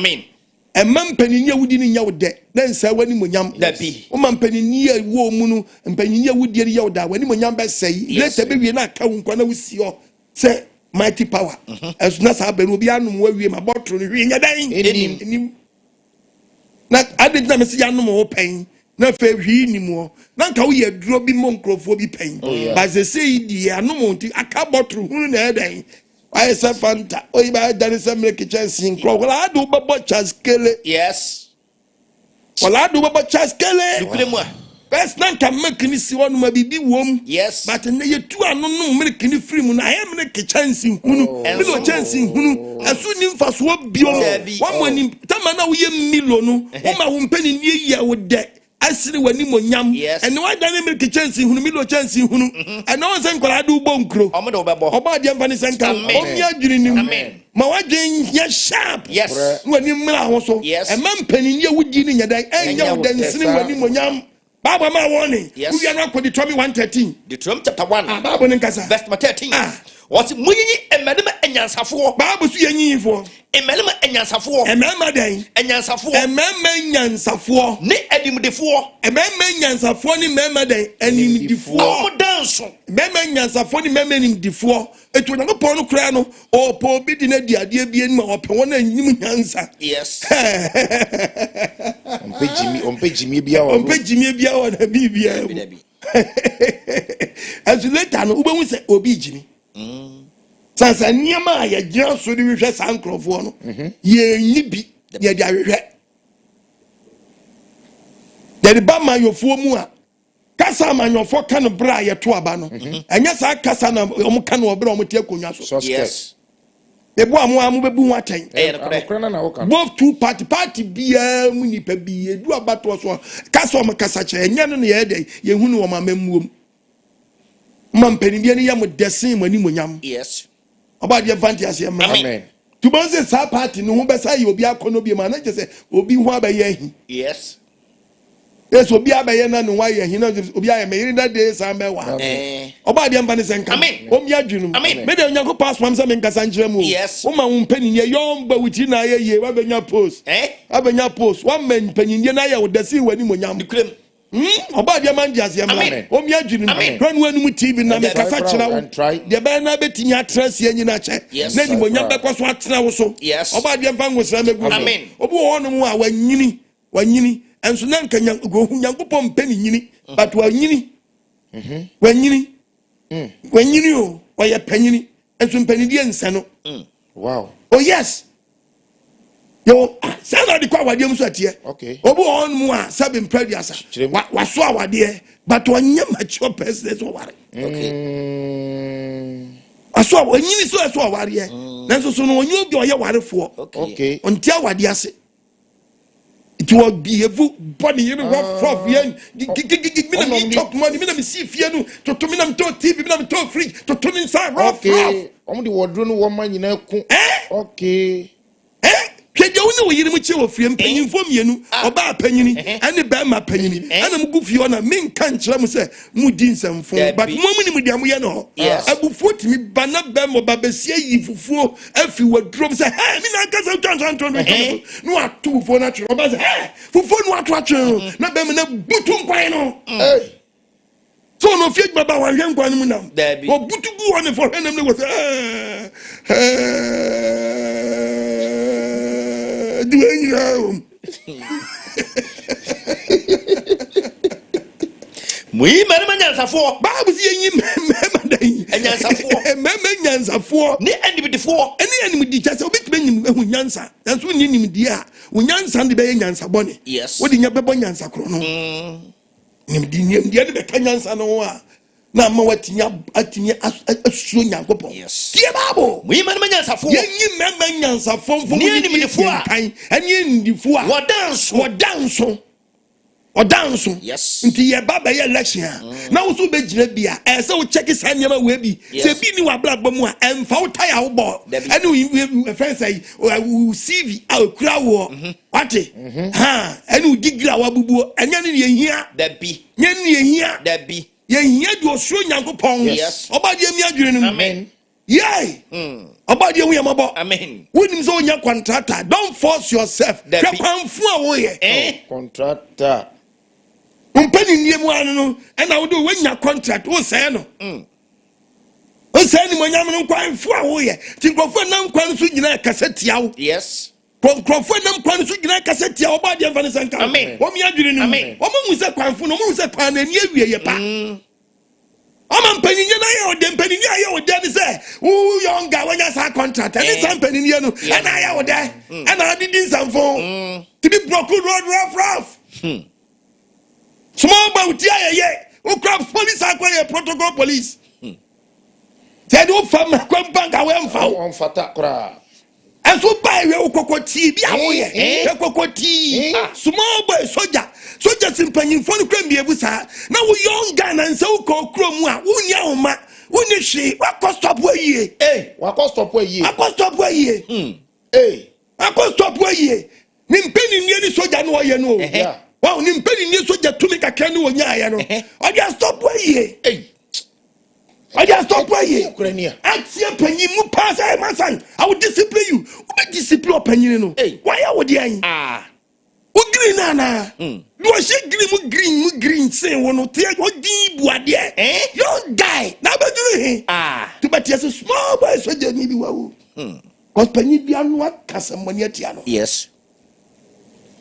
Amen. A man Mpanindie would in your debt, then say when Animounyam that be. Mpanindie woman and Mpanindie would dear Yoda when Animounyam say, let the baby not count when we see you say mighty power. As Nasa will be where we am about to ring a dying. Not I did not see animal pain. Na fe hwi ni mo na nka wo ye duro bi mo nkrofo bi pen ba se say di anomo nti aka bottle hunu na edan why say fanta o ba dare say make chance nkro wala do babo chaskele Yes. wala do babo chaskele Dukule mo. best na nka make ni si wonu ma bibi wom Yes. but na ye tu ano no make ni free mu na I am make chance hunu me no chance hunu asu ni mfaso biom wa mo ni tama na wo ye milo no wo ma wo Mpanindie ye wo de asiri w'Animounyam and why don't make a chance in Milo chance in Hunu and no one can do bonkro about the Afghanistan Amen. Mawadin yes sharp yes when you also yes a man Mpanindie would in your day and you then see w'Animounyam Baba ma warning yes we are not for the Deuteronomy 1:13 Deuteronomy chapter 1 Bible nkasa verse 13 What's Munyi and Madam Enyansafo Bible su yanyi for Emelema Enyansafo Emema den Enyansafo Emema Enyansafo ne Adimdefo Emema Enyansafo ni mema den Animdefo Omodanso Emema Enyansafo ni mema Animdefo etu na pon no kra no o po bi di na di ade bi enu ma ope wona anyim nyansa yes ompejimi bia wa na bibia as later no ube hu se obi jimi Sansa niama ya gira so di hwehwe san krofo no ye nyi bi ye di ahwehwe de ba mayofo mu a kasa manyofo kan bra ye to aba no anya sa kasa na omo kan obra omo tie konwa so yes e bo amu bebu hu aten both two party bia mu nipa bi edu abato so kasa omo kasa che enya no ye de ye hu no omo mamuom Mpanindie ni ya mo desin mo Animounyam yes about the advantage amen to be say sa party no ho be say obi akono bi ma na je say obi ho abaye hi yes yes obi abaye na no wa ye hi na obi aye me yiri that day sa me wa about the advantage amen o mi adwunu me de onyanko pass pam say me nkasa nkire mu o ma wo Mpanindie yomba wuti na ye ye wa benya post abenya post wa men Mpanindie na ye wo desin w'Animounyam Oba dia man dias yamla o mi adwinu ranu anum TV na me kasa kira wo de be na betimi atrase anyina che na Animounyam be kwaso atena wo so oba dia mfa ngosra megu obi wo hono a wanyini enso na nkanya go hu Nyankopon mpani nyini but wanyini wanyini o oye panyini enso Mpanindie nseno wow oh yes yo sana di kwa wade mu so atie obu on mu a sabe mpadi asa waso awade but onye mature person so ware aso onyini so aware nanso so no onye obi oye warefo ontia awade ase it will be a body you know what prof yen me chop money me na me see fie no to me na me to TV me na me to fridge to me inside rough omo di wodro no wo man nyina ku Keje woni wo yiri mu che wo fie mpanyinfo mienu oba panyini ane ba ma panyini ana mu gu fie ona me nka nkira mu se mu di nsamfo but mu ni mu dia mu ye no abufuo timi ba na ba mo ba besie yi fufuo afi wadrom se me na kasa twantan no atu fufuo na tro oba se fufuo no atu atwe na ba me na butu nkwan no so no fie baba wan hwe nkwan mu na o butu gu won for him ne wo se do you know? We Nyansafo. Bible say Nyansafo. Ni Animdefo. Any Animdi just obi tbenyim ehu nyansa. Nanso ni nimdi a. Wo nyansa de be nyansa bone. Yes. Wo de nya bebo nyansa kro no. Nimdi de be nyansa no a. Na ma watinya atinya asuo Nyankopon. Yes. Die Bible. We Nyansafo. Yenyi Nyansafo mfo ni Animdefo a. Eni Animdefo a. Odanso yes nti ye baba ye election na wo so be gire bia se wo check sanyama we bi se bi ni wa blabba mu a emfa wo tire wo bo ene we friend say CV akura wo wate ha ene wo digira wa bubuo enya ne ye hia da bi nya ne ye hia da bi ye hia di osuo Nyankopon yes oba de mi adwene no amen Yay! About you, Amen. When is on your contractor, don't force yourself. Contractor. Mpanindie and I will do when your contract was say no. Animounyam no kwan fu awoye. Ti nkrofo nam kwan so nyina kaseti yawo. Yes. Nkrofo nam kwan so nyina kaseti yawo ba de mfa ne sanka. Amen. Wo mi adwene no. Wo mu se kwan fu no mu se kwan na ni awie ye pa. Ama mpanindie na ye ode mpanindie aye ode ne se wo younger when you sa contract. Ani sa mpanindie no. Na aye ode. Na adi din samfo. Ti bi broke road rough. Small boy ti aye. Wo crab police akwa protocol police. Said no fam kwam bank awem fa On fata kra. And so buy we okokoti bi awoye okokoti small boy soldiers impanyin fo no kwam bi ebusa na wo young guy na nse wo kokrom a wo nya homa wo ne hwe wa stop we yie Wa stop we yie. Stop we yie stop we yie ni mpeni ni ni soldier no ye no wow ni mpeni ni soldier tumi kakra ni wo nya ya no o dia stop we yie I just stop where you. Atia penny mu pass my son. I will discipline you. Who be discipline penny no? Why are we there? Who green na? Do I say green say one no tear what deep what there? You die. Now be doing to but yes a small boy so just maybe wow. Cause penny be an what case money atiano. Yes.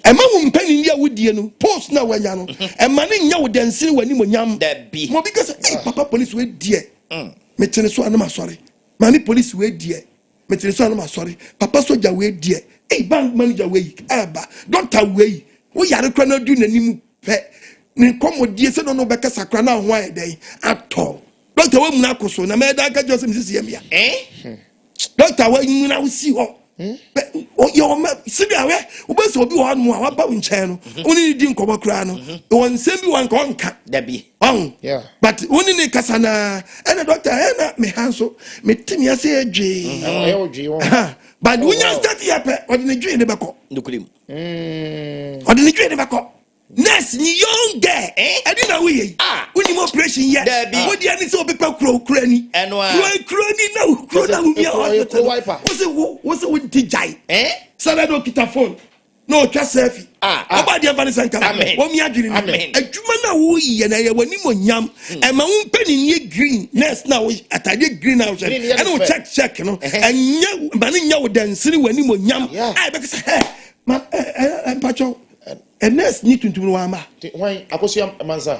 A man Mpanindie would no post na wanyano. A man in yaw dancing when Animounyam That be. More because papa police we dear. Metene so anama sorry. Mani police we dear. Metene so anama sorry. Papa soldier we dear. Bank manager we aba. Doctor we. Wo yare kra na du nanimu pe. Ni komodie se no beka sakra na ho ayedai atọ. Doctor we mu na koso na me da ka jose msisi yam ya. Doctor we mu na wo si ho. Your Sibia, Ubers will be one more about in channel. Only didn't come across one send one conca. Debbie. Yeah. But only Cassana and a doctor, and me handsome, me Timmy say G. But when you start here, or in the dream, the back up. Nucleum. Or in the dream, the back up. Ness, young guy, I didn't know we when you more pressure yet. What the other so people crow cranny and cranny no wiper. Was it with TJ? Salado Kitafon. No, just selfie. About the Vanessa Amen. What me agreeing? Amen. A Jumana wee and I when Animounyam and my own penny green. Ness now at I did green house. I don't check, you know, and young Maninja would then see when Animounyam. I because and Pacho. And next need to do one. Why? I was young, Manza.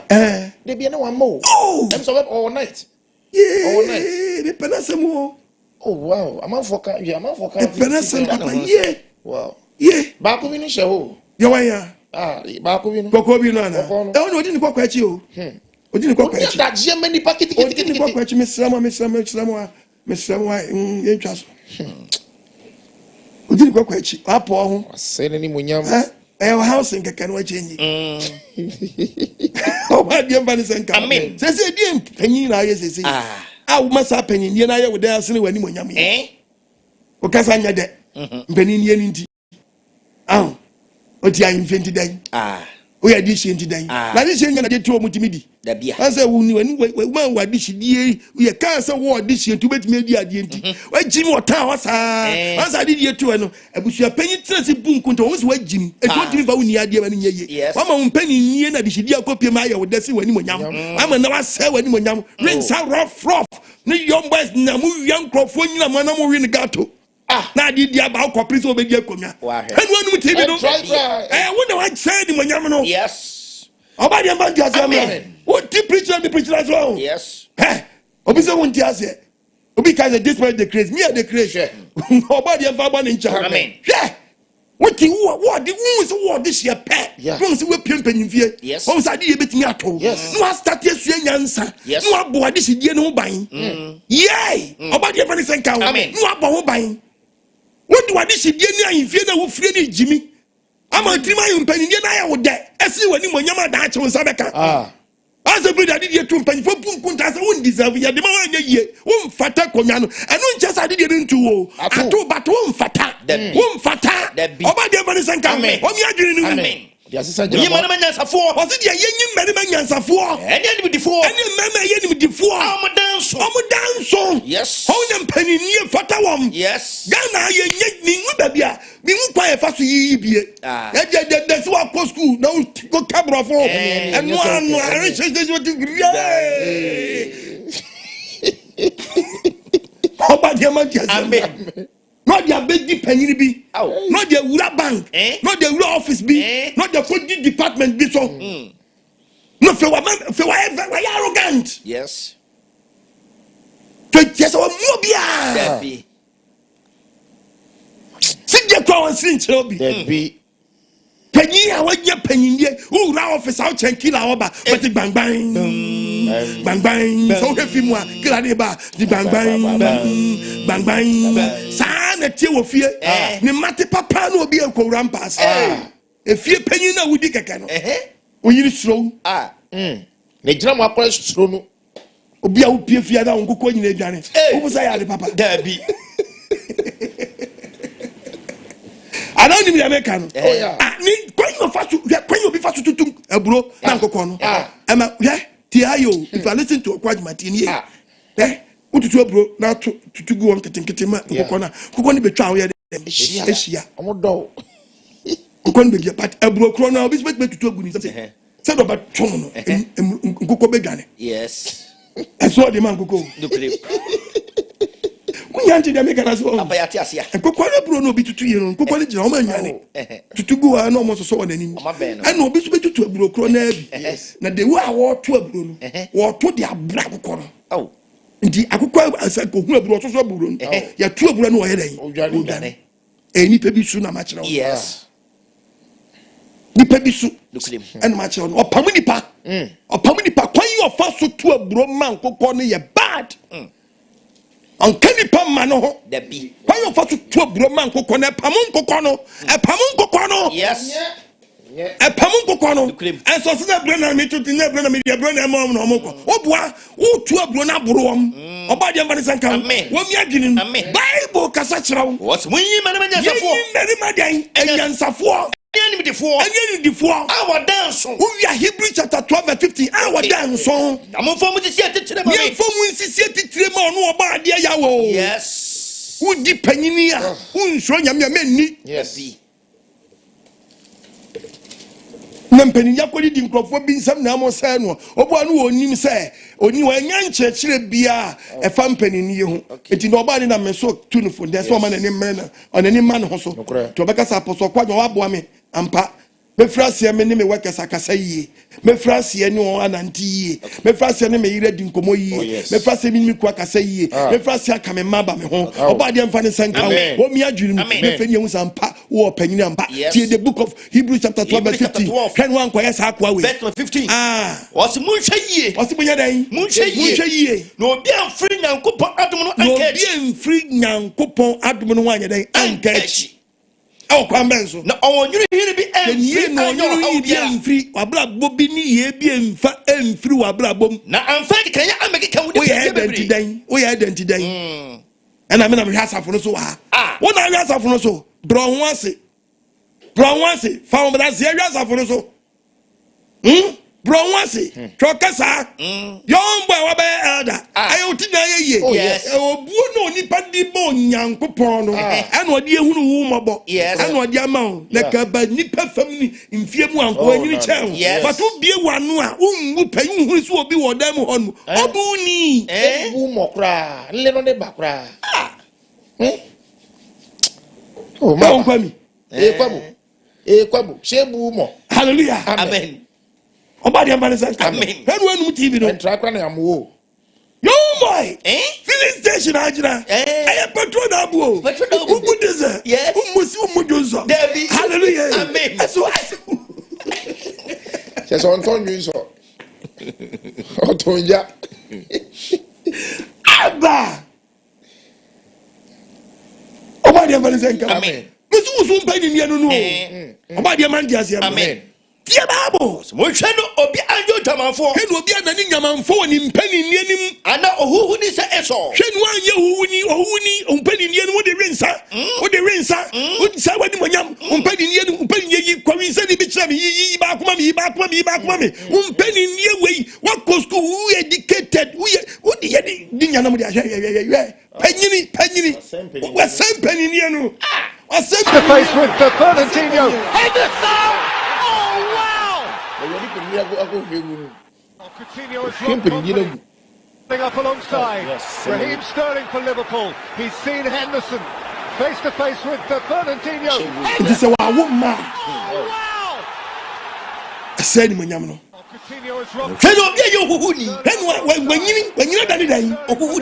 They be no one more. Oh, I'm so up all night. Yeah, all night. The Penasamo. Oh, wow. I'm out for car. Yeah, I'm out for car. Penasamo. Yeah. Wow. Yeah. Bakovini show. Yawaya. Bakovino. Bakovino. Oh, no, didn't quite quite you. Didn't quite quite that Germany packet. Didn't quite quite Miss Samoa. Didn't quite quite you. Up on. Say Animounyam. Our house in Kakanwa change. Oh, my dear Vanessa and Amen. Says a dear penny, I say, I must happen in the area with their silly when Animounyam. Because I'm dead. Mpanindie. What you invented then? We are dishing today. Now this ain't gonna get to a multimidi. I said, when what dish we are cancer war this year to make media DNT. Why Jim or Towers? As I did here to an Abusia penny transit boom could always wait Jimmy. And told him about the idea when yes. I'm on penny and the Shidia copy Maya with Desi when Animounyam. I'm a now say when Animounyam rings out rough. No young boys, Namu, young crop, when you are Manamu in the gato. Now did the about copies of the Yakomia. And one would tell you, I wonder what said in Animounyam. Yes. About the Amen. What the preacher as well? Yes. Obisa won't tell you. Because the display the craze, me the craze. About the Faban in charge. Amen. Yeah. What the war this year pet? Once we pimping in fear. Yes. Once I did a bit me at all. Yes. No, I started saying answer. Yes. No, boy, this is no buying. Yay. About the Vanessa Cow. Amen. No, about buying. What do I dish in Vienna who free Jimmy? I'm a dreamer in Mpanindie I would die. I see when Animounyam that was Sabeka. As a brother did you to Mpanindie for Punkuntas, I won't deserve you. The man ye, won't fatter Comiano, and not just I did it into I told but won't fatter. Won't fatter. About the Vanessa Cow. What me agreeing? Ye man nyansafo. Was it ye men nyansafo? Enye ni difo. Enye men ye ni difo. Omo danso. Yes. How Mpanindie fata wom. Yes. Ghana ye nye ni ngu babia. Mi ngu kwa fa so yi bie. E de so wa school na go cabro fo. And one Oba dia man tia. Amen. Not their big Panyinibi, not their Wura bank, not their Wura office be, not their code department be so. No, for arrogant. Yes. Yes, or Mobia. Sit there, go and sing, Chubby. Penny, I want your Mpanindie. Who office out and kill our bar, but the bang bang. Bang bang, so heavy moi, Gladeba, the bang bang, bang bang, San a tear of fear, no matter papa no be a co-rampas. If you penny now would dig a canoe, when you slow, the drama press through. Obia would be a fear down, go in the Janet. Who was I, Papa? Debbie. I don't need American. Oh, yeah. I need quite no fast to be fast to a bro, Uncle Corner. Emma, yeah. Tiayo, if I listen to a quiet Martini, what to bro now to go on getting corner, who going to be chow here? I'm a dog. Who can be but a bro corner, this make me to talk with him. Said about Tono and Coco Begane. Yes. I saw the man go. We anti the American as well. And Coco Bruno be to 2 years, Coco German to go and almost so on any. I know be to a bro corner. Yes. Now they were war to a Bruno or to their black corner. Oh, indeed, I could quite as I go who brought us a Bruno. You're 2 Bruno head. Any baby soon a match. Yes. The baby soup and match on or Paminipa or Paminipa. When you are fast to a bro man, Coco, you're bad. On Kenny Pamano, the bee. Why you for to a broman cocono, a pamuncocono, yes, a pamuncocono, and so Brenner me to the Nebra media Brenner Momoco. Oh, boy, oh, to a brona broom, or by the American come, what you're getting, Bible Cassatra. What's when you man, and Safo. Enemy before our dance. We are Hebrew chapter 12 and 15. Our dance song. I'm on form with the theatre to the man. No about the Yawo. Yes. Who deep Paninia? Who show you men? Yes. Mpanindie kwadi di nkrofo bi nsam na mo say no obo anu onim say oni wa nya nkyerɛkyerɛ bia e fa mpanindie ho enti no oba ni na me so tunufo de so ma na ni mena onani ma ne ho so to beka sa apostle kwa wa boa me ampa me frasie me ne me wekasa kasa yie me frasie ni o ananti yie me frasie ne me yire di nkomo yie me frasie mi kwa kasa yie me frasie aka me maba me ho oba de mfa ne sanka o mi adwiri me fani hu sampa wo panyini ampa tie the book of Hebrews chapter 12 verse 15 kan wan kwa yesa akwa we verse 15 wasi munhwe yie wasi bunya dan munhwe yie no obi amfiri nyankopon adom no anka obi amfiri nyankopon adom no wanya dan anka echi oh kwambenso na onwuru hiri bi emfiri no onwuru bi emfiri wabra bobi ni ye bi emfa emfiri wabra bom na amfa kanya amekeka wudi o ye identity dan and I mean I'm asafo no so ha won na asafo no so bro ho ase fa mo da se asafo no so bro wasi trokasa young boy wa be elder ayo ti na ye obuo no nipa di bo nyankopon no ena odi ehunu wu mobo ena odi ama o na ka ba nipa fam ni mfie mu anko anyini chen but obie wanu a unwu panyu hu so obi wo dam ho no obu ni bu mokra nle no ne bakra oh ma kwami kwabu shebu mo hallelujah amen Obadi Amanisan amen Wenu TV no entrakwa na amwo yo boy filling station ajira petrol na abu ubu diesel umujonso hallelujah amen so onton yinso otonja aba Obadi Amanisan amen musu mpani no Obadi Amandias amen Tia babo mo hwe no obi anjo dwamanfo he no obi anani nyamanfo ni mpani nim ana ohuhu ni se eso hwe no anye ohuhuni mpani nim wo de rensa wo sa wadi monyam mpani yi kwawi se ni bi kire yi back mami Mpanindie we what go school who educated who the dinya no dey Panyini we same Mpanindie no face with the Fernandinho. Henderson! Oh wow! Coutinho is up alongside Raheem Sterling for Liverpool. He's seen Henderson face to face with Fernandinho. It is a woman. Oh wow! I said Animounyam no. Coutinho is robbed. Fẹ́ no be you who ni. When you dani dani.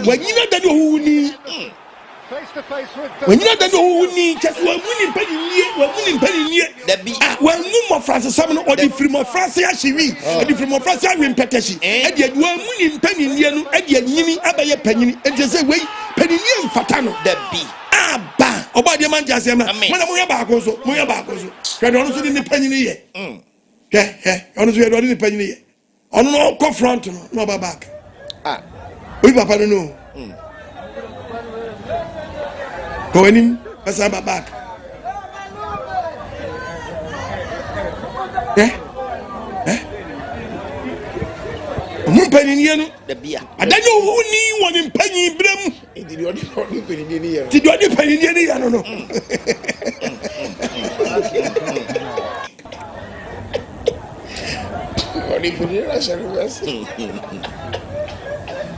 When you dani who ni. Face to face with When you dani who ni. Just when winning Mpanindie. That be. When no more France some or the free more France shiwi. The free more France win peteshi. And yet when winning Mpanindie no. And yet yimi abaye Panini. And just say wait Mpanindie fatano. That be. Aba. Oba the man just say na. When amuya bakoso. Kaya ono so di Mpanindie. Ono so di Mpanindie. Ono no confront no ba back. We papa no. Go in, pass her back. Mpanindie no. That be. I don't know who ni one in penny blem. Did you Mpanindie? Did you want Mpanindie? I don't know.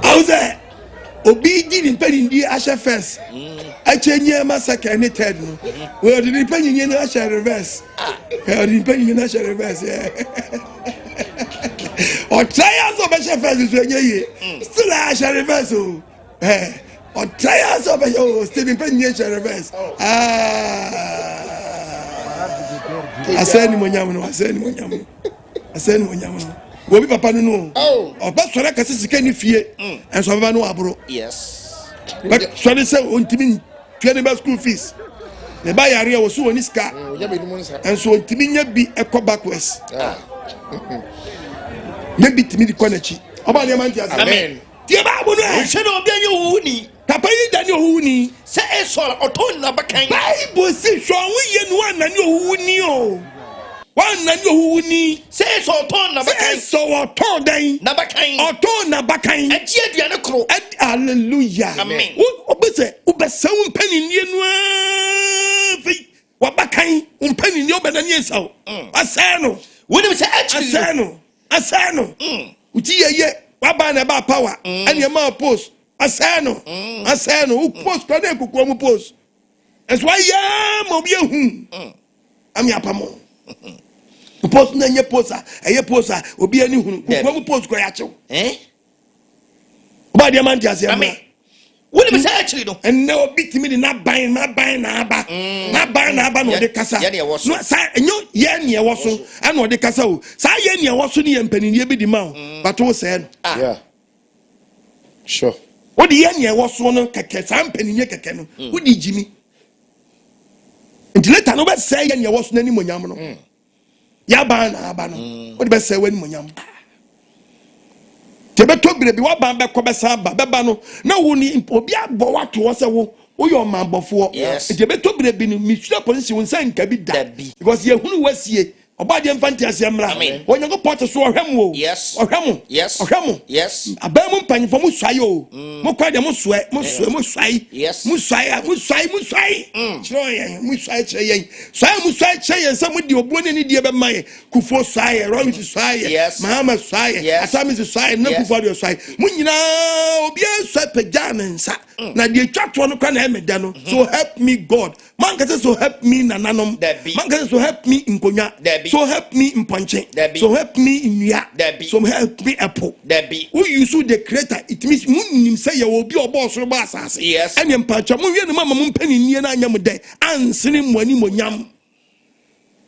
How's that? Obi did Mpanindie Asha first. Enye massacre any third no. Well, the Mpanindie no Asha reverse. The Mpanindie no Asha reverse. Or trials of Asha first is Enye. Still Asha reverse. Or trials of Asha still Mpanindie Asha reverse. I said Animounyam. We be papa no. Oh, but so like sika ni fie. And so baba no abro. Yes. But so they say ontimi twene school fees. The buy area was so oni ska. And so ontimi nya bi ekọ backwards. Nya bi timi di konachi. Oba le man ti ase. Amen. Tie ba bo no. Hwɛ no obi anyo wu ni. Papa yi da ni owu ni. Sɛ esɔ ɔtɔ na bakan. Bible si so wo ye no anani owu ni o. One nani owu ni. Sɛ esɔ ɔtɔ na bakan. So ɔtɔ dan. Na bakan. Ɔtɔ na bakan. Ɛgye aduane koro. Hallelujah. Amen. Obese ubesa Mpanindie no fi. Wabakan Mpanindie obedani esau. Asano. Wonim sɛ actually. Asano. Uti ye waba na ba power. Ani ma post. Asano. Who post kwa na kukuo mu post. That's why ya mo bi ehun. Ami apamo. Post na nye poster. Eye poster obi ani hunu. Kukuo mu post kwa ya chew. Oba dia man tiase ama. Wonim sɛ actually no. And now beat me na ban na aba. Na ban na aba no de kasa. No sa enyo ye ne wo so. Ana de kasa o. Sa ye ne wo so ne Mpanindie bi di ma o. But wo say no. Yeah. Sure. Wo de ye ne wo so no keke sa Mpanindie keke no. Wo di jimi. Nti later no be say ye ne wo so na Animounyam no. Ya ban na aba no. Wo de be say we Animounyam. Tebeto birebi wa ban be ko be sa ba beba no na wo ni obi agbo wa to wo se wo yo manbofo tebeto birebi ni misua position wo nsan ka bi da because ye hunu wasie oba de mfanti ase mra onyango pot so ohwem wo ohwem abamu mpanyfo mu swaye o mo kwa de mo swaye chiro yen mu swaye chire yen swaye mu de obuo ne die be maye kufo swaye romi swaye mahama swaye asami swaye na kufo de swaye mu nyina obi answa pagya ne nsa na de twato no kwa na emeda no so help me God man ka say so help me nananom man ka say so help me nkonya so help me Mponche. So help me in ya. So help me Apple. Who you so the creator? It means munim say you will be a boss or boss. Yes. And Mpancha mu mama Mpanindie na anyam de Nsene Animounyam.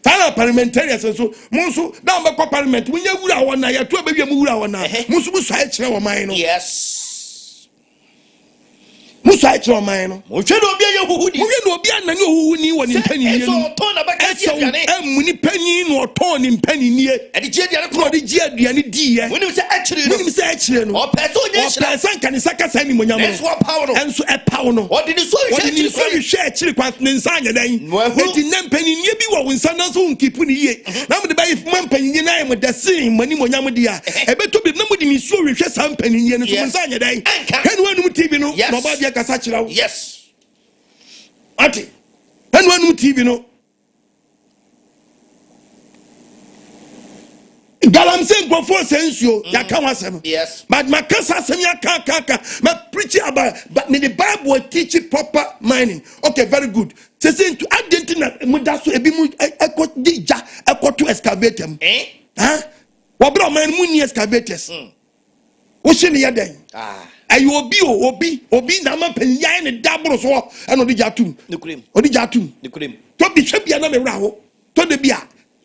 Tala parliamentarians so monso down back parliament. When you wura wana ya to be mu wura wana. Monso mu sai kire wo man no. Yes. Musa ichi o man no. Mo hwe no obi ayehuhudi. Mo hwe no obi anani ohuhuni wo ni Mpanindie. So to na baka ti aduane. Emuni panyin no to ni Mpanindie. E di ji aduane ko di ji aduane di ye. Woni se actually no. O person onye shira. O person kan saka sa Animounyam no. Enso power no. Enso e power no. O di so hwe actually kwa ne nsa anya dan. Enti na Mpanindie bi wo nsa na so nkipu ni ye. Na mo de if Mpanindie na am the same Animounyam dia e beto bi na mo di mi so rehwe sam Mpanindie no so nsanya dai kan wanu TV no no ba dia kasa kira wo yes ati kan wanu TV no Galamse go for sensio ya kan wasem yes but makasa asem ya ka ma preach about but me the Bible teach proper mining. Okay, very good. Say to identity mu da so ebi mu ekodija ekoto excavator wabra man mu ni excavators wo hye ne yadan ayi obi na ma panyan ne dabro so e no dija tum odija tum to bi hwe bia na me wra ho to de bia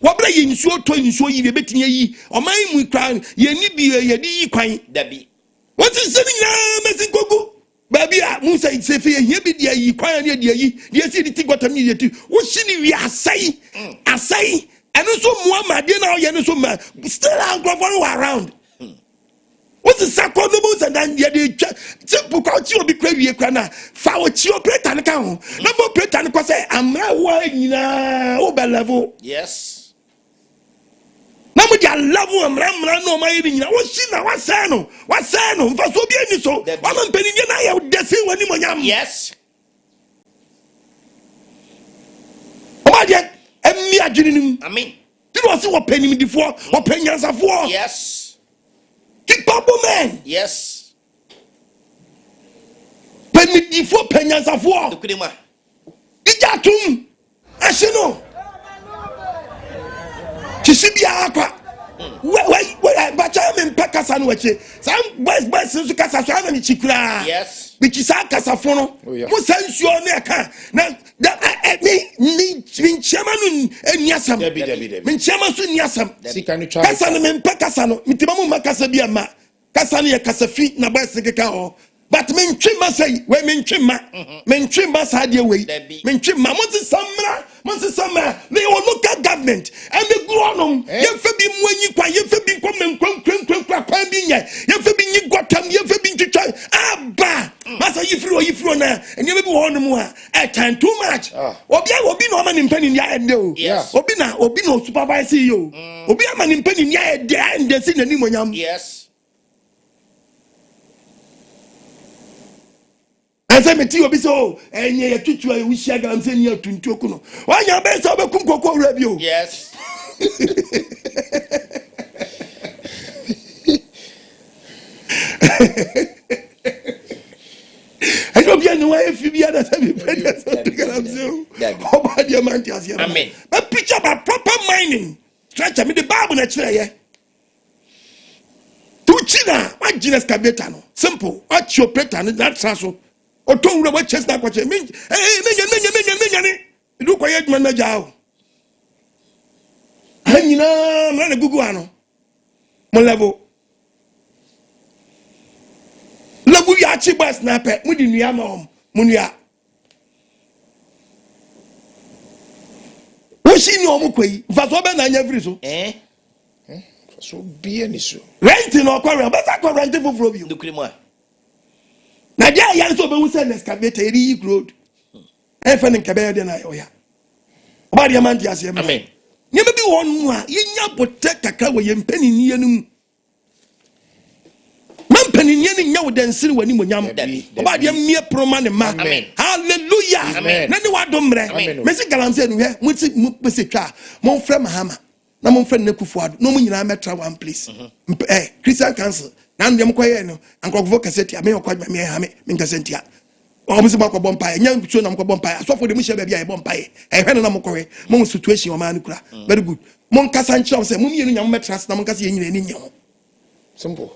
wabra ye nsuo to nsuo yi betinye yi oman mu kran ye ni bi ye di yi kwan dabi what is saying na mesi gogo baby a musa itsefe ye bi dia yi kwan na dia yi dia si di tigota mi yeti wo hini wi asai eno so muamade na o ye no so ma still angrofo around what is sakwa no mo dan ye de simple kwa chi obi kwa wie kwa na fa wo chi operator ne ka ho na for operator ne ko say amra wo nyina wo be level yes na mo dia level amra no ma yiri nyina wo shi na wa say no mfa so bi ani so wa ma Mpanindie na ye de se wani Animounyam yes o dia emmi adwininim amen ti no se wo panimdifo wo panyansafo yes capable man yes panimdifo panyansafo dukrema ijatum ashino Kisibia akwa we bacha me mpakasa no wache sam boys so kasa so ana ni chikura yes bikisa kasa fo no mo sansuo na ka na me nchama no eniasam me nchama so eniasam kasa no me mpakasa no mitima mo makasa bia ma kasa no ye kasa fi na boys keka ho but me ntwema say we me ntwema sa de we me ntwema mo se samra me o local government and me gronom ye fa bi mwanyi kwa ye fa bi nkom kwa bi nya ye fa bi nyi gotam ye fa bi ntwitwa aba masa yifiro na enye be wo no mu a time too much obi no ma ni Mpanindie ende o obi no supervise yo obi ama ni Mpanindie ende si na Animounyam yes Asa meti obi so enye ya tutu ayi wishia galamse ni atuntu okuno wanya be so be kum kokko wura bi o yes ayo bia ni wa efi bia da sabi president so galamse o ba dia man ti asia amen but preach about proper mining structure me the Bible na kire ye tu china wa gina excavator no simple what your operator na transo oton wura wa chest na kwache menya ni du kwa yedman na jao hanyina mra na gugu ano mo level ya chi bas na pe mu di nua ma mo nua wo shi ni omo kwai fa so be na anya free so so bia ni so rent no kwa ba sa kwa rent foforo bi dukrema na dia ya so be wu se excavator eri road e fa ni nkebe de na yo ya ba dia man dia se amen ni be bi won mu a yenya bote kakra wo ye Mpanindie no mu Mpanindie ni nya wo dansiri wani Animounyam ba dia mie proma ne ma hallelujah na ni wado mre me si galamse no he mo si mo pese twa mo frɛ mahama na mo frɛ Nekufuado no mo nyina metra one place Christian council na ndem koye no ankokofo kaseti ame okwa me ha me nkasenti a o mo se ba ko bompa nya ntuo na mo ko bompa asofo de mo hye ba bia e bompa e hwe na mo kowe mo situation o ma no kura very good mo nkasa nkyerɛ se mo mienu nyam metra na mo nkasa ye nyina ni nya ho simple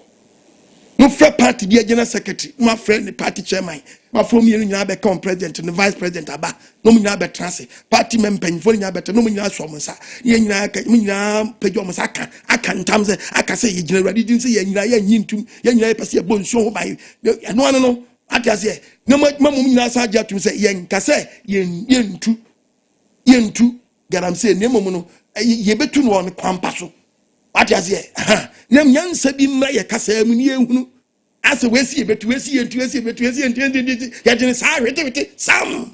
no frɛ party dia general secretary no frɛ the party chairman ma from you nyina be come president and vice president aba no nyina be transe party member nyfo nyina be no nyina so monsa ye nyina ka nyina pejo monsa aka ntam se aka se ye gyina radi din se ye nyina ye nyintum ye nyina pese ye bonso ho bai no atiase no ma mum nyina sa ajatum se ye nka se ye ntu garamse ne mum no ye betu no on kwampa so atiase na nyansa bi mra ye kasa mu ni ehunu ase wesi betu wesi entu ya jene sa wete sam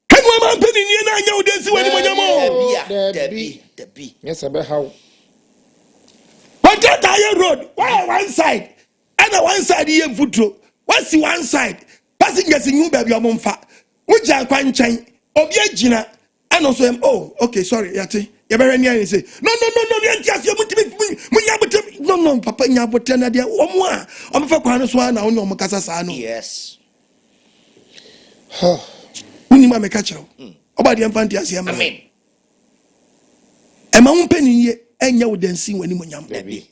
kanwa ma Mpanindie na anya wo densi wani monyamo Debbie. Yes, about how. but that higher road why one side and one side here futro what's the one side passengers in you baby omfa uja kwanchan obi agina and also oh okay sorry yate you better near say no no papa nya bote na dia omo a omfa kwan so na onye omkasa saa no yes unima me ka kiro obadi amfanti asiam amen ema Mpanindie Enye wo dansi wani monyam Debbie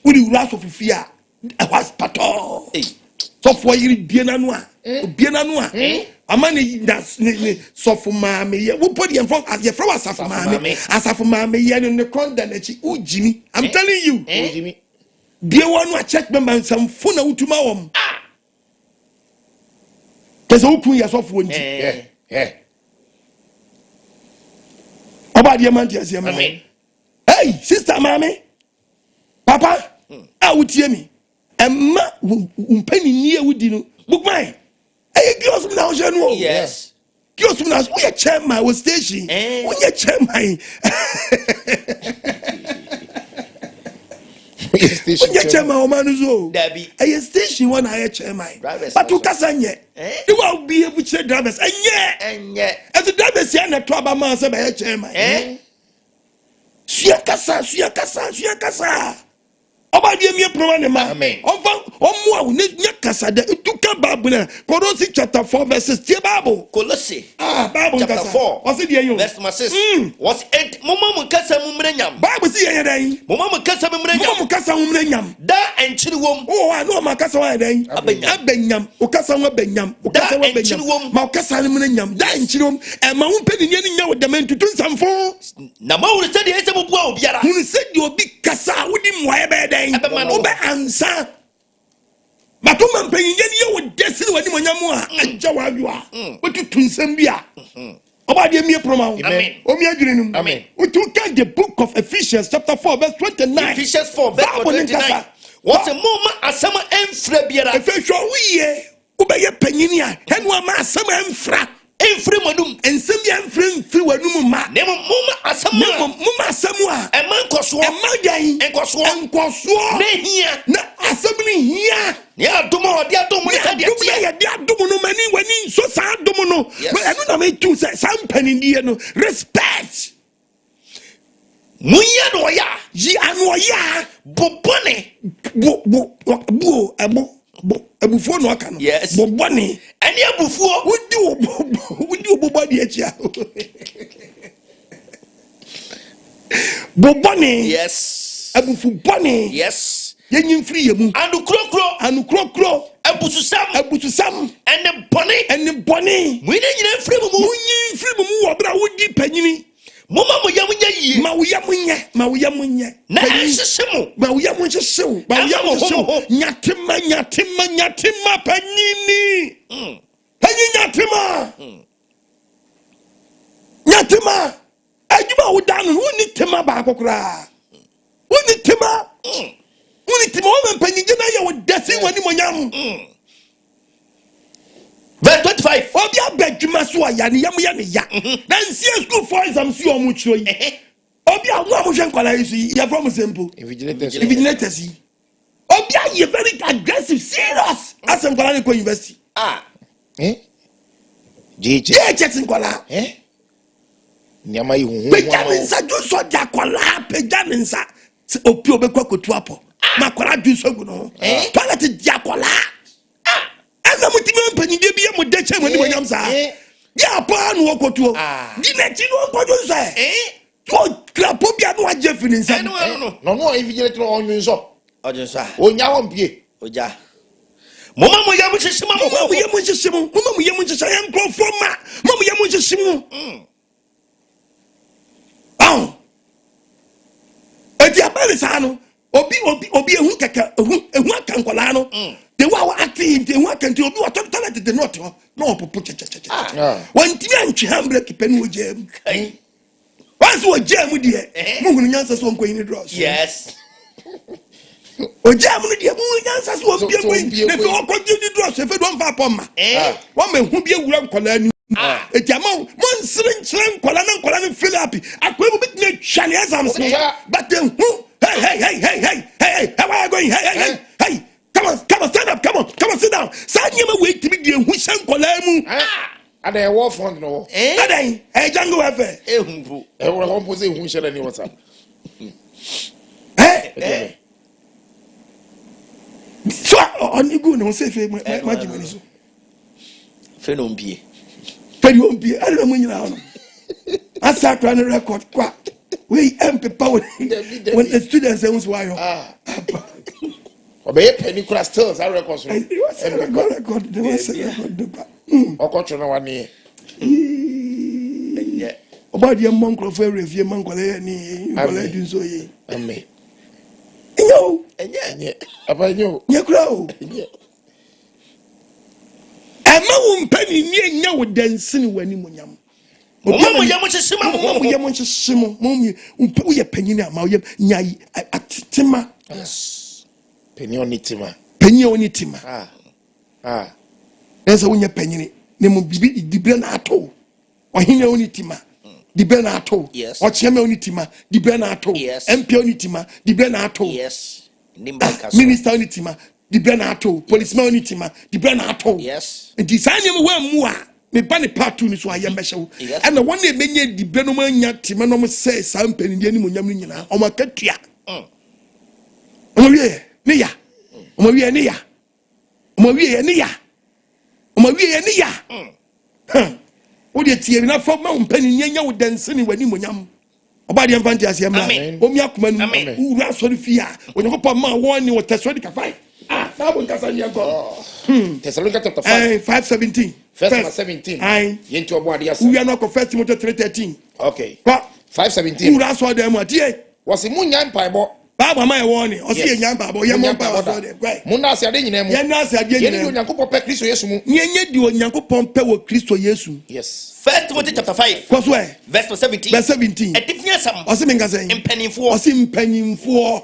wudi wura so fifia was pato so for yiri biena no a amani das ne so for maame ye wo podi en from as ye from asafo maame ye ne konda na chi ujimi I'm telling you Ujimi bie wonu a church member some funa utuma wom pese ukun ya so for nti oba de man tie asem amen hey sister maame papa a wutie mi emma Mpanindie wudi no bugman hey girls na o je no yes girls na we chairman we station we chairman we chairman o manu zo Debbie hey station one na chairman but to kasa nye you will be able to drivers enye as the drivers here na to aba man say be chairman suya kasa oba die mi pro ne ma onfa omo a ne nya kasa de tuka bible na Colossians chapter 4 verses 10 bible Colossians bible chapter 4 what's it there you verse 6 was it mama mu kasa mu mrenyam bible say yen dan mama mu kasa mu mrenyam da enchiri wom oh no ma kasa wa dan abenyam o kasa wa benyam ma o kasa ne mrenyam da enchiri wom e ma Mpanindie ne nya wo de mentutu nsamfo na ma wo se de ese mu bua obiara hu se de obi kasa wodi mwae be dan obe ansa matuma Mpanindie ne ye wo desiri wani monyam a agya wa adwa wotutu nsam bia oba de mi proma amen o mi adwene num amen we took the book of Ephesians chapter 4 verse 29 Ephesians 4 verse 29 what a mama asama enfra biara efehwo wiye ubeye panyini a henu ama asama enfra enfri manum ensem ya enfri wanum ma ne mama asamu a eman koso enkoso ne hia na asamu ni hia ne adomo odi adomo ne ka de atia ya de adomo no mani wani so sa adomo no enu na me tu say sam Mpanindie no respect munya no ya yi anu ya bobone abufuo no aka no yes bobone eni abufuo wudi obobodi achia bobone yes abufu bone yes yenyin free yemu anu krokro abususam ene bone muine nyina free mu wo bra wodi panyini mama mo yamunya yi ma wo yamunya na ahyehyemu ma wo yamuhyehyeu nyatima panyini nyatima aduma wo danu woni tema ba akokora woni tema wo Mpanindie na ye wo desi wani monyam verse 25 obi abadwuma so ya ne yam ya ne ya na nsie school for exam si o mu chiro yi obi a wo amhwe nkwala yi ya from simple invigilators yi obi a ye very aggressive serious as nkwala ne ko university JJ nkwala nyama yi huhu pejansa jo so dia kwala pejansa opi obekwa kotu apo makwala ju so gu no toilet dia kwala ana mutimi Mpanindie bia mo de chemu ni monyam sa ya pa no okotuo di na chi no okojo sa to krapo bia no agye fini nsa no invigilate no onyu so ojo sa onya won pie oja mama mo yamu hyeshima mama mo yamu hyeshima yan krofo ma mama yamu hyeshima eti abale sa no obi ehun kaka ehun akankola no de wa acting de wa kan ti obi wa talent de not no popo che wan ti antwe hambre kipen wo jam once wo jam de mu hunu nyansa so nko yin draws yes o jam no de mu hunu nyansa so wo bia boy ne fe o ko di draws fe do mfa pom ma wa ma hu bia wura nkola ni eti ama mo srin kwala feel happy. Akwe bit na chane exams. But then who? Hey, how are you going? Hey. Come on, stand up. Come on, sit down. Sanyema wait to be the who shan kwala mu. Ada e war fund no. Ada e jango afa. Ehunfu. E wo hompo say hu shele ni whatsapp. So on you go no say fe majimani so. Fe no mbie. Fe no mbie. Ada mo nyina no. Asa try no record kwa. We MP power when the students say why yo. Obey penny crash still I record so. Record. They was record. Okocho na wani. Enye. Oba dia monko for review manko le ni wala dun so yi. Amen. Enye. Apanyo. Nye kura o. Enye. Ema wo mpani ni enya wo dansini wani munyam. Omo yam hyehyema Mo yam hyehyemo. Mo wo ye panyini ama wo yam nyai atema. Yes. Penny onitima. Penyi onitima. Yes. Esa wo nya panyini. Ne mo bibi dibre na ato. Ohenya onitima. Dibre na ato. Ochiema onitima. Dibre na ato. MP onitima. Dibre na ato. Yes. Nimbaka. Minister onitima. Dibre na ato. Policeman onitima. Dibre na ato. Yes. Nti sanyema wa mu a me ba ne part 2 ni so ayem be hyew. And the one na menye dibre no manya tima no mo say sam Mpanindie Animounyam ni nyina. O makatua. O wie ne ya. O wie ne ya. O wie ne ya. O wie ne ya. O de tie na fa ma Mpanindie nya wo dansini wani Animounyam. Oba de mfanti ase emra. O mi akoma nu. Ura so fi a. Onyakopa ma won ni wo tesodi ka 5. Sabo nkasa ni anko. Thessalonians chapter 5. 5:17. Verse 17. Yenti obo ade asa. We are not confessed Timothy 3:13. Okay. 5:17. Ura so dem atie. Was munya mpaibo. Baba ma e woni. O se enya mpaibo. Ye mo mpaibo so dem. Munna ase ade nyina mu. Ye na ase ade nyina. Ye ni Onyankopon pe Kristo Yesu mu. Nye di Onyankopon pe wo Kristo Yesu. Yes. 1 Timothy chapter 5. Kwa so e. Verse 17. Verse 17. Edifia sam. O se menga sen. Mpanimfo. O se mpanimfo.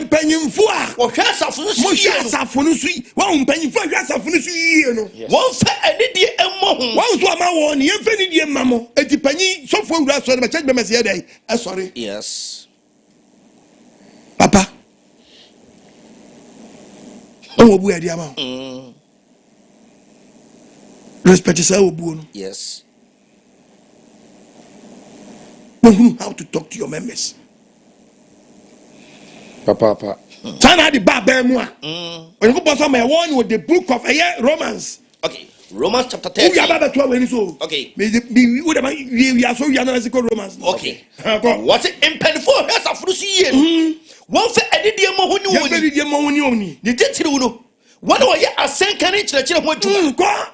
Mpanimfo a. Wo hwa asafo no Mo hwa asafo no so yi. Wa mpanimfo hwa asafo no so yi no. Won fa anidie emmo ho. Wa so ama won ye fa anidie mamo. Eti panyi sofo wura so be church be mese dey. Sorry. Yes. Papa. O bu edi ama. Respect is how no. Yes. How to talk to your members. Papa. Sana the Bible mu a. When you go pass my one with the book of Romans. Okay. Romans chapter 13. We are to when so. Okay. We are so we are not Romans. Okay. What Mpanimfo has afrusi ye. Won fa anidie mo ho ni woni. Ya anidie mo ho ni woni. Ni titiri no. Won wo ye asenka ni kyerɛkyerɛ ho adwuma.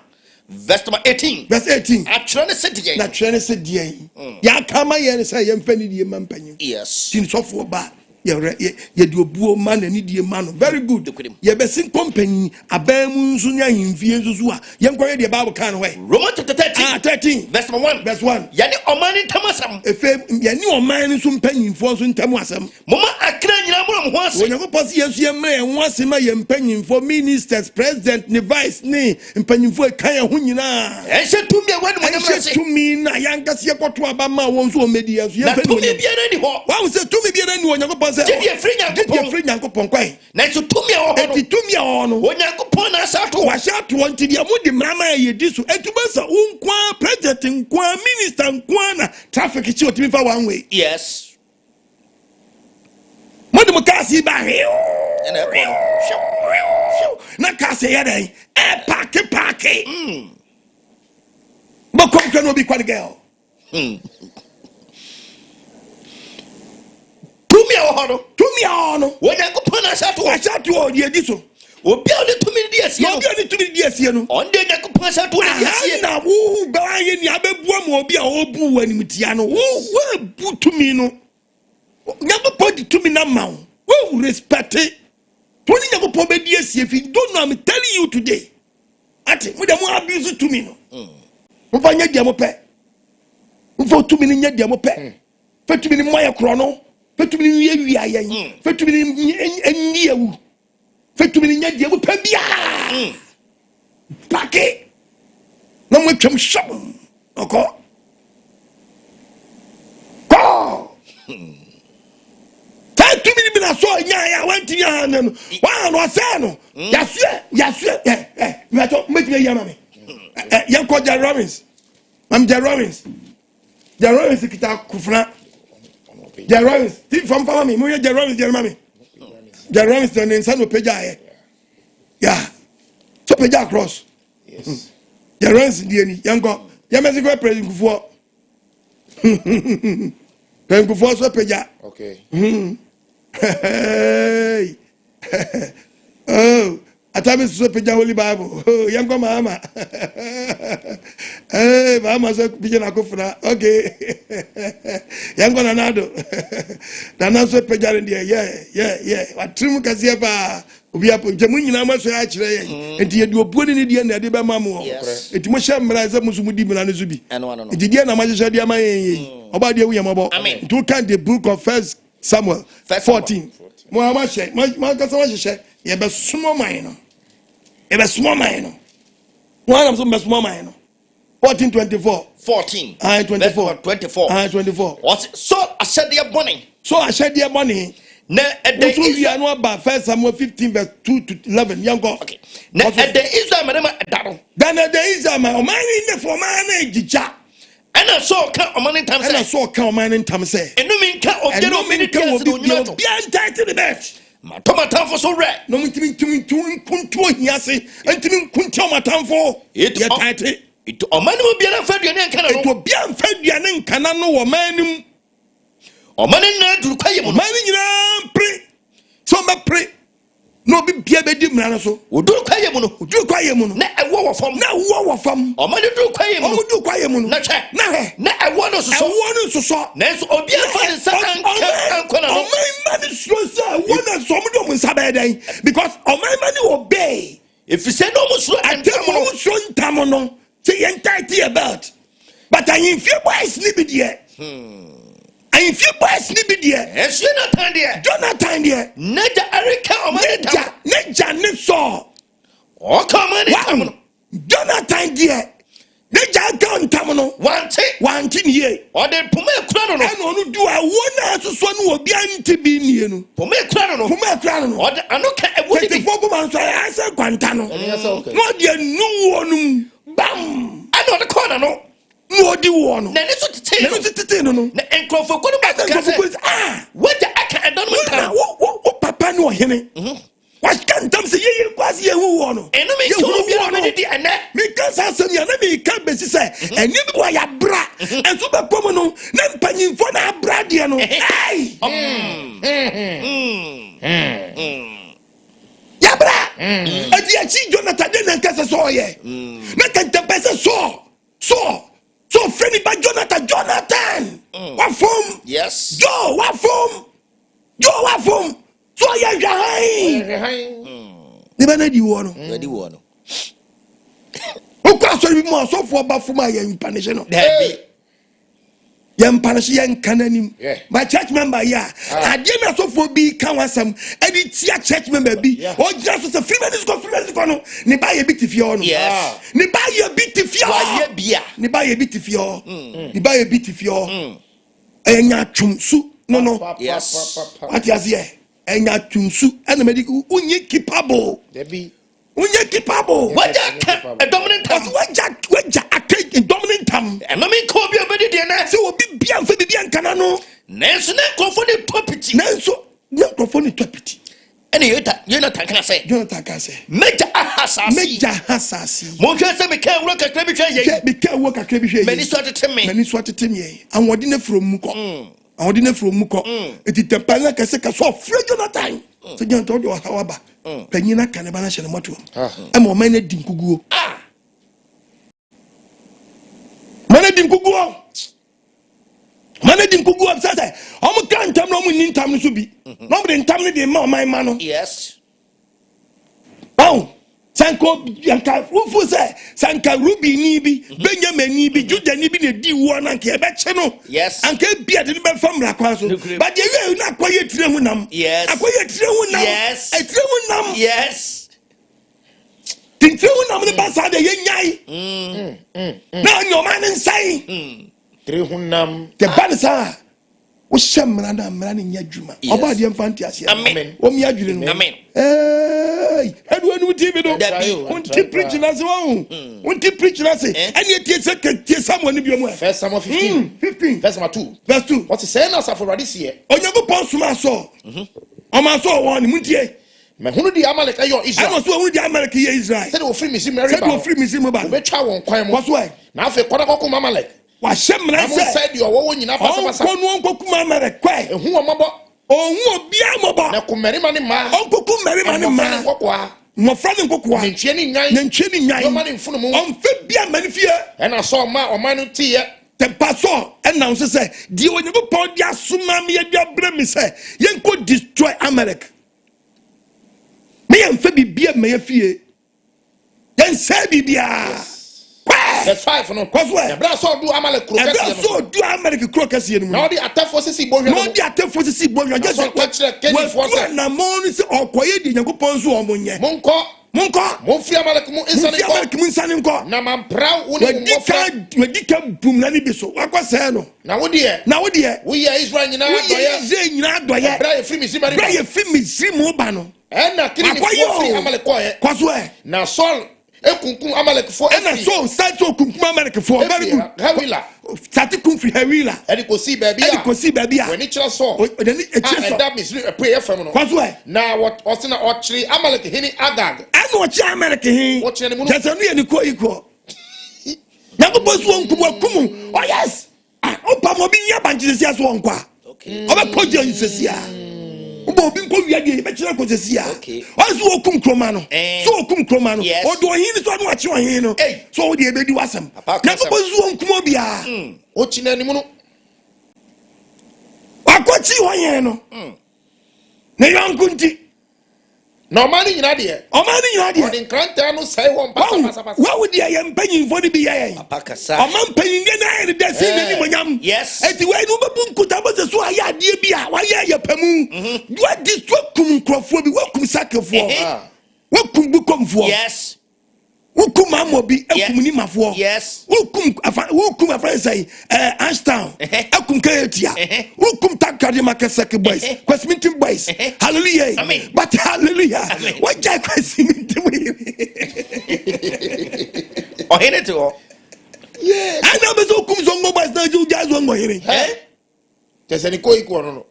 Verse 18. Verse 18. Atwere ne sedie. Na twere ne sedie. Ya kama ye ne say ye mfa ni die mampanyin. Yes. Tin sofo ba. Ye di obuo man na ni die man. Very good. Ye be sin company abamu nso nya himfie nso a ye nkoye de Bible kan we. Romans chapter 13. 13. Verse 1. Verse 1. Yani omani ntamasam. Efe yani omani nso mpanyinfo nso ntamu asem. Mama akra nyina mo ho ase. Onyankopon se yesu ye mra ye ho ase ma ye mpanyinfo ministers president ne vice ne mpanyinfo kan ye ho nyina. Ense tumi wanu mo nyamra se. Tumi na yankase ye kwoto aba ma won so omedi yesu ye fani. Tumi biara ni ho. Wa se tumi biara ni Onyankopon se. Je free Nyankopon kwai. Na so tumi ho. Eti tumi ho no. Onyankopon na asato. Wa shato nti dia mo di mrama ye di so. Etuma sa unkwa president nkwa minister nkwa na traffic chi otimi fa one way. Yes. Modi mo kasi ba he. Ena na kasi ye den. Parky. But come to no be quite girl. Tumi ho no. Onyankopon na asato. Wa shato o di edi so. Obi a de tumi di asie no. Obi a de tumi di asie no. Onde Onyankopon asato di asie. Na wo ba ye ni abebu am obi a obu animtia no. Wo bu tumi no. Onyankopon di tumi na ma wo. Wo respect it. Tony Onyankopon be di asie fi don't know I'm telling you today. Ati mo dem abuse tumi no. Mo fa nya dia mo pe. Mo fa tumi ni nya dia mo pe. Fa tumi ni moya kro no. Fa tumi ni wi ayen. Fa tumi ni enyi ewu. Fetumi ni nyadi abu pabia. Pake. Na mo twam shop. Oko. That 2 minutes I saw ya went to your hand and one was saying, yes, you are talking make me yammy. Young called Jerry Robbins. I'm Jerry Robbins. Jerry Robbins, the guitar Kufra. Jerry Robbins, tip from me, Muya Jerry Robbins, Jerry Mammy. Jerry Robbins, and then son of Peja. Yeah. So Peja cross. Yes. Jerry Robbins, young God. Yamasico president for. President for so Peja. Okay. Hey. Oh, atame so peja Holy Bible. Oh, yango mama. Hey, mama so peja na kofuna. Okay. Yango nanado. Nana so peja ndi yeah. Watrimu kasie pa. Obi apo jemu nyina ma so ya kire ye. Enti ye di obuoni ni die na de be mamu. Enti mo hye mra ze musu mudi mra ne so bi. Enti die na ma hye die ma ye. Oba de wu yamabo. To can the book of First Samuel 14. Mo she ma ka so she ye be sumo man no. Ye be sumo man no. One am so be sumo man no. 14:24. 14. 24. 24. 24. What? So I said the money. So I shed their money. Na There is no about First Samuel 15 verse 2 to 11. Young God. Okay. Na there is a man daro. Then there is a man in the for man jicha. And I saw count on money time. And I saw count man in time say. And no mean count of And no mean count will be behind to the best. My tomato for so red. No mean to kuntu yasi and to kuntu matam for it. It or money will be an unfair and it can will be unfair and canano or man or money not to require money pray. So my pray. No be dim so. We do require mono. Do quiet mono. Na a war from Na war from. or money do require mono. Do quiet mono. Na check. Na I want us I want to so. Nancy Obia for Satan can my money so I want some of them because my money obey. If you say no more I tell you so tamono. Say entirety about. But I in fear boy sleep there. I in fear boy sleep there. Yes, you're not time there. Jonathan there. Neja Erica or Neja ne so. Oh, come on. Jonathan there. Neja account tamono. One thing here. Or then Pume Crono. I don't do I want to so no be anti be near no. Pume Crono. Or the Anoka would be 4 months. I said Quantano. No, dear, no one. Bam! I know the corner, no. No, the one. Then it's what to tell no. And Crawford, what about the what the I don't know. What Papa no him. What can them say? You quasi who won. And me because I said, you me can't be say, and you boy a bra, and super pomano, then penny for a bradiano. Hey! Yabra! And the achi Jonathan didn't cast a saw ye. Not can the best so friendly by Jonathan. What form? Yes. Joe, what form? So I never you want. Ready one. Of course, we more so for Bafuma and Panishano. Yam Panashian Cananim. My church member, yeah. I didn't so for be Kawasam. I did see a church member be. Or just as a free man is got free. Nibai a bit if you yes. Nibai a bit if you Nibai a bit if you Nibai a bit if you Enya Chumsu. No. Yes. What is here? Enya Chumsu and the medical unye capable. Debbie. Unye capable. What a dominant time. What Jack a cake in dominant time. And I mean, Kobe already did not. So will be bien for the bien canano. Nancy Crawford property. Nanso, Crawford property. And you're not can I say. Jonathan can say. Major Hassasi. Montreal say, can't work at Crebisha. Be can't work at Crebisha. Many started to me. Many started to me. And what dinner from Muko. And dinner from Muko. It is the Pala Caseka so free Jonathan. So John told you however. Penina Canabana Shanamatu. I'm a man at Dinkugu. Managing Kugu. Managing Kugu upset. I'm a can't tell no one in time to be. Nobody in time to my man. Yes. Oh, Sanko Yanka, who say Sanka Ruby Nibi, Benjamin Nibi, Judah Nibi, the D1 and Quebec. Yes. And can't be at the river from La Quaso. But you're not quiet Trewunam. Yes. A quiet Trewunam. Yes. A Trewunam. Yes. Think Trewunam the Bassa de Yay. Now your man inside. Trewunam. The Banasa. wo shemra na mra ne nya dwuma oba de mfanti ase amen o mi adwene no amen edu anu TV do unti preach na se won unti preach na se ene tie Samuel ni biomu First Samuel 15 First Samuel 2 verse 2 what is saying as for this year Onyankopon suma so o ma so won ni muntie me hunu di Amalek ayo Israel I so hunu di Amalek ye Israel said o free me Mary said o free me ba be twa won kwan mo so na afi koda kokko Amalek wa shemra se said you wo nyina pasa onu onkoku Amalek kwai ehu omobo ohun obi amobo na ko merima ni ma onkoku merima ni ma mo fra ne nkokoa ne ntwe ni nwan yo ma ne mfunu mu on fe bia manifie na so ma o ma no tie tempa so na so say di Onyankopon dia suma me ye dia bra mi say yenko destroy Amalek me yen fe bibia me ye fie yen say bibia the 5 no kwaswe bra so do Amalek kro kase no so do Amalek kro kase no na odi atafo sisi bohwe no di atafo sisi bohwe just na mo ni se okoye di Nyankopon so o monye monko monfi Amalek mu insane nko na mampra wo ni mo fra wadi ka bum na ni bi so wakwase no na wo de wo ye Israel nyina doye bra ye free me mo ba no na kiri ni free Amalek koye kwaswe na Saul ekunkum Amalek fo na so start to kunkum Amalek fo very good Hawila start kunfi Hawila edi ko si baby a when chira so and that means pray fam no kwaswe na what osina ochiri Amalek hini Agag ana ochi Amalek hin ochi ne mu tese no ye ni ko iko Nyankopon so onkubu kumu oh yes opa mo bi nya banjisi aso onkwa okay oba koje nsesia ubo bi nko wiade be kire ko sesia ozo okum kroma no so okum kroma no odo ohin so no achi ohin no so wo de ebedi wasam Nyankopon so onkum obia ochi na nimu no akochi ohin no ne yankunti no mani nyina de odin kranta no sai won pasa wa wo de ye mpanyin fo de bi ye apakasa o man panyin de na ye de sin ni monyam yes eti we no bebu nkuta bo se so aya ade bi a wa ye ye pamu do adi so kum nkrofo bi wa kum sakefo wa kum bu komfo yes wukum amobi akum ni mafo yes wukum afran say Ashtown akum kaetia wukum takade makasake boys kwasmintin boys hallelujah amen but hallelujah what jai kwasmintin o hene to yeah ana bezo wukum zongo boys na ju jazz zongo hene tese ni ko iko no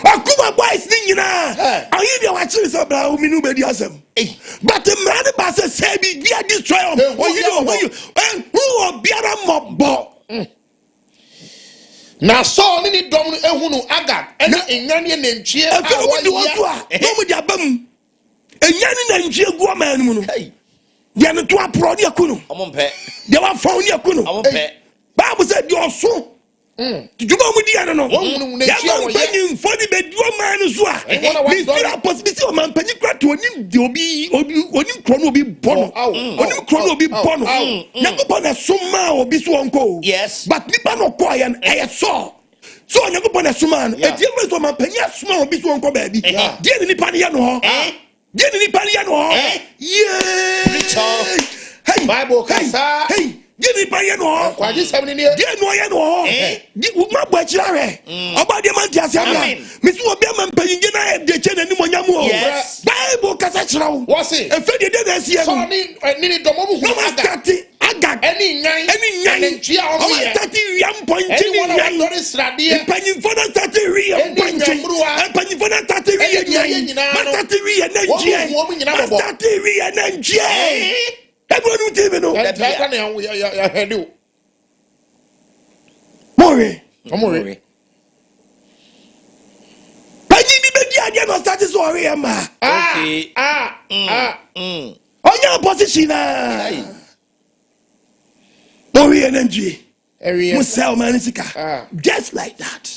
akuma boys ni nyina ayi de wa chiri so bra o minu be di asem but man ba say bi dia destroy o you know who obiara mobo na so ni dom no ehunu Agag ene enwane nantwie a waya no mu di abam enwane nantwie gu o man mu no dia no to apro dia kunu omompe dia wa fa oni akunu omompe Bible said dia oso Juba mu dia no ya man panyin fodi be duo man so a ni fira possibility o man panyin kra to onim de onim kro no obi bono onim kro no obi bono Nyankopon na soma obi so onko yes but nipa no ko ya e so Nyankopon na soma no e die me so man panyin soma obi so onko ba bi die ni nipa ne ya no ho die ni nipa ne ya no ho yeah hey Bible kasa hey Gini pa ye no kwaji 7 ni die no ye no di uma bo akira re oba de man tiase abia mi so obi man panyin na de che na Animounyam o Bible kasa kira wo wose efe de na sie so ni domo bu Agag eni nyan ntwia o ye stati yam ponchi ni nyan panyin fo na stati ri yam ponchi panyin fo na stati ri nyan ma stati ri na nje ma stati ri na nje everyone TV no that can ya hedu more panyi bi be dia dia no start so ore ya ma okay onya position na more energy musel man sika just like that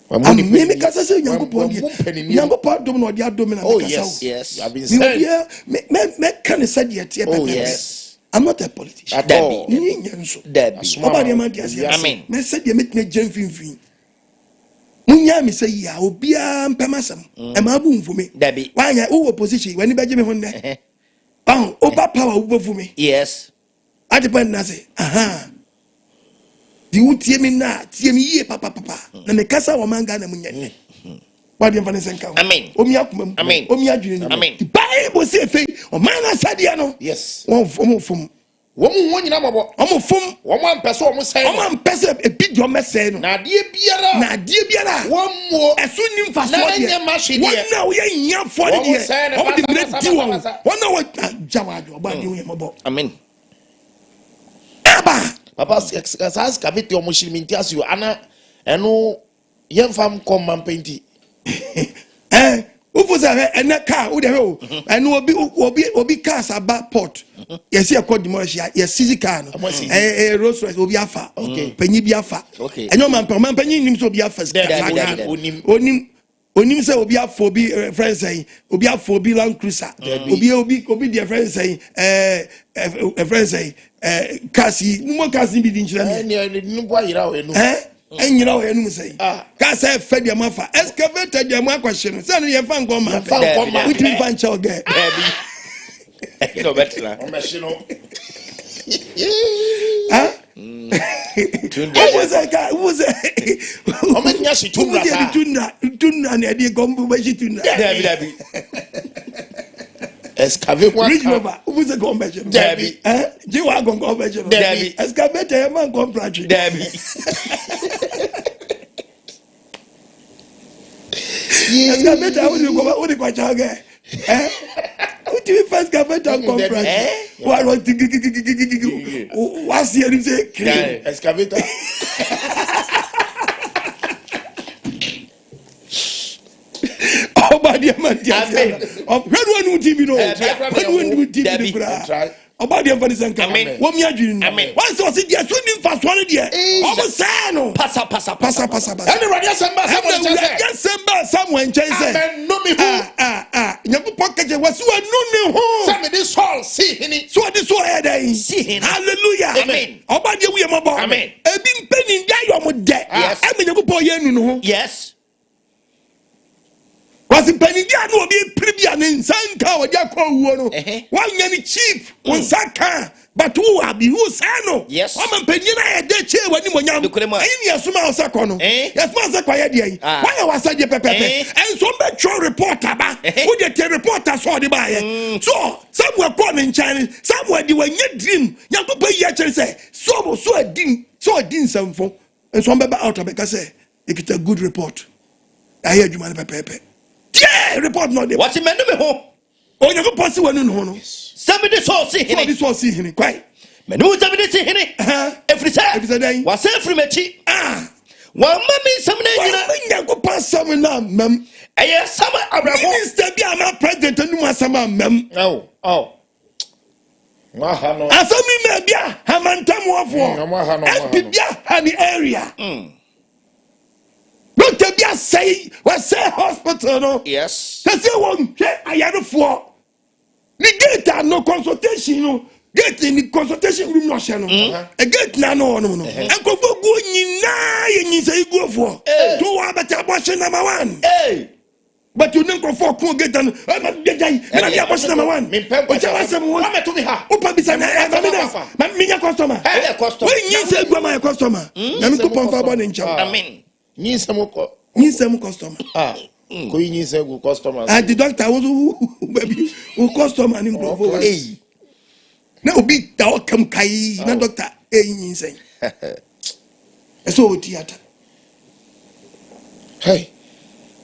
me kasa say Nyankopon dom no dia dom na me kasa yes I've been saying me can say dia oh yes I'm not a politician at all amen me say dia met me jamfinfin munya me say ya obia mpamasam e ma bu mfume dabi wanya wo opposition wani beje me honde oba power wo fu me yes depend na say di utie mi na tie mi ye papa na me kasa wo manga na munyane what the infant senka amen omi akuma amen omi adwene amen the bible say fe o man asade no yes won fom wo mu nyina mabo omo fom wo man pese wo say omo pese ebidio mese no na de biara wo mo eso nim fa so de won na wo ye nya for de omo de bread di won na wo jawajo ba de wo mabo amen papa sas kavite omo shilminti asu ana eno yemfam kom Mpanindie ufu za ene car wo de ho eno obi car saba port yes e call demolish yes sisi car no Rolls Royce obi afa panyi bi afa enyo Mpanindie nim so obi afa onim say obi afa obi friend say obi afa obi Land Cruiser obi their friend say friend say kasi mo kasi bi di nchira me ni bo ayira we no enyira we enu say ka say fa dia mafa excavator dia ma kwahye no say no ye fa ngoma we fan chow ge you know better o machine no was o me nya shi tunna na de gombu ba shi tunna Dabi excavate one bridge over who's a gombe Dabi je wa gongo ba je Dabi excavator e man contract Dabi excavator wo de kwa chaga what do you first excavator contract what what's here say excavator Obadi amantia where one TV no where one TV kura obadi amfani sanka wo mi adwini once o se dia so ni mfa so ne dia o mo say no pasa and radio samba someone say no me who nyaku pokeje wasu anu ne ho say me this all see hini so this so head aí hallelujah amen obadi wi mo bo amen ebi Mpanindie ayo mo de e me nyaku po ye nu no ho yes was Mpanindie anu obi pribia ne nsanka o dia kwa wuo no wan nya ni chief won saka but who abi who say no yes o Mpanindie na ye de che wani monyam ayi ni asuma o sako no yasuma sako ye de yi why was say pepepe and so be tro reporter ba who dey tell reporter so de ba ye so somewhere call in China somewhere di wanye dream yakupo ye chere say so adin samfo and so be out of because say it a good report I hear you man pepepe yeah, report not there. What's the man me ho? Oh, you go pass one no. Somebody so see him. This was see him. Quite. Me no somebody see him. Every time. Was every mechi. One mommy some na you go pass some na mem. Eh some abrabo. Minister bi am president no masama mem. Oh. Mahano. Asami me bia hamantam wofo. Bia hani area. Doctor bia say we say hospital no. Yes. They say one ayarefo. The gate no consultation no. Gate in consultation room no share no. A gate na no. Enkofo go nyina ye nyisa go for. To wa beta abortion number 1. But you don't go for cool gate no. Na abortion number 1. O cha wasem wo. Come to me ha. O pa bisa na examiner. Me customer. Customer. We nyisa go my customer. Na me ko pon fa bo ne ncha. Amen. Nyisem customer. Ko nyisem go customer. And the doctor was baby who customer nim go. Na obi da kam kai na doctor nyisem. So theater. Hey.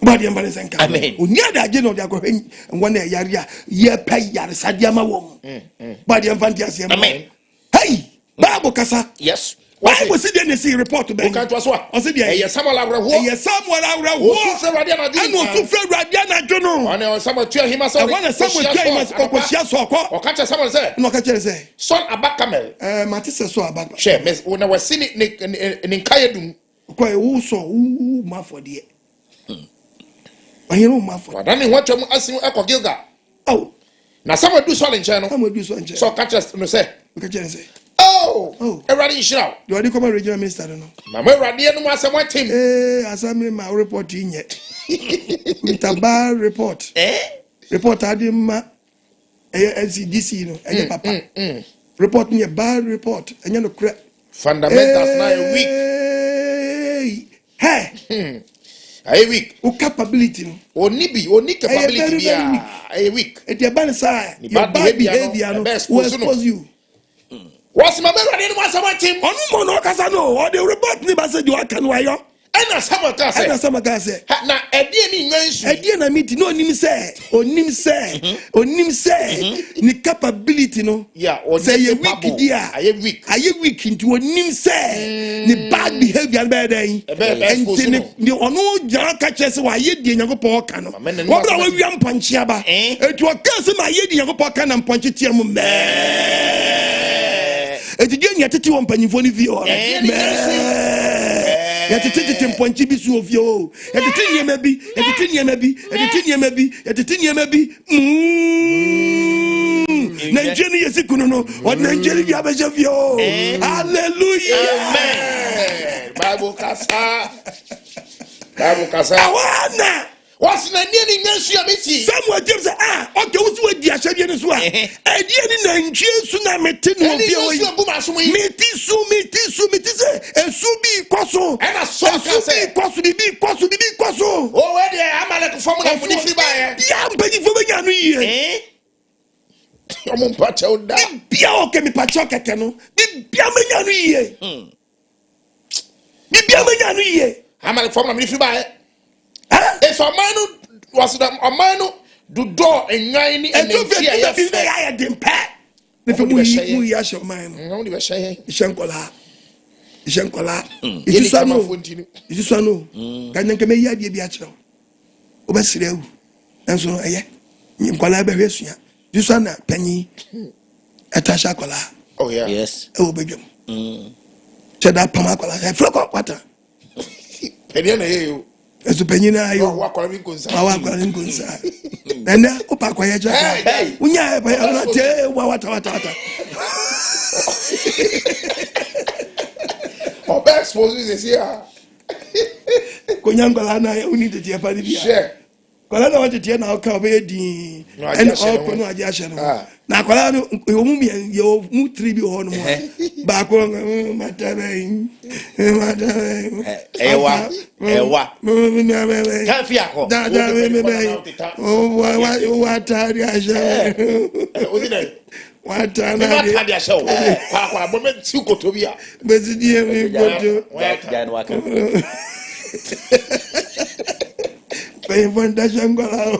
Body am balance nka. Amen. Onya da je no da go hwen won na yare a ye pay yare sadia ma wom. Body am fantasy am. Amen. Hey, Bible kasa. Yes. Why was it then see report to be? Okay, to aswa. O se dia. Samuel awreho. Samuel awreho. O sufre radiana di. Ano sufre radiana jono. Ana Samuel tua hima so. Ana Samuel tua hima so ko sia so ko. O ka che Samuel say. No ka che say. Son abakamel. Matise so abak. She mes una wasini ni nkayedum. Ko e wo so wo ma for de. Ahiro ma for. Wadani nwatwam asin ekọ Gilgal. Oh. Na Samuel du so le nche no. Samuel du so nche. So ka che no say. Ka che say. Oh, everybody nshira. You already come regional minister no. Na me radi enu asem watim. Asami ma report inye. Mitaba report. Report adi ma NCDC no. Papa. report me a bad report and you know correct fundamentals now a week hey a week o capability oni capability be a week e dey ban say your bad behavior no will expose you what's my better than what's my team onu mo no kasa no or the report ni ba say you can wayo ena sama ka say na edie ni nwansu edie na meet no onim say ni capability no say ye weak dia aye weak into onim say ni bad behavior be dey ni onu jan ka chese wa ye die Nyankopon ka no wo bra wa wiam ponche aba etu o ka se ma ye die Nyankopon ka na ponche tie mu me etu die ni atete wo mpanyimfo ni vi o ya tete mponchi bi su ofio ya tete niema bi na njeni yesikunu no o na njeni bi abejavio hallelujah amen bible kasa awana what's na ni nyansu ya meti Samuel James okay wusu odi ahwede ne so edie ni na ntwe su na meti no bi o meti su se esu bi kwaso ena so ka se bibi kwaso o we de amalek fom na funi free ba ye ya mpani fo be nya no yie omo mpacha oda bia o ke mi pacha keke no bia me nya no yie bia me nya no yie amalek fom na free ba ye if a man was the man do door and nine and ya dem pa ne fe mu ya show man no be shey ishankola isusano kanyan ke me ya die bi a kire o ba sire wu enso eye nkola ba hwesua isusana panyi etasha kola oh yeah yes e wo bedwam cheda pama kola e froko kwata penye na yeyo esu penyina ayo wa kwala nkonsa nana opa kwa yeja unya ba ya te wa wata o ba expose this here konyangola na uni de tie pa bia share kola na wate tie na o ka be di en o ko no aja hye no na kola no yo mu mu tri bi ho no ba ko matabe ewa kafi akọ da wa tari aja wata na de tadi asho kwa bomen si kotobia bezidie mi gojo jana waka pe fonda jangola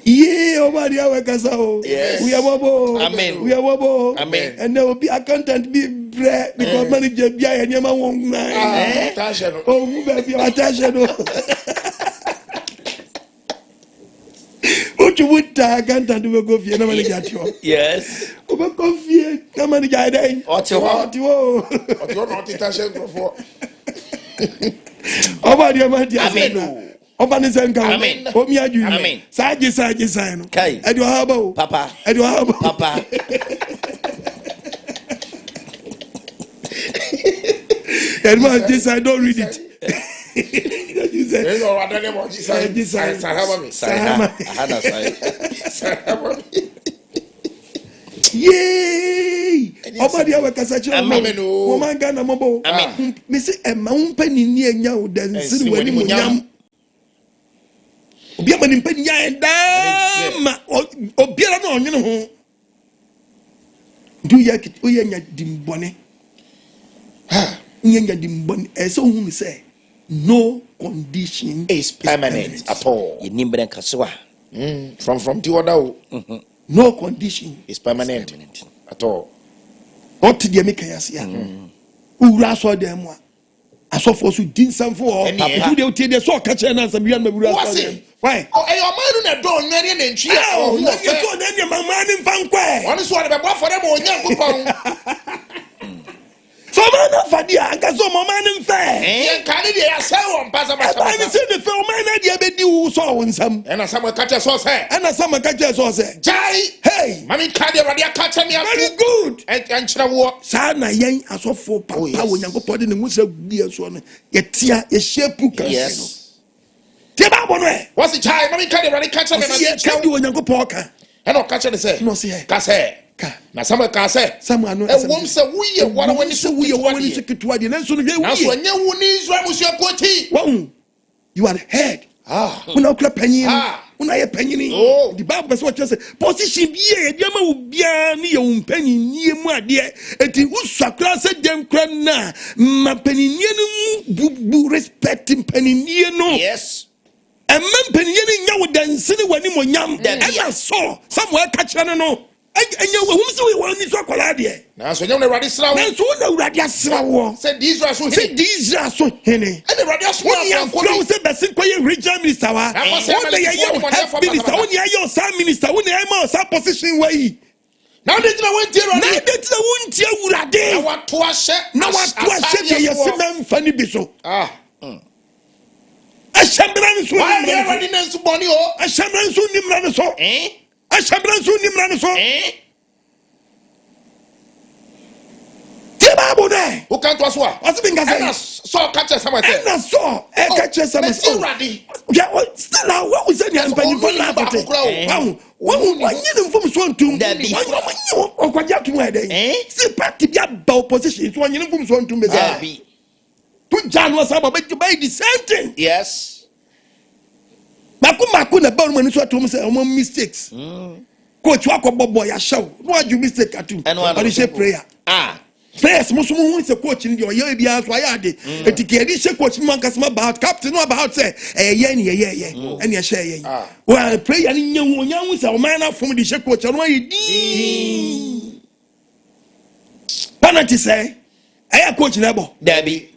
ye obadi awekasa o we are bobo amen and there will be accountant be bre because manager bia ya nyama won na oh mu be bia attention Ochu wuta accountant be go fie na manager tio yes o be go fie na manager dey oti no attention for obadi amadi amen Oba ni senka amen omi aju amen saji sign no kai edi ohaba o papa edi ohaba papa and man this I don't read it you say no I don't know Jesus sahaba me yay oba dia we kasa chiro mo man ga na mobo me say e ma umpani ni enya o dansiri wani munyam obi amani mpani nya da ma obiara na onye ho do ya kit o nya dimbone nya dimbone e so hu me say no condition is permanent at all you nimbre kasoa from the other no condition is permanent at all. What did you make us here? Ura so dem a asofo so din samfo o papa do dey so catch na some yan mabura so why oh e o manu na do nware na ntwi oh na ye so na nye mama ni mfankwa one so dey bo for dem o nya nkopon so man fadi anka so mama ni mfa ye kan dey asai won pasa ba ba ni se de fe o man na dey be di wo so won sam e na sam catch so say jai hey mami kan dey radio catch me very good and chira wo sa na yen asofo papa wo nyankopon de ne musa gbi so no ye tia ye shape kan no Tiba bono. What's the child? Mommy can't really catch him. Can do when you go poker. I don't catch him. Say, no, say, Casse. Now, someone can say, someone know. A woman said, we are one when we are one is a kituadi. And so, when you need Monsieur Coty, you are head. When I clap penny, when I a penny, the Bible is what you say. Position be Yama will be a penny near my dear. And it was a class at them crana. My penny near respecting penny near no. Yes. And man penny near Nsene when Animounyam. And I saw somewhere catch no. And you want me to call now, so you're ready, Slow. And so no radio slow. Said these are so henny. And the radio slow said that Sinquay regional minister. One day you have minister, only your son minister, only I'm some position way. Now that's the one dear, now that's the one dear would I dare. What to us? Now what to us? Yes, funny biso. A shambran soon. Why are ready to Bonnie? A shambran soon, Nimranaso. A shambran soon, Nimranaso. Who can't was what? What's the thing? Saw catches someone. And I saw a catcher someone. Yeah, still now, what was that? One year from Swan to one quite where they still party about position. It's 1 year from Swan to me. To John was about to buy the same thing. Yes. Makuna Bowman is what to say among mistakes. Coach Wako Boy, I show. What you mistake at two? And what is a prayer? First, most of them say coach in your year be as why are they? And to get this coach man can about captain about say yeah and you share well pray and young with our man from the coach and why you penalty say I coach never Debbie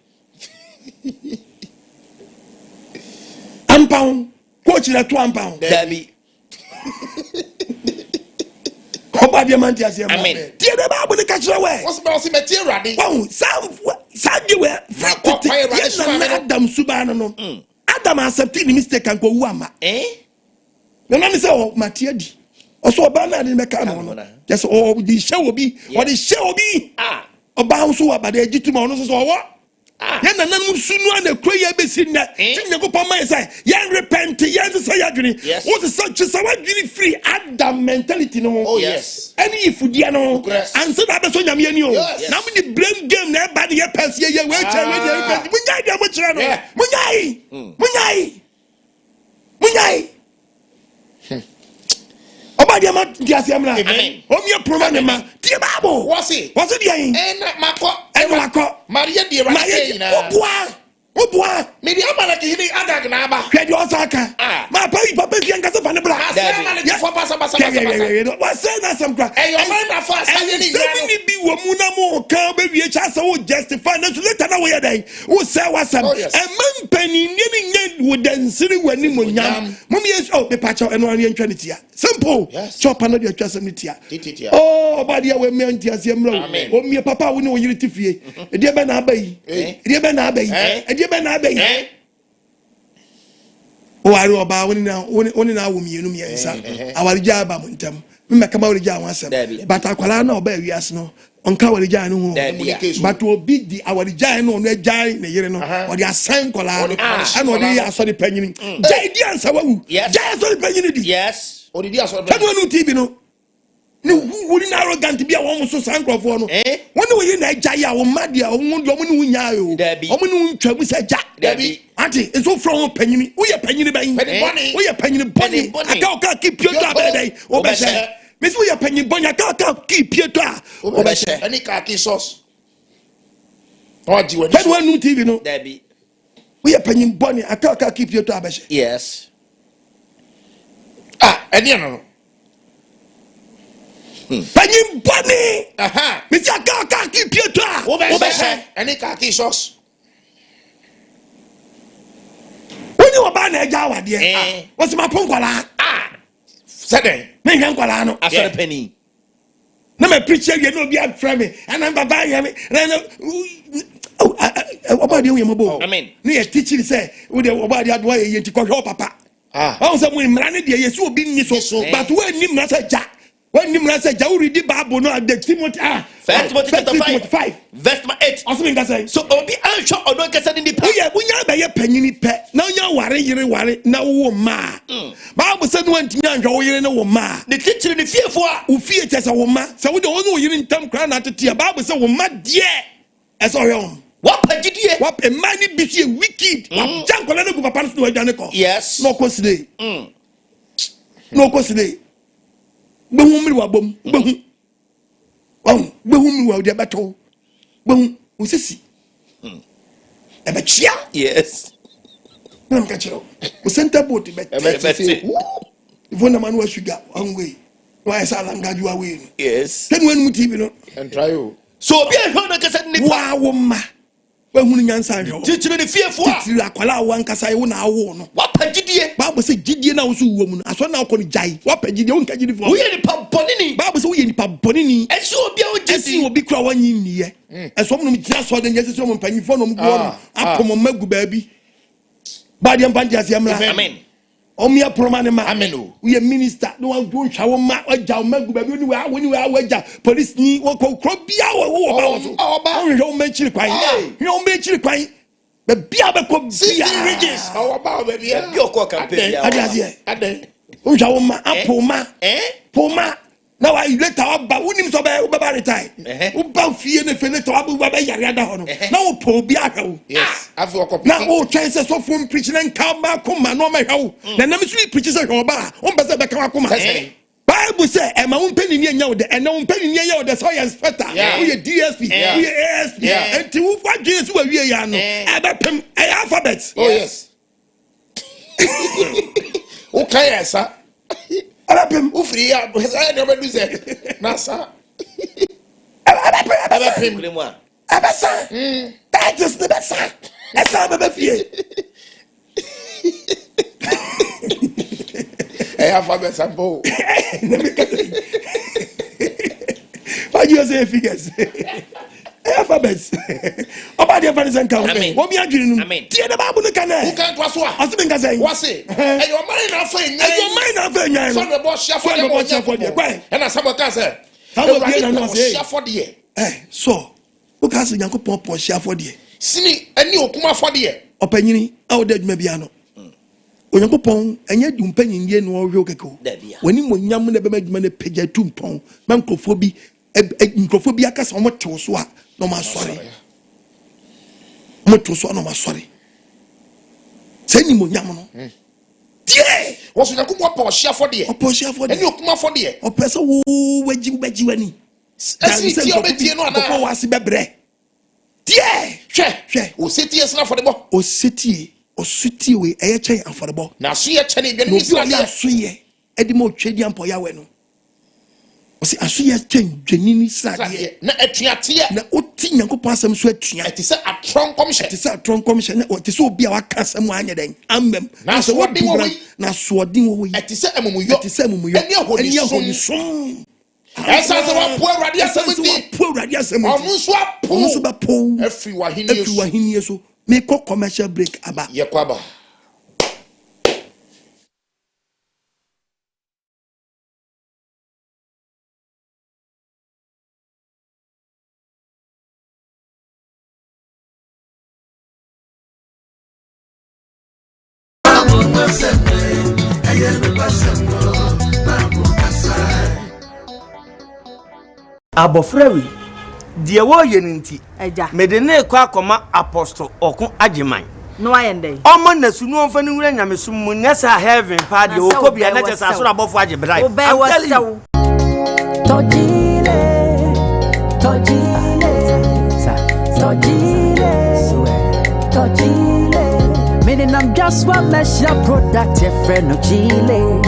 £1 coach na £2 Debbie Diamante as your man. Dear the Bible, the catch away. What's about the material? Oh, some you were Adam Subano. Adam accepted the mistake and go Wama. The man is all Matiadi. Also, a banner in the Mecano. Just all the show will be what the show will be. About so about the Jitumon or what? Yan and Sunu and the Quay Basin that you go my side. Yan repent, yan to say agony. What is such as a free Adam mentality? No, oh, yes. Any if you know, and so that is on your now when you blame game, nobody your pants, yeah, Munyai. Oba dia ma dia se amla. O mi program ma. Dia babo. What's it? What's it dia yin? Mako. Maria dia ra ke ina. Oboa. Me dia amala ke hini adag na aba. Hwe di osaka. Ma papa fi ankasa fa ne bra. Ya for basa. What's say na some cry. E yo man na fa say ni gra. Ni bi wo mu na mo kan be wie cha say wo justify na so later na wo ye dai. Wo say wasam. E man Mpanindie ni nye Wode Nsene wani Animounyam. Mummy is be pacho eno an yentwa ne tia. Simple. Chop na de atwa sam ne tia. Oh, ba dia we me antia se mra. O mi papa wo ne wo yiri tifie. E de be na abai. E de be na abai. O ari oba woni na wo mienu miensa awari ja ba muntam me kama wori ja wansem but akwala na oba wiase no onka wori ja no ho but obi di awari ja no no jai ne yire no odi asan kola ana odi asori panyini jai di ansa wawu jai asori panyini di yes odi di asori panyini TV no ni wuri na arrogant bia wo so sankrofo no woni wo yi na jai a wo madia wo mu do mu ni nya yo o mu ni ntwa mu se ja Auntie, it's all from Penny. We are Penny Bang. We are Penny Bunny. I can't keep your job day. Obesha. Miss, we are Penny Bunny. I can't keep your job. Obesha. Any khaki sauce. What do you want? That one new TV, no? Debbie. We are Penny Bunny. I can't keep your job. Yes. Enye no. Penny Bunny. Miss, I can't keep your job. Obesha. Any khaki sauce. You are na eja wade what's my ponkwala said me hwan kwala no asore penny na me preach here no be aframe and I'm baba here me oba de yemo amen na ye teaching say we de oba de adwa ye nti ko hwe papa say we mra ne de ye so obi ni so but we nim na say ja When you say Jauri di Bible no the Timothy 1 Timothy chapter 5 verse 8. Asumi nka say. So obi ansho odo kasa ni pa. Oye bunya ba ye panyini pe. Na onya ware na wo ma. Bible say no antimi anhwo wo yire na wo ma. The teacher the fearful wo fie tese wo ma. Say wo de wo no yire ntam kra na tete. Bible say wo ma de. Eso hwe. What pagidie? What a man be wicked. What jankola no go papa no adwane ko. Yes. No consider. No consider. Behumri wa bom. Behumri wa de beto. Behum usisi. Ebe chia. Yes. Na mkachiro. O center board be. If na man wa sugar one way. Why sala ngaju wa way. Yes. Then when mu TV no. And try you. So obi ehwe no kasa ni wa wo ma. Wahunu nyansa hwe. Titiri ne fiefo a. Titiri akwala wa nkasa wo na awo no. Wa pagidie. Bible say gidie na wo so wo mu no. Aso na ko ni jai. Wa pagidie wo nka gidi fo. Wo ye ni pa bonini. Bible say wo ye ni pa bonini. Esi obi a wo gidi. Esi obi kra wa nyi niye. Eso mo no mtira so de nyese so mo mpanyifo no mgo no. Apomo magu baabi. Ba de mpanje ase amra. Amen. Omia promane ma. Amen o. We minister no wan do hwa wo ma oja magu baabi ni wa waja police ni wo ko bia wo ba wo so. Oba. Wo hwe o menchiri kwan. Hwe o menchiri kwan. Be bia be ko bia regions oba baby ya bi okọ campaign ya. Ade. O hwa wo ma apoma. Poma. Na wa later oba wonim so be ba retire. O ba fie ne fe ne to abu ba yare ada ho no. Na wo po bia hwa wo. Yes. Afi okọ. Na o try say so from preaching and come back come no ma hwa wo. Na nam so preach say hwa ba. O be say be ka akoma. Bible say e ma Mpanindie enya wo de e na Mpanindie enya wo de so inspector wo ye DSP wo ye ASP enti wo fa Jesus wo wie ya no e be pem e alphabet. Oh yes. Okay esa Aba pem wo free ya say no be do say na sa aba pem Kremwa. aba sa that is the best esa be fie alphabet sample. What you say figures? Alphabets. Oba dey find some count. What me adwiri nu? Tie the Bible no kan e. Who can to aso a? Asebe nka say. What say? And your mind na fa nyan. Your mind na fa nyan. So the boss share for the boy. And as some can say. How be na no say. Share for the so. Who can say Yankopon po share for the. Sini ani okuma for the. Opanyini a wo dey adwuma bia no. Onyankopon enye du Mpanindie no hwe okeko. Wani monyam na be madwuma ne pagya tu mpon. Man nkrofo bi akasa omo tew so a no ma sori. Mo tew so no ma sori. Sani monyam no. Die! Was Yankopon po share for the. Opo share for the. Ani okuma for the. Opese wo waji wani. Asi ti obetie no ana. Opo wase bebre. Die! Hwe. O setie sna for the bo. O setie osuti we eye chen afọrọbọ na so ye chen bi no bi na so ye edi mo twedi ampo ya we no o si aso ye chen dwenini sade na atuate na oti Nyankopon asem so atua eti se atron commission na oti se obi a waka asem anya den amem na so odi wo wi na so odi wo wi eti se amumuyo eni ahoni so esa se wa po awurade asem di omu so ba po every wahini so me ko commercial break aba yekwaba abofrawi die wo ye nti mede ne kwa akoma apostle okun AGYEMANG no ayende omo na sunu onfa ni wura nyamesum mu nesa heaven pa de okobia na chesa so abofo agyebrai tojile meaning I'm just one measure product your friend no chile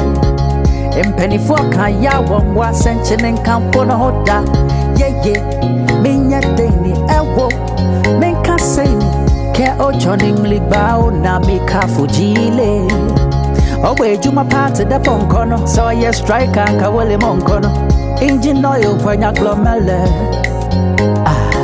Mpanindie kan ya wonwa senchene kampo no hoda ye menya deni ewo menka seni ke ochoni mlibao na mika fujile owe juma party de ponkono so ye striker ka wole monkono engine oil kwanya glomele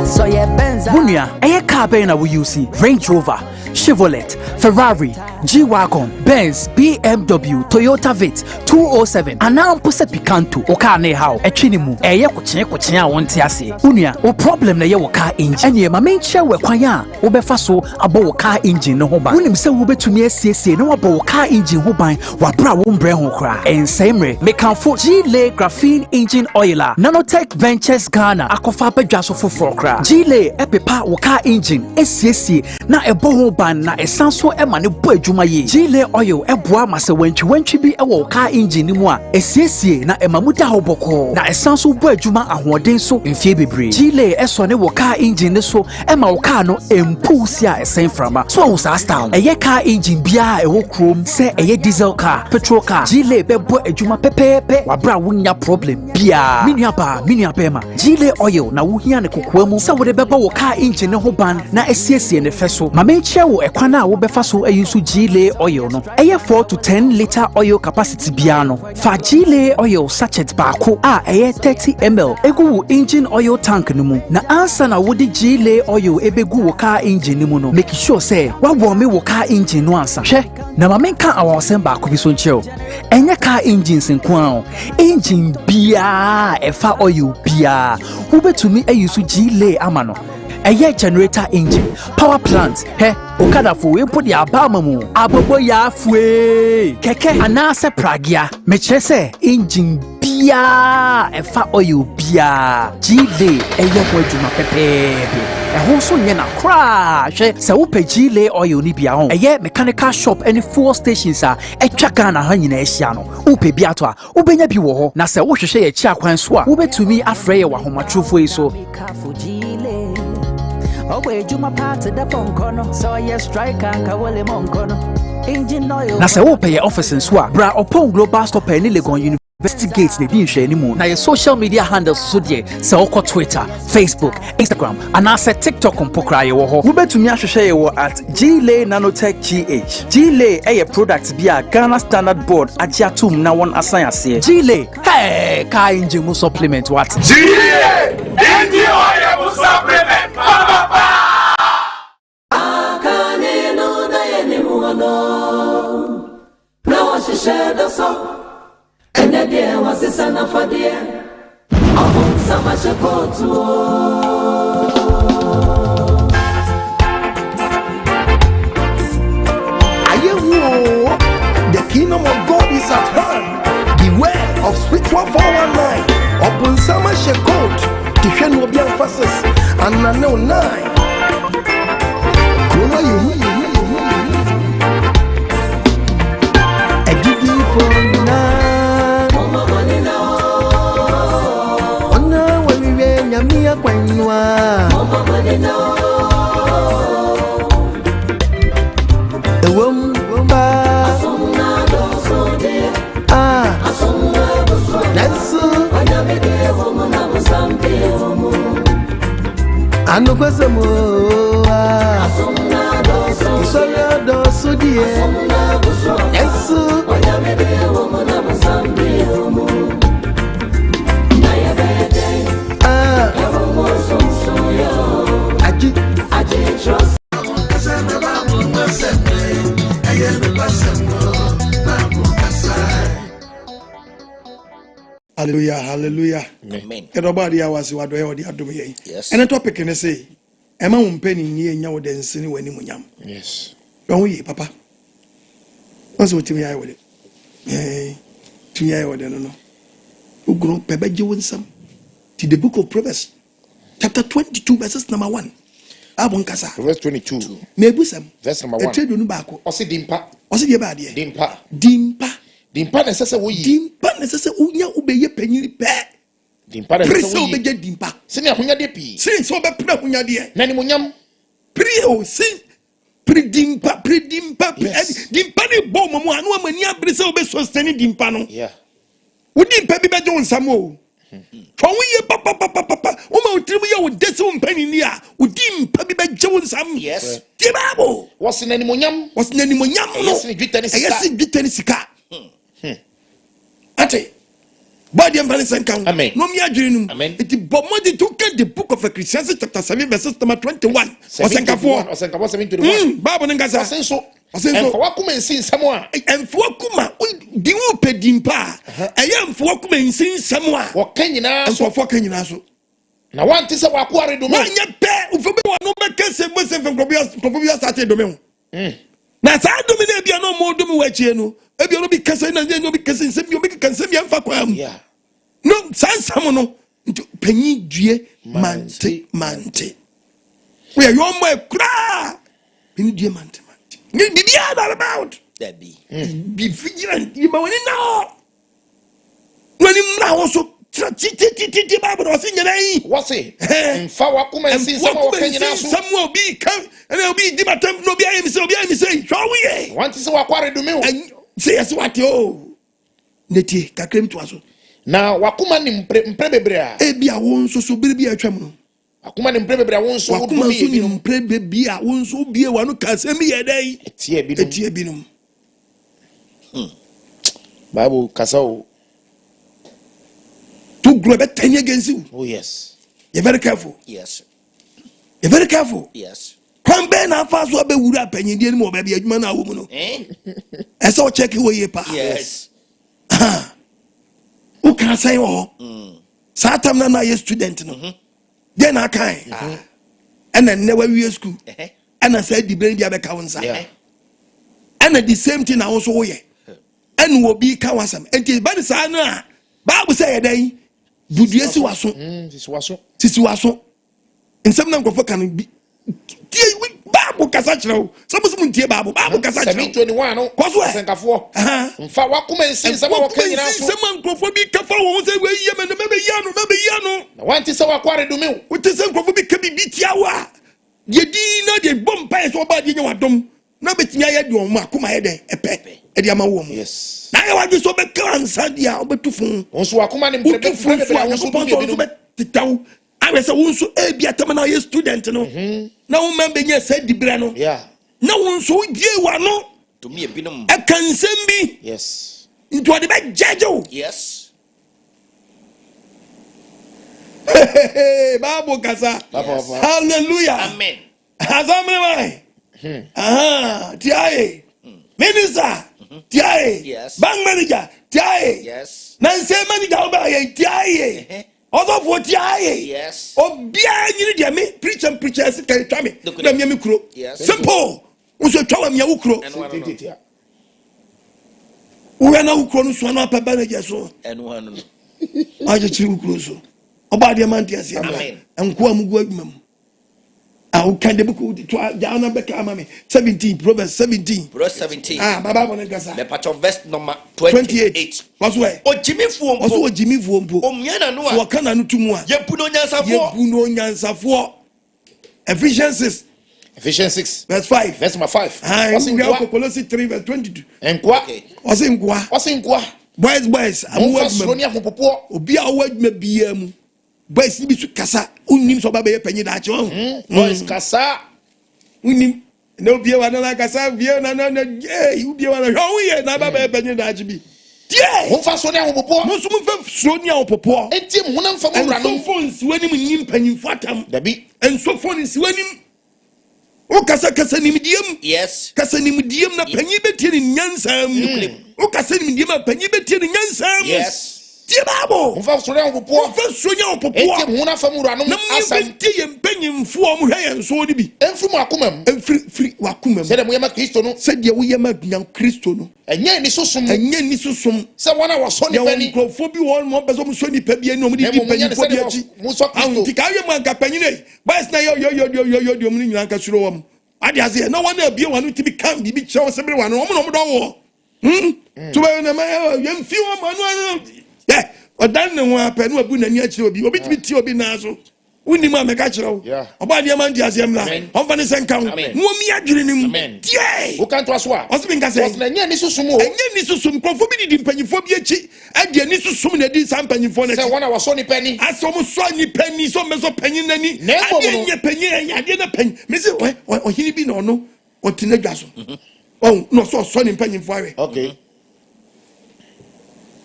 so ye benza Munya eye car be na we use Range Rover Chevrolet, Ferrari, G-Wagon, Benz, BMW, Toyota Vitz, 207. Anam pose Picanto, oka ne how, echinimu, eye kuchen a wonte ase. Unia, o problem na ye wo car engine. Enye ma menche we kwan a wo befa so abo wo car engine no ho ban. Unim se wo betumi asiesie na wo bo car engine ho ban, wa bra wo mbre ho kra. Ensemre, mekanfo G-Lay graphene engine oiler, Nanotech Ventures Ghana, akofa bedwa so foforo kra. G-Lay epepa wo car engine, esiesie na ebo ho ban na esanso ema ne bo adwuma ye. G-Lay oil eboa ma se wantwi bi ewo car engine mu a esiesie na ema muda ho boko na esanso bo adwuma ahoden so mfie bebre. G-Lay eso ne wo car engine ne so ema wo car no empulse a esen frama so wo sa style eye car engine bia ewo krom se eye diesel car petrol car G-Lay bebo adwuma pepepe wabra wonya problem bia miniaba ma G-Lay oil na wo hia ne kokoa mu se wo de bebo wo car engine ne ho ban na esiesie ne feso ma menchia wo ekwana wo befa so ayusu G-Lay oil no eye 4 to 10 liter oil capacity bia no fa G-Lay oil sachet baako a eye 30 ml egu wo engine oil tank no mu na ansa na wo de G-Lay oil ebegu wo car engine no mu no make sure say wa warm wo car engine no ansa hwe na ma menka awon baako bi so ncheo enye car engine senko engine bia efa oil bia wo betumi ayusu G-Lay ama no eye generator engine power plant okada fo we put ya abama mu abobo ya fue keke anase pragia me se engine bia efa oil bia G-Lay eye bo adwuma pepepe ho so nye na kra hwe se wo pe G-Lay oil ni bia ho eye mechanical shop any fuel stations a etwa Ghana ha nyina ehia no wo pe bia to a wo benya bi wo ho na se wo hwehwe ye chi akwan so a wo betumi afre ye wa homatrofo yi so na se wo pe ye office so a bra upon global stop any Legon University Gates ne bi nhwe animu na ye social media handles so de se okọ Twitter, Facebook, Instagram and ase TikTok mpokra ye wo ho wo betumi ahwehwe ye wo at G-Lay Nanotech GH. G-Lay eye product bi a Ghana Standard Board agiatum na won asan ase. G-Lay car engine mu supplement what G-Lay engine oil mu supplement akane no na ye ni mu no na wa shishe da so ene de wa sisa na fadie ahun sama shekotu ayewo the kingdom of God is at hand. Beware of spiritual 419 upon sama shekotu kihwe no obi emphasis and na no 9 Kuma you Egidi for na Mama manina Ona waliwe nyamia kwanwa Mama manina Ewom ba Asona dosode Asona dosode Nansu Wanyamede homo na musampe homo Ano kwasemo Asona doso Isoya doso die Asona doso Yesu Wanyamede homo na musampe homo Na yabede Yahomo sonsoyo Aji trust Kaseme babu kaseme Ayeme kasemo Babu kasai Hallelujah. Amen. Everybody was what we already do here. Yes. And the topic can say, Emma Mpanindie Enye Wode Nsene Animounyam. Yes. Don't we, Papa? What's what me I with it? To me I would no. Who grow Pebe Jiwinsam to the book of Proverbs, chapter 22, verses number 1. Abon Kasa. Verse 22. Mebusam. Verse number 1. A trade unubako. Osi dimpa. Osi diabadi. Dimpa. Dimpa necessary wo yi. Dimpa necessary unya ubeye penyiri pe. Dimpa necessary wo yi. Prese dimpa. Sini ahunya de pi. Sini so be pra ahunya de. Na Animounyam. Pri o sin pri dimpa. Yes. Dimpa ni bo mo anu amani abrese obe so seni dimpa no. Yeah. Wo dimpa bi be jo nsam o. Twa wo ye papa. O ma otrim ye wo dese wo Mpanindie a. Wo dimpa bi be je wo nsam. Yes. Ti babo. What's in Animounyam? No. Yes, ni dwitani sika. Yes, dwitani sika. Ate. Body and Venice and Amen. No me adrenum. Amen. It is Bomodi to get the book of Ecclesiastes chapter 7 verses number 21. Osenka 7:21. Bible Ningasa. So. And for what come and see someone. And for Kuma, the Upe Dimpa. I am for Kuma and see someone. What can you now? And for can you now? Now, one is a wakwari do man. You pay if you no make sense from Cobia started domain. Now, I dominate be no more domu wacheno. If you be cussing and then you be cussing, you make a consent young faquam. Yeah. No, Sansamono into penny dear mante. We are your my cry. Penny dear mante. You be all about that be vigilant. You know when you now also. Bible was in your what's it? And Fawakuma and see some will be come and they'll be Dimatum, no be himself, say, shall we? Want to say what do me? And say, as what you Neti, Kakim to us. Now, Wakuman in Prebebrea, Ebia won't so be a tremor. Wakuman in Prebebrea won't so be in Prebebia, won't so be a one who can send me a day. It's here, Binum. Bible Casao. To grow about 10 years against you. Oh, yes. You're very careful. Yes. You're very careful. Yes. Come back now, fast what be would up and you didn't more baby, man, a woman. I saw check away your pa. Yes. Who can say, oh, Satam Nana, a student. Then I can. And then never we school. And I said, the brain, the other council. And at the same thing, I also, and will be Kawasam. And till by the Sana, Bible say a day. Budiesi waso. Sisi waso. Nsem na nkofo kan bi. Tie Bible kasa kyerɛw. Sabu mun tie Bible kasa kyerɛw. 7:21 no. Koso senkafo. Mfa wakoma nsi nsem wa kanyina so. Nsem nkofo bi kafa wo se we yie me me ya no. Na wanti se wakware do me. Wote se nkofo bi ka bi tiawa. De di na de bom pai so ba de nya wadom. Na betimi aye de o mu akoma ye den epe. E de ama wo mu. Yes. Na ya wadi so be kansa dia obetufun. Onso akoma ne mprebe onso be titaw. I say wonso e bia tamana ye student no. Na wo membe nya say dibre no. Yeah. Na wonso die wa no. To me ebinom. E kansem bi. Yes. Into ade be jajo. Yes. Bible kasa. Hallelujah. Amen. Azamre mai. Tiaye. Minister. Tiaye. Yes. Bank manager. Tiaye. Yes. Nanse manager oba tiaye. Other for tiaye. Yes. Obia nyiri dia me preachers can twa me. Na me kuro. Yes. Simple. Uso twa me ukuro. Uwe na ukuro no so na pa manager so. Enu hanu no. Aje chiri ukuro so. Oba dia man tia se. Amen. Enko amugu adwumam. How can the book to Jana Becca 17, Proverbs 17. Proverbs 17. Baba Bonegasa. The part of verse number 28. What's why? Oh, Jimmy Fumpo. Also, Jimmy Fumpo. Yana no. So, can I know to more? Yepuno Nyansa for Ephesians 6. Ephesians 6. Verse 5. Verse number 5. What's in Colossians 3, verse 22. And Kwa. What's in Kwa? What's in Kwa? Boys, I'm working. Obia word may be boys ni bisu kasa unim so baba ye panyi da che boys kasa unim no bia wa na kasa bia na u bia wa na hwo ye na baba ye panyi da che bi tie mo fa so ne ahopopo mo so mo fa so ne ahopopo enti mo na mfa mo wura no phone si wani nim panyi fatam dabi enso phone si wani o kasa nim diem yes kasa nim diem na panyi betie ni nyansam o kasa nim diem na panyi betie ni nyansam yes Tiababo, mfa so ne ahopopo mfa so ne ahopopo enti mo na fa mo wura no asam enti ye mpanyimfo o mo hwe enso ni bi emfiri mo akomam emfiri wakomam se de mo yema Kristo no se de wo yema nyan Kristo no enye ni susum se wona wo so ni pani nkrofo bi won mo beso mo so ni pa bi ani mo di panyimfo bi achi mo so Kristo anti ka ye mo anka panyine bas na yo mo ni nyina anka suro wam ade ase na wona abie wanu ti bi kam bi chewo se bere wanu mo do wo to be na ma yem fi wo manu yeah, odan ne ho apɛ no abu nani akyire obi timi tie obi na so woni mu ameka kyerɛ wo oba de man di asem la ɔmfa ne sɛnka wo no mi adwene nim tie wo kan to aso a ɔse bin ka sɛ enye ni susum krofo bi di mpanyimfo bi akyi ade ni susum na di san mpanyimfo na sɛ wona wo so ni pani aso mo so ni pani so me so panyin nani ade nye panyin ade na panyin me se ɔhini bi na ɔno ɔtena dwa so no so ni mpanyimfo awe okay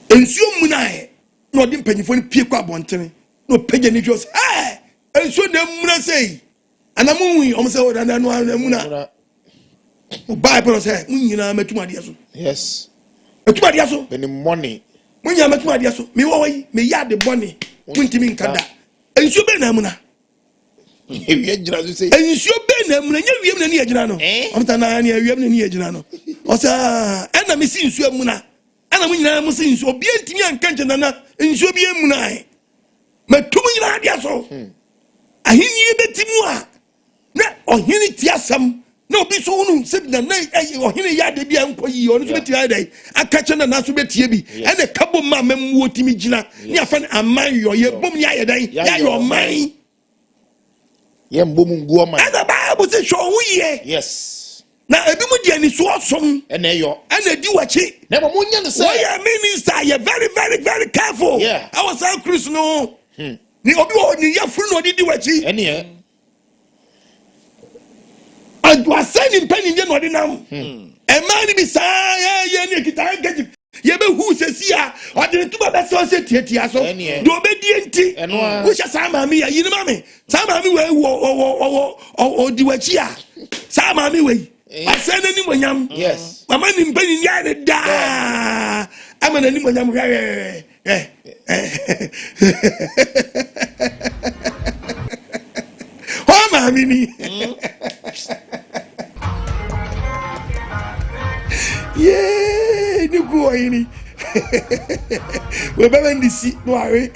ensuo mu na no dim penifo ni pie kwa bontene no page ni just enso na muna sei anamunwi o mse o da no amuna o bible say munyina matuma dia so yes matuma dia so any money munyina matuma dia so me wo yi me ya de bone muntimi nkada enso be na amuna ewie jira so say enso be na amuna nya wiem na ni agina no omta na ni wiem na ni agina no o sa na me si enso amuna ana munyina mo si enso obi antimi anka nkyena na enso bi amuna ai matum nyina dia so ahini betimu a na ohini tiasam na obi so unu se na ohini ya de bia nkoyi onu so betia dai akache na so betie bi ene kabo ma memwo timi gina ni afa aman yo ye bom ni aye ya yo man ye mbom nguo man ana ba bo se sho wuye yes na ebi mu dia ni so osom ene yo ene di wachi na mo munya ne say we are minister you very very very careful I was a Christian no ni obi o ni ya furu no di wachi ene adwa sani Mpanindie no de nam emani bi saa ye ni kita gaji ye be hu sesi a ode tuba be so se tietia so do be die nti wo sha saa ma mi ya yini ma mi saa ma mi we o di wachi a saa ma mi we asana ni monyam yes mama ni Mpanindie ya ne da amana ni monyam oh mami ni yeah ni go ini we baba ndisi no are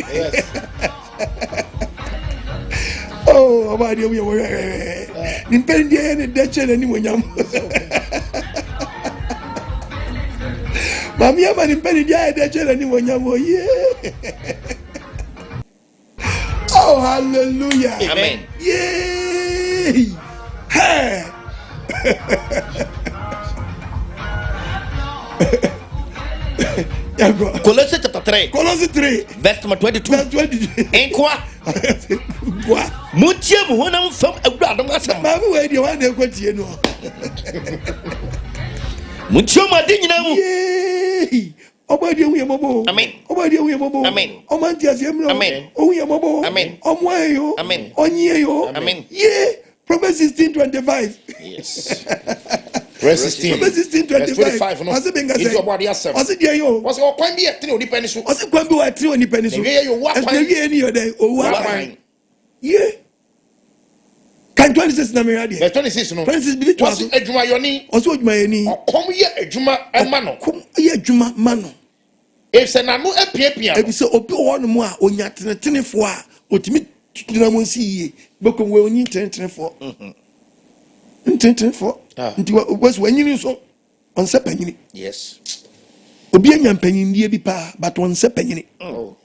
oh abadi we ni Mpanindie ne deche na ni monyam mami ama ni Mpanindie ya deche na ni monyam oh yeah oh hallelujah amen yay hey Colossians chapter 3. Colossians 3. Verse number 22. Verse 22. Enkwa. Mutie mu honam fam awura dom asam. Ma mu we de wan na kwatie no. Mutie mu ade nyina mu. Yay. Obadi hu yemobo. Amen. Obadi hu yemobo. Amen. Omanti asiemro. Amen. Ohu yemobo. Amen. Omwayo. Amen. Onyeyo. Amen. Yeah. Proverbs 16:25. yes Verse 16. Verse 16:25. No. Ase benga It's say. about the asem. Ase dia yo. Was o kwan bi etre oni pani so. Ase kwan bi wa etre oni pani so. Ye yo wa kwan. Ase wie ni yo dai owu akwan. Yeah. Kan 26 na me radio. Verse 26 no. 26 bi to was adwuma yoni. Ose adwuma yoni. Okom ye adwuma ema no. Kom ye adwuma ma no. If se na no apiapia. Ebi se obi wo no mu a onya tenetefo a otimi tuna mo nsi yie. Bekom we onyi tenetefo. Tenetefo. Nti was wanyini so on se panyini. Yes. Obi anya Mpanindie bi pa but on se panyini. Oh.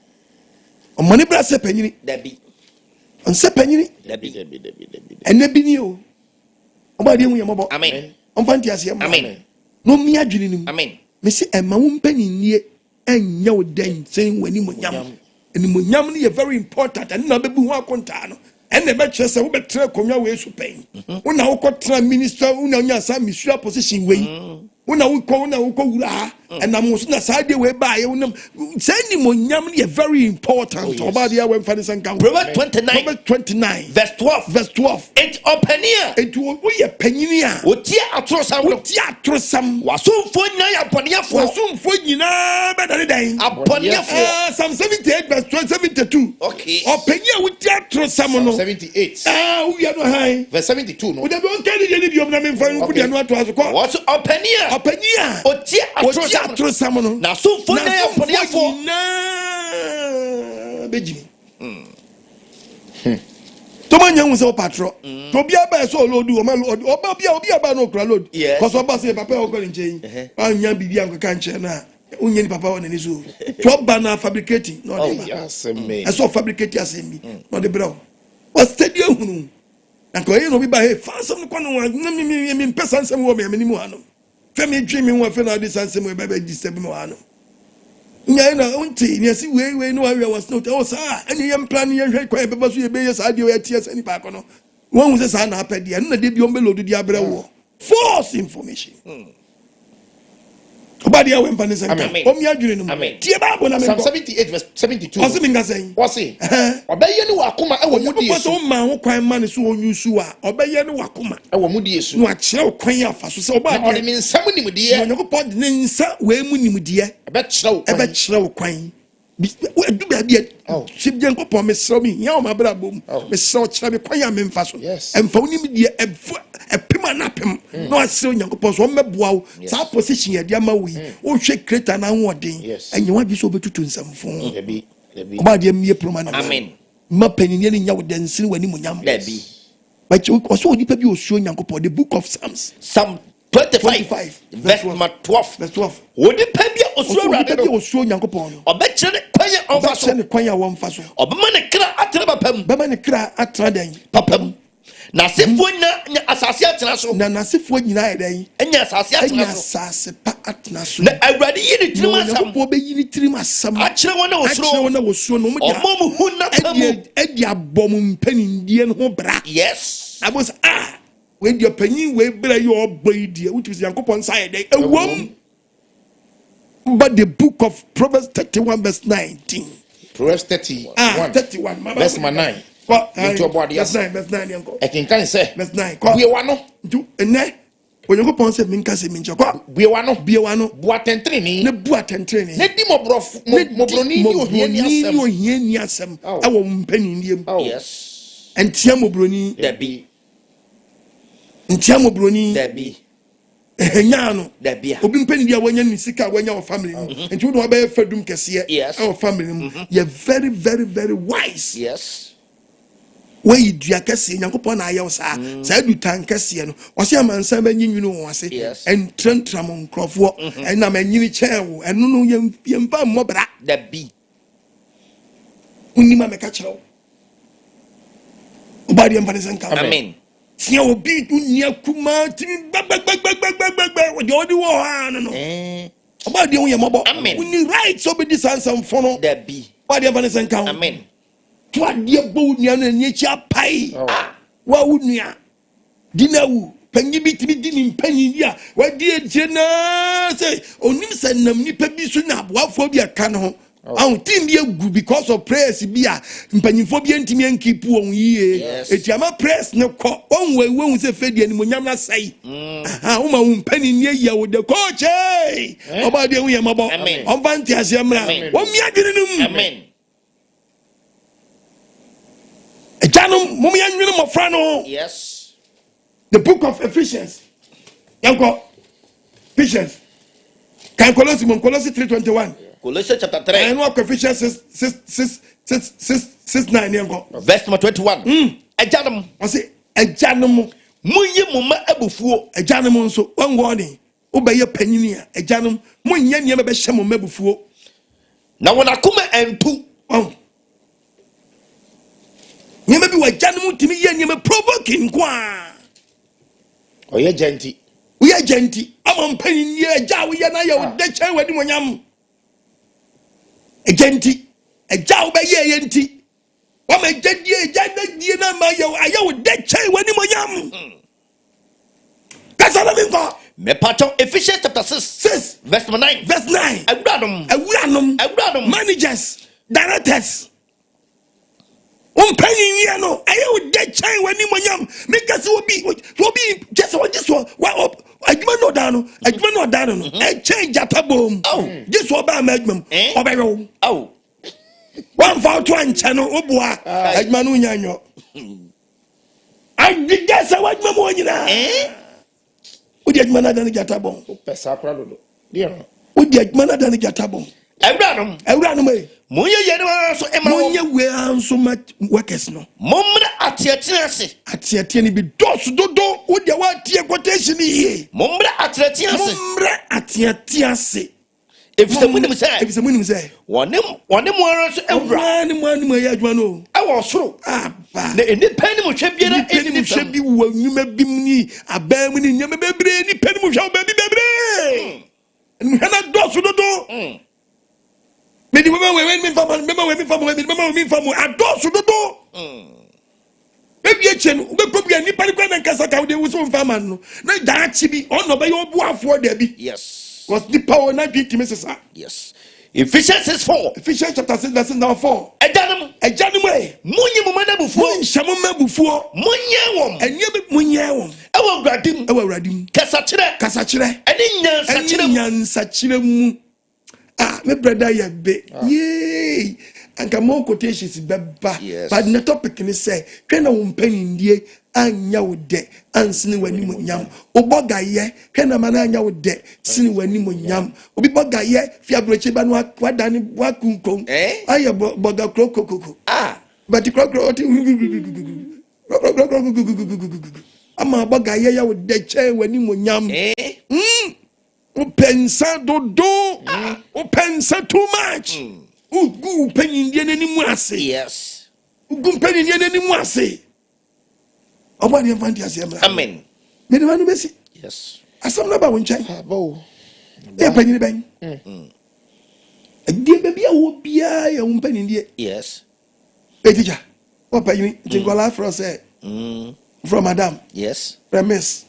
On mani bra se panyini. Dabi. On se panyini. Dabi. Ene bi ni o. Obadi hu yemobo. Amen. On fanti ase yemo. Amen. No mi adwini nim. Amen. Me se ema wo Mpanindie enya wo den sen wani monyam. Eni monyam ni very important and na bebu ho akonta no. Ene be kire se wo betre konwa we su pen. Una wo kotra minister una nya sa misura position we. Una wo wura and am so na side we ba ye unam say ni monyam ni very important. Obadi ya we mfa san kan. Proverbs 29. Proverbs 29 verse 12. Verse 12. It openia. It wo ye panyini a. Otie atrosam. Otie atrosam. Wasomfo nyina ya boniafo. Wasomfo nyina be dane dan. Aboniafo. Psalm 78 verse 72. Okay. Openia wotie atrosam no. 78. Wo ya no han. Verse 72 no. We dey don carry the biom na me mfa nku dia no ato aso ko. What openia? Openia. Otie atrosam no. Na somfo nyina ya boniafo. Na bejimi. Tomanya hu se o patro. To bia ba so load o ma load. Oba bia ba no kra load. Cause oba say papa o kwere nchen. Anya bibia nka nche na. Unye ni papa o nani so. To ba na fabricating no dey ba. Yes me. I saw fabricate assembly. No dey bra. O steady hunu. Na ko ye no bi ba he fa some no no me pesa nsem wo me ni mu hanu. Fe me dwi me wo fe na dis nsem we ba disturb me hanu. Nya na unti ni asi we no awe was not o sa any yam plan ye hwe kwa beba so ye be ye sa de o tie sani pa ko no won hu se sa na apede na de bi o be load di abre wo false information Obadi awe mfane senka. Omi adwene no. Tie Bible na me. Psalm 78 verse 72. Ose minga sen. Wose. Obeye ni wakoma e wo mudi Yesu. So ma ho kwan ma ne so onyusu a obeye ni wakoma. E wo mudi Yesu. No akire kwan afa so se obadi. Ode mi nsam nimdiye. Onyakopɔ de ne nsa we mu nimdiye. Ebe kyerɛ wo kwan. Du ba bia. Sibje nkopɔ me srɛ mi nya o ma bra bom. Me srɛ kyerɛ me kwan a me mfa so. Emfa wo nimdiye epima na pem no asere Nyankopɔ so mmeboa wo sa position ye dia ma wi wo hwe creator na ho odin enye wa bi so betutu nsamfo debi oba de mie proma na amen ma panini ne nya wo dansiri wani munyam debi but also onipa bi osuo Nyankopɔ the book of Psalm 25 verse 12 onipa bi osuo Nyankopɔ no obekire kwan a won fa so obema ne kra atra papam bema ne kra atra den papam na sefo nya asase atena so na sefo nyina yeden enya asase atena so asase pa atena so na awurade yiri tirim asam bo be yiri tirim asam akire wona wosuro no omo hu na pamu edi abom mpanindie no ho bra yes abos we di panyin we bra ye oboidie wuti Yankopon sa yeden ewom but the book of Proverbs 31 verse 19 Proverbs 31 verse 9 verse 9 yanko ekinkan say verse 9 biewa no du ene Onyakopon se minka se minche biewa no bu atentreni ne bu atentreni ne di mobroni ni ohia ni asem ewo mpanindiem yes entia mobroni dabi enya no obi mpanindie wanya ni sika wanya o family enti wo do ba fadum kese e family you very very very wise yes we dua kese Nyankopon na ayew sa du tan kese no o se amansa ba nyinwunu wo ase entrantram nkrofo na manyini chewo eno no yempa mmobra da bi unima meka chewo obadi empane senka amen tia obi dunia kuma timi gbagbagbagbagbagbagba we odi wo ha no obadi wo yemobo uni right so be disansam fono da bi obadi empane senka amen twadie bo nua no nyechi apai wa unua dinawu panyi bitimi dini mpanyi a wadi eje na say onim sanam nipa bi so na aboafo bi aka no ho awu team bi egu because of prayers bi a mpanyimfo bi ntimi ankipu on yie etiama prayers ne ko onwe wehu se fedi animunyam na sai wo ma wo mpani ne ya wo de coach oba de wo ye mabo on vanti asiamra wo mi adwene num amen Janum mumia nwene mofra no yes the book of Ephesians yanko Ephesians kan Colossus 3:21 Colossians chapter 3 and what Ephesians 6:9 yanko verse number 21 ajanum I say ajanum munye mumma abufuo ajanum nso wangoni obeye panyini a ajanum munye niam be hye mumma abufuo na wona kuma entu nyema bi wajanum timi ye nyema provoking kwa oye genti ama mpanyini aja wo ye na ye wo de kyan wadi monyam agenti aja wo be ye nti wa ma jadie na ma ye aye wo de kyan wadi monyam kasala mi ko me pato Ephesians chapter 6 verse 9 awuradom managers directors Mpanindie no aye wo de kyan wani monyam make se obi just wa adwuma no da no e change atabom just oba ma adwuma obeyo one for to anche no oboa adwuma no nyanyo adiga se wadwuma mo nyina odi adwuma na da no jatabom pesa akra dodo dia odi adwuma na da no jatabom awuradom munye yene so ema munye we anso ma workers no momra atiatia ni bi dos dodo wo de wa tie quotation yi momra atiatia se efise munim say wonem mo ara so awura ni mo ya adwuma no awo soro aba na enipa ni mo hwe biara enipa bi wo nwuma bi ni abam ni nyama bebre ni pani mo hwe ba bi bebre ni hana dos dodo me di mama we mi famu adosu dodo maybe echen ube probia ni pali kwa na nkasa ka de wo so mfama no na da chi bi ono be yo boafo da bi yes Because the power not be to Yes. Ephesians 6:4. Ephesians chapter 6 verse number 4. Ejanum. Ejanum. Munyi mumana bufuo. Shamuma bufuo. Munye wom. Enye munye wom. Ewo gradim. Ewo radim. Kasachire. Eni nyansachire mu. Ah, my brother ya be. Yay. Anka more quotations beba. But the topic ni say, "Kena Mpanindie anya Wode Nsene Animounyam." Oboga ye, kena mana anya Wode Nsene Animounyam. Obi boga ye, fi abroche ba no wadani wakunkon. Aye boga krokokoko. But the krokro ama boga ye ya Wode che Animounyam. Upensa dodo. Upensa too much. Ugu Mpanindie n'animu ase. Yes. Ugu Mpanindie n'animu ase. Oba ni mfanti ase amra. Amen. Me de manu besi. Yes. Asam na ba wonchai. Bo. E panyin ben. Die be bia wo bia ya Mpanindie. Yes. E teacher. What panyin tingola from say. From madam. Yes. From miss.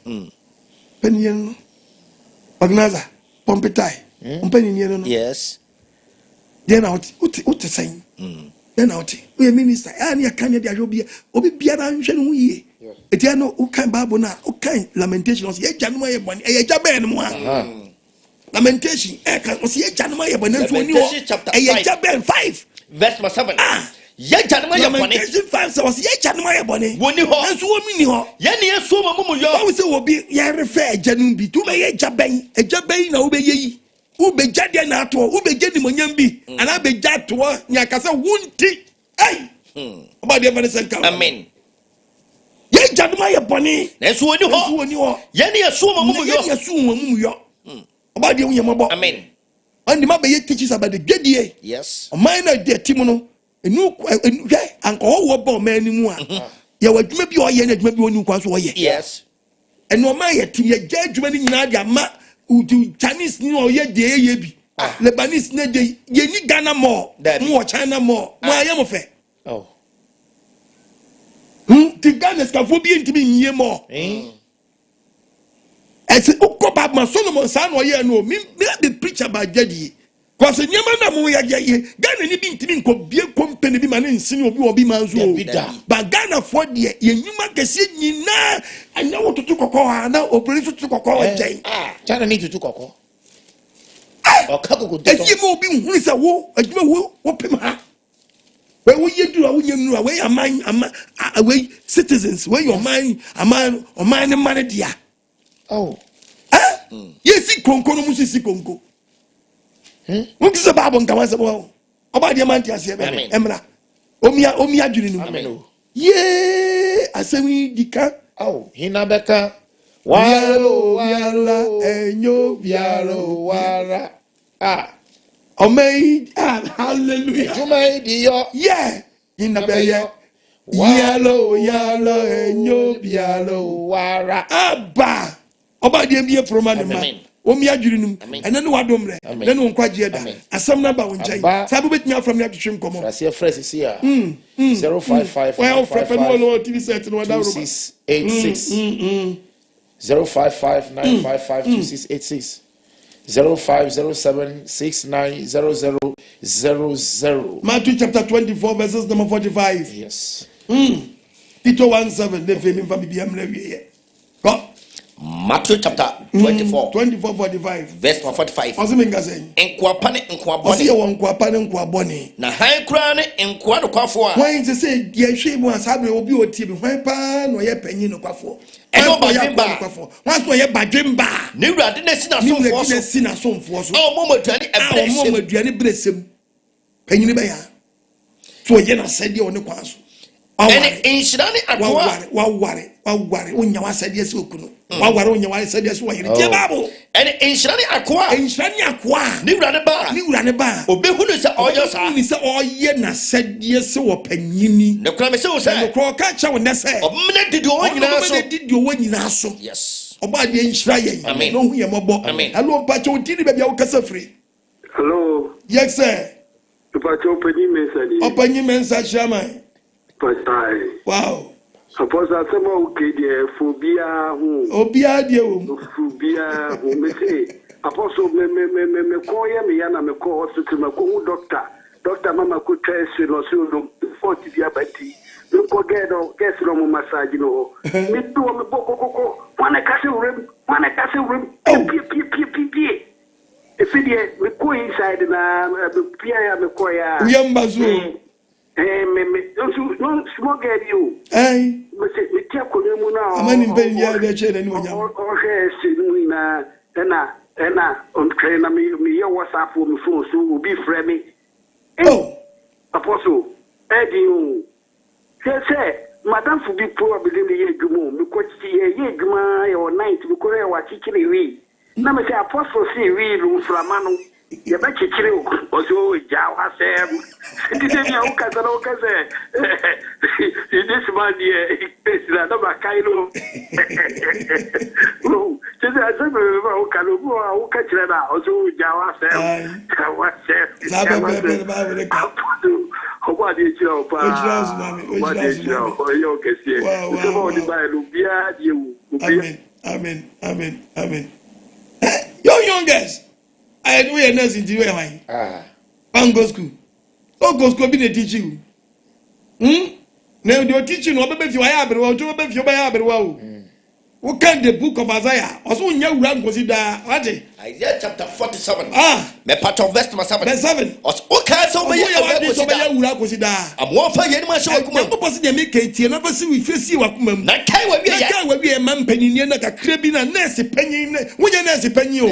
Panyin organizer. Pompetai. Mpanindie no. Yes. Then out what saying. Then out we minister ani akanya dia obi biara nhwe no yie etia no ukan bible na ukan lamentations ye januma ye bone ye jaben mo lamentation kan o ye januma ye bone nso ni ho ye jaben 5 verse 7 ye januma ye bone lamentation 5 so ye januma ye bone woni ho nso wo mi ni ho ye ne yeso mamumu yo wo se obi ye refer janum bi tu be ye jaben na wo be yi ube jade na ato ube jeni monyam bi ana be jato nya kasa wunti ai oba de vane senka amen ye jaduma ye boni na so woni ho ye ne yeso mamumu yo oba de wuye mobo amen andi ma be ye teaches about the gdie yes o man na de timu no enu anko wo bo man ni mu a ye waduma bi o ye na aduma bi oni kwa so o ye yes eno o man ye tim ye jaduma ni nyina de ama udu Chinese ni o ye de ye bi Lebanese na de ye ni Ghana more mo China more mo aye mo fe ti Ghana ska fo bi ntimi nyi mo ese ukoba ma Solomon sa no ye no me be preach about jadi cause nyema na mo ye Ghana ni bi ntimi nko bie company bi ma ne nsini obi manzo ba Ghana for de ye nyuma kese nyina anya wo tutu kokko ha na obiri tutu kokko o jai China ni tutu kokko o ka kokko de esi mo bi hu se wo aduma wo pem ha we wo yeduru wo nyamnu we aman we citizens we your mind aman o man ne man dia yesi konko no musisi konko mukisa babo nkama se bo oba dia man tia se be emra omi adwiri no ye asemi dika hina beka wala enyo biaro wara hallelujah Dio yeah hina be ye yalo enyo biaro wara aba oba dia bie proma ne ma omi adwiri no ene ne wadomre ene no nkwaje da asam na ba wonchai sabu betimi afram ya twetwem komo frase here 055 well frefan no TV set no da 2686 055 0507690000 Matthew chapter 24 verses number 45 yes Tito 17 the fame from bibiamre wiye go Matthew chapter 24:45 verse 45 Ozimenga say enkwapa ne enkwabone osi ye won kwapa ne nkwabone na han kura ne enkwa no kwafo a when say ye hwe mu asabre obi otie bi hwan pa no ye panyin no kwafo eno badwemba wan so ye badwemba ne wurade na si na somfo so o mo maduane bresem panyin be ya so ye na sade o ne kwa so ene inshirani akwa waware onya wasade se okuno waware onya wasade se wo yire tie babo ene inshirani akwa ne wurade ba obehunu se oyo sa ni se oye na sade se wo panyini ne kura me se wo se ne kura ka cha wo ne se omne didi o nyina so yes oba de inshira yen no hu ye mobo hello pa cha odini be bia wo kasa free hello yes sir pa cha opanyi mensa chairman wow Apostle Samuel Kede phobia hu obia de o phobia hu me say Apostle me call me yana me call hospital me call doctor mama ko test no so 40 diabetes me ko get no massage no me do me boko wana kase urem pi if it me ko inside na pia me ko ya Uyambazu me no small get you me tia ko mu na amani Mpanindie ya de che na ni onyam o he si na on train me your WhatsApp for me phone so will be frame me. Oh, Apostle, Eddie, say, Madame for be probably the Gumo, because ye Guma or night, because I was teaching we. Now, say Apostle see we room from Manu. You bet you chill, also Jawa Sam. Didn't you look at the local say? This man here, it's another Kailo. Oh, just as I will catch that also Jawa Sam. Jawa Sam. What did you know? Amen. Your youngest. I do a nurse in the way. Go school. Go school be the teaching. Now the teaching will be if you have if you have what can the book of Isaiah? Also, you run consider Isaiah chapter 47. Me part of verse 7. Verse 7. Okay, so me consider. I'm one for you, my show. I'm supposed to make it. Never see we face you. Na kai we be a man penny na ka krebi na nurse penny. When you nurse penny o.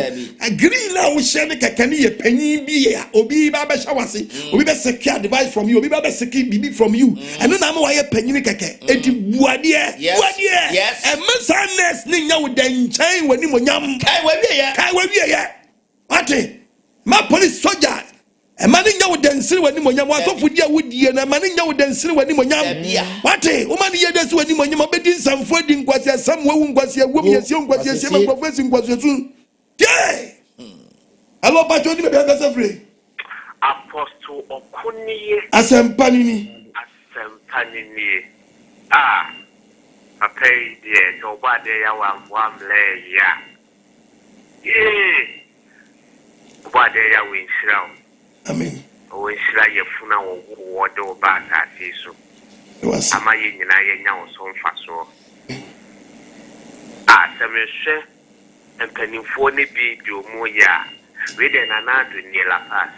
Agree now we share ka kani a penny be obi ba ba shawase. Obi be secure advice from you. Obi ba secure bibi from you. And then am why penny keke. Enti buade. Yes. And man nurse ni nya wo den chain wani mo nyam. Kai we ye. Ate. Ma police soldier. E mani nya wo den siri wani mo nyam. Waso fudi a wodie na mani nya wo den siri wani mo nyam. Wate. O mani ye desi wani mo nyam. Obedi nsamfo di nkwasi asam wewu nkwasi awom yesi nkwasi yesi makwafesi nkwasi sun. Tie. Hello pacho ni be aka free. Apostle Okuniye. Asempanini. Okay, dear, so bad they are one lay, But they are win shroud. Amen. Win shroud your funeral water back at you. Am I in now so fast? Some and can you phone be do more ya? Reading another near La Paz.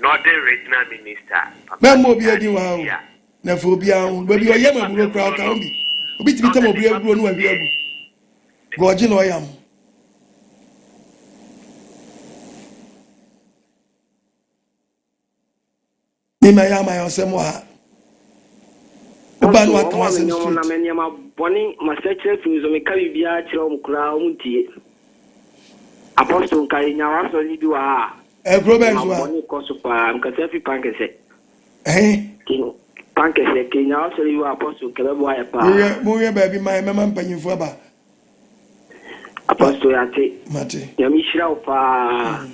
Not the regional minister. Memo be a na phobia baby oyema bro crowd can be obi tibi tam obri agro no awi agu goje no yam ni ma ya ma yosemo ha oba no aka wasen street na menyama boni ma search things o me ka bibia kire o mkura o mtie apostle kai nya waso ni bi wa problems wa boni ko so pa mkase fi pankese kino pankese Kenya also you apostle kelebo ya pa muye baby my mama mpanyimfo aba apostle yate mate ya mishira opa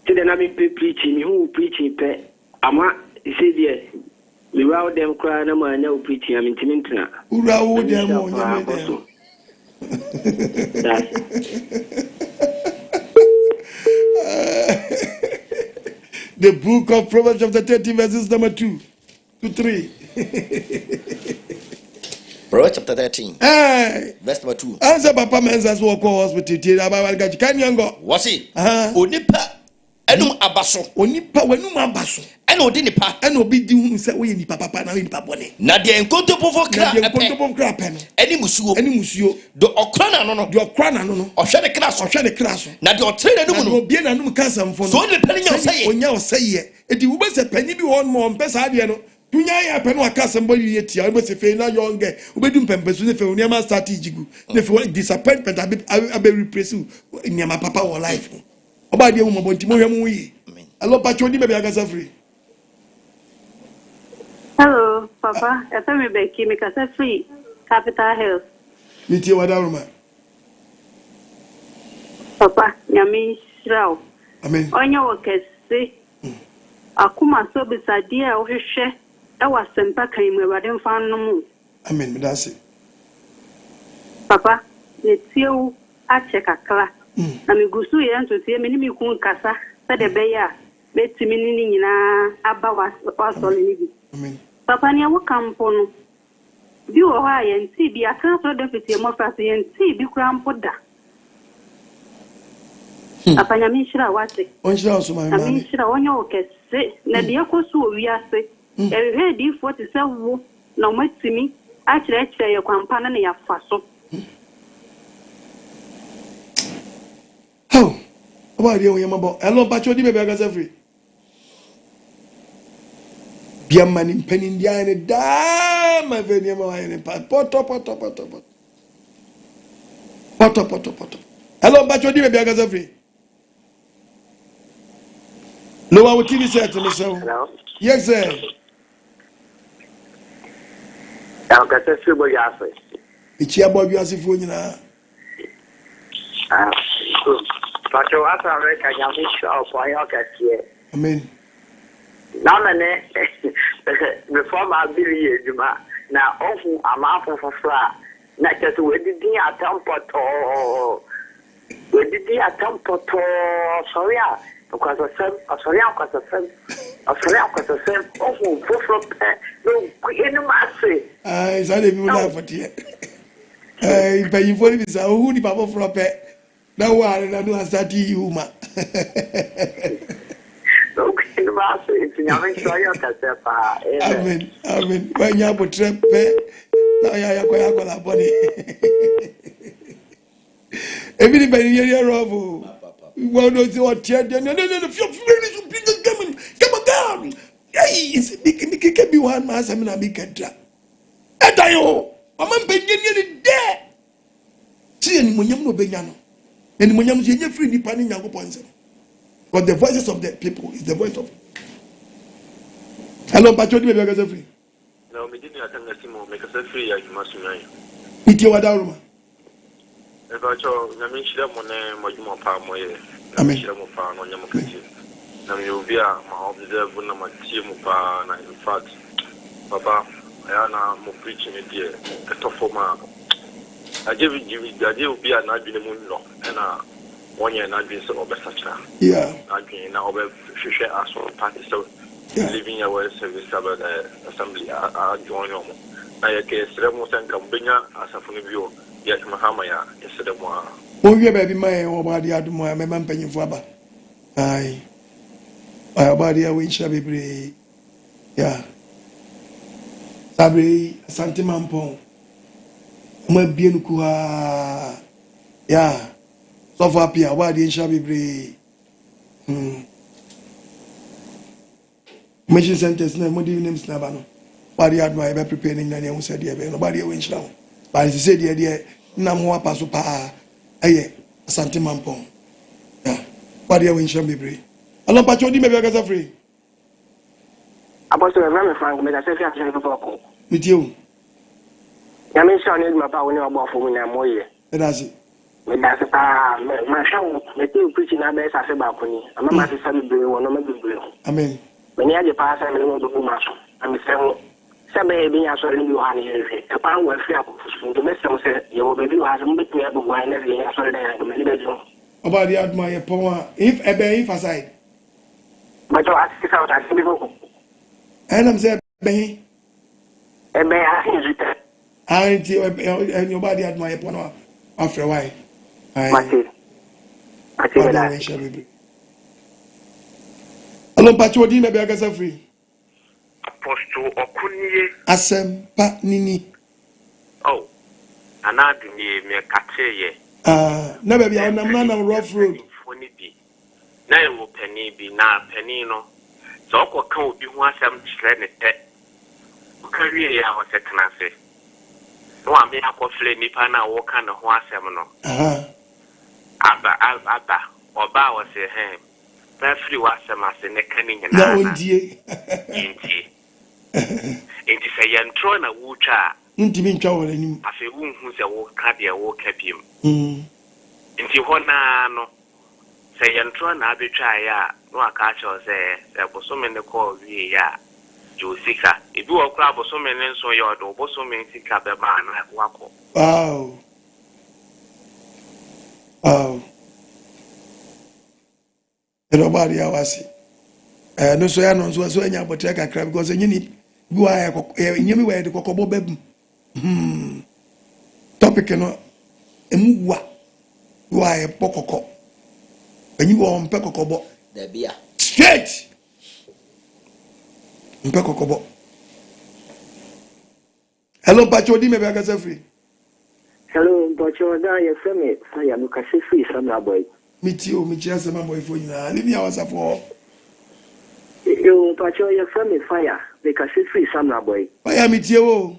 tede na me preaching who preaching pe ama ise die we wow them cry na ma nya preaching am intimintina ura wo dem o nya me The book of Proverbs chapter 30 verses number 2 to 3. Proverbs chapter 13. Verse number 2. Answer Papa Mensah's OKOH hospital. Can you go? What's it? Onipa enum abaso. Onipa wenum abaso. Ena odi nipa. Ena obi di hu se we nipa papa na we nipa bone. Na de enkontopofo kra epe. Enkontopofo kra pe no. Eni musuo. Do okra na no no. Do okra na no no. Ohwe ne kra so. Na de otre na num no. Na obi na num kansa mfo no. So ne pani nya oseye. Onya oseye. Edi wo be se pani bi won mo mpesa ade no. Tunya ya pe no akasa mbo yi tia. Wo be se fe na yonge. Wo be dum pempesu ne fe oniama start ijigu. Ne fe disappointment abe replace oniama papa wo life. Oba de wo mo bonti mo hwe mo yi. Hello pacho ni be akasa free. Hello, Papa. I tell me Becky, make us free. Capital Health. Meet you, Wadaruma. Papa, Yami Shrow. Amen. On your work, say, Akuma so beside dear, or his share. I was sent back him where I didn't find no more. Amen, that's it. Papa, it's you, ache kakra na migusu ye ntotie me ni mi kun kasa se de be ya betimi ni nyina aba wasole ni bi amen papa ni awo kampo no bi wo ha ye nti bi aka so deputy mo fa ye nti bi krampo da papa nya mi shira wate on shira so my mami shira onyo kese na de yakoso owi ase e di 47 na matimi akire ye kwampa na ya faso oh about you yamabo hello pacho di bebe agaza free biamani Mpanindie ane da ma veni ma wa ene poto hello pacho di bebe agaza free no wa TV set me so hello yes sir ka se se bo ya fe ichi abodwu asifo nyina pacho asa re ka ya mi sha for ya ka tie amen na mane reform abiri ejuma na ofu amafo fofra na kete wedidi atampoto sorry because sorry ofu fofro no enu mase ai sale bi na fatie bayi fo ni bisa ohu ni babo fro pe na wa na no asati yuma enu mase tinyame shoya kasepa amen wanya potrepe na ya kwa la body ebi ni bayi yeri rovo we no see what tie no feel so big come on hey is big be one man am na big kadra etayo ama Mpanindie ni de ti Animounyam no benya no Animounyam je nya free nipa ni Nyankopon nsem but the voices of the people is the voice of hello pacho di bebe agaza free no me didn't attend the simo make us free ya masu nyan iti wa dawo ma pacho na me shira mo ne modimo pa mo ye amen shira mo pa no nyamo kachi na me obi a ma observe na ma tie mo pa na in fact papa ya na mo preach me die etofo ma aje obi a na adwene mu no na wonye na adwene so obesacha yeah adwene na obehwehwe aso party so living our service about assembly join them na yake sere mo sanka mbenya asafo no bio ya mahama ya sere mo o wie ba bi mai o ba dia adumo ya mema mpanyimfo aba ai ba dia we nshira bebre ya sabre santima mpon ma bienu ku ha ya so fa pia ba dia nshira bebre mission centers na modi names na ba no ba dia adumo ya be prepare ni na hu se dia be no ba dia we nshira ba se dia nam ho apaso pa aye santima mpon ya ba dia we nshira bebre alo pacho di bebe agaza free Apostle Rami Frank me da se fiat se fofoko. Mitiu. Ya me sha ne ma pa woni obo fo mu na moye. E da si. Me da se pa ma sha me te preach na be sa se ba ko ni. Ama ma se sa bibre wono ma bibre. Amen. Me ni aje pa sa me no do ma so. Ami se mo se be bi nya so ni yo ha ni ye. E pa wa fi akofo do me se mo se ye wo be bi wa se mo betu ya bu wa na ye ya so da me ni be jo. Oba di adma ye pon if if aside. Ma jo ati sa ta se bi ko. And I'm saying, Benny, I think and your body at my opponent after a while. I shall be. Along Pacho Dina Bergasa free. Apostle Okunye Asem Pa Nini. Oh, Anaduni me kache Never be on a rough road. Na ewo penny bi na penny no. So ko kan obi ho asem kyerɛ ne tɛ o ka wie ya o se tenase no am ya ko fle nipa na wo kan ho asem no aba oba wo se he ba fri wa asem ase ne kan nyina na ondie enti se yentro na wo twa ntimi ntwa wo anim afi wo hu se wo ka de wo ka biem enti ho na no se yentro na abetwa ya no aka cho se bosome ne ko wie ya josika ebi wo kra bosome ne nso ye odo bosome sika be ma na wako wow Wow. Nobody I was no so ya no so anya botre kakra because enyi bi wa enyi mi wa de kokobo bab. Topic no emu wa e pokoko. Enyi wo mpe kokobo. Da bia. Straight. Mpe kokobo. Hello Pacho di me be akasa free. Hello Pacho da ye frame fire no kase free samra boy. Miti asema boy fo nyina. Ni bia wasa fo. Yo Pacho ye frame fire the kase free samra boy. Fire miti wo.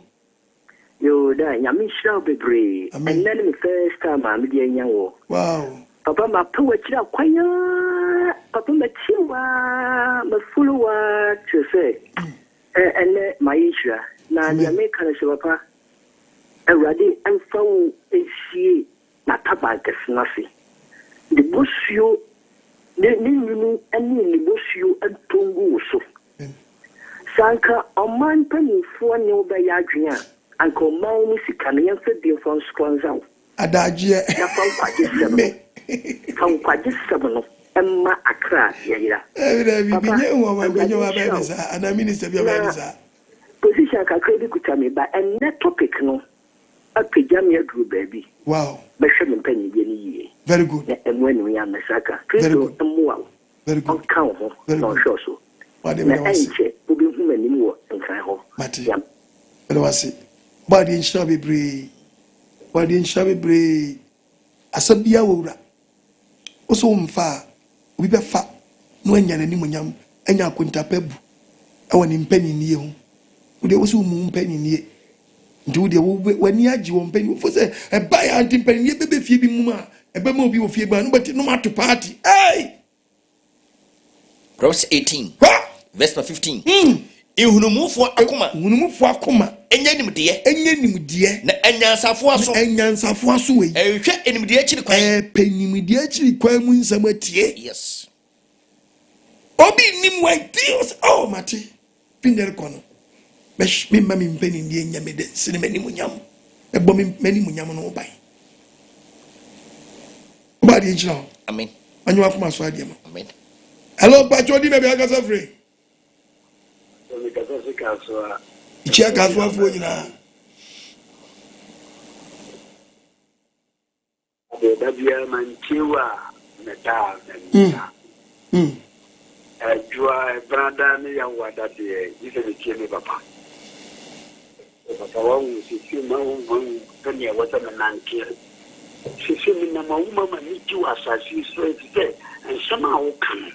Yo da nyame shira bebre. And then the first time I'm dey nyawo. Wow. Papa ma po chira kwanya. Papa ma chiwa ma fuluwa to say. And my issue na the American se papa. Awurade amfa wo esie na taba kesnase. The bosio ne nunu ani ne bosio antongu so. Sanka oman panifo ne obeya adwea anka oman ni sika ne yemfa de fon sponsor. Adagye. Na fon kwaje sebe. Fon kwaje sebe no emma akra yeyira. Binye wo ma gwenyo wa ba bisa ana minister bi ba bisa. Position kakra bi kutame ba en net topic no. Apejam ya duru baby. Wow. Mpanindie ni yie. Very good. Na Animounyam mesaka. Kristo amuwa. Very good. On kan ho. No sure so. Wade me was. Obi hu manim wo nkan ho. Mate. Ele wasi. Wade nshira bebre. Asabia wura. Oso mfa. Obi be fa. No anya n'Aniounyam. Anya akunta pebu. Awani Mpanindie ho. Ode oso mu Mpanindie. Do the when you are one penny for say a buy anti penny baby fee muma a bemo be of feeble, but no matter party. Hey, Proverbs 18, verse 15. You move for Akuma, move for Akuma, Enye dear, and Safuaso, a check immediately, penny immediately, quamun samatier. Yes. Obi nim white deals. Oh, Mati, Pinder Cono. Mesh me mammy Mpanindie nyame de Nsene Animounyam. E bo me Animounyam no bai. Ba di nchira. Amen. Anyu akoma so ade ma. Amen. Hello Pacho di me be akasa free. Me kasa se kaso a. Ichi akaso afo nyina. De da bia manchiwa meta. Ajua brada ni ya wada de ise ni cheme papa. Papa wangu sisi maungu kanya wata manankia. Sisi mina mauma maniki wa asasi so ite nsema ukan.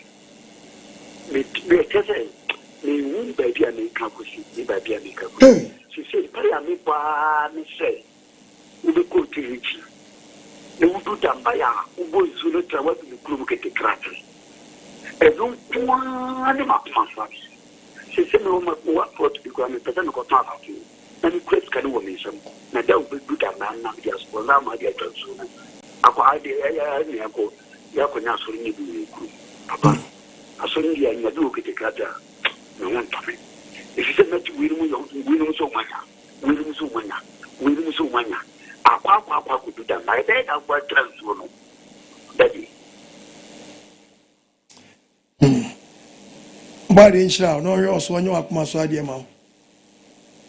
Me kese ni umba bia ni kakusi, ni babia ni kakusi. Sisi pale amipa ni se. Ube ko tirichi. Ne udu tambaya ubo zulu trawa ni kulumu kete krati. Ezo kwa ni mapansa. Sisi me uma kwa pot bikwa me pesa no kotma afatu. Na ni kwet kan wo me nsam. Na da ubedu da na dia sponsor ma dia tansu. Akwa ade ya ni yako nya sori ni bi ku. Papa. Asori ni ya nyadu kete krata. No one tame. If you say we no so manya. Akwa kudu da na ide da kwa tansu no. Daddy. Body nshira no hwe oso anyu akoma so ade ma.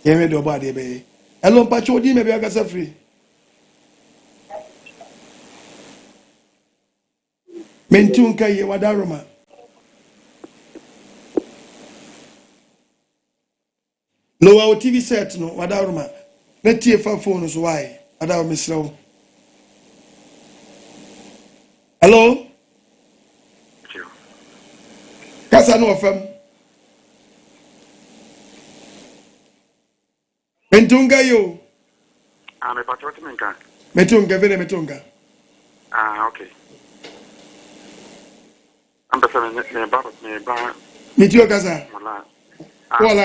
Ye me do body be. Hello Pacho di me be akasa free. Mentun kai ye wadaroma. No our TV set no wadaroma. Na tie fa phone so why? Adawo misrew. Hello? Kasa no ofam. Mentunga yo. Me patroti menka. Metunga. Okay. I'm me ba. Mitio kasa. Wala. Wala.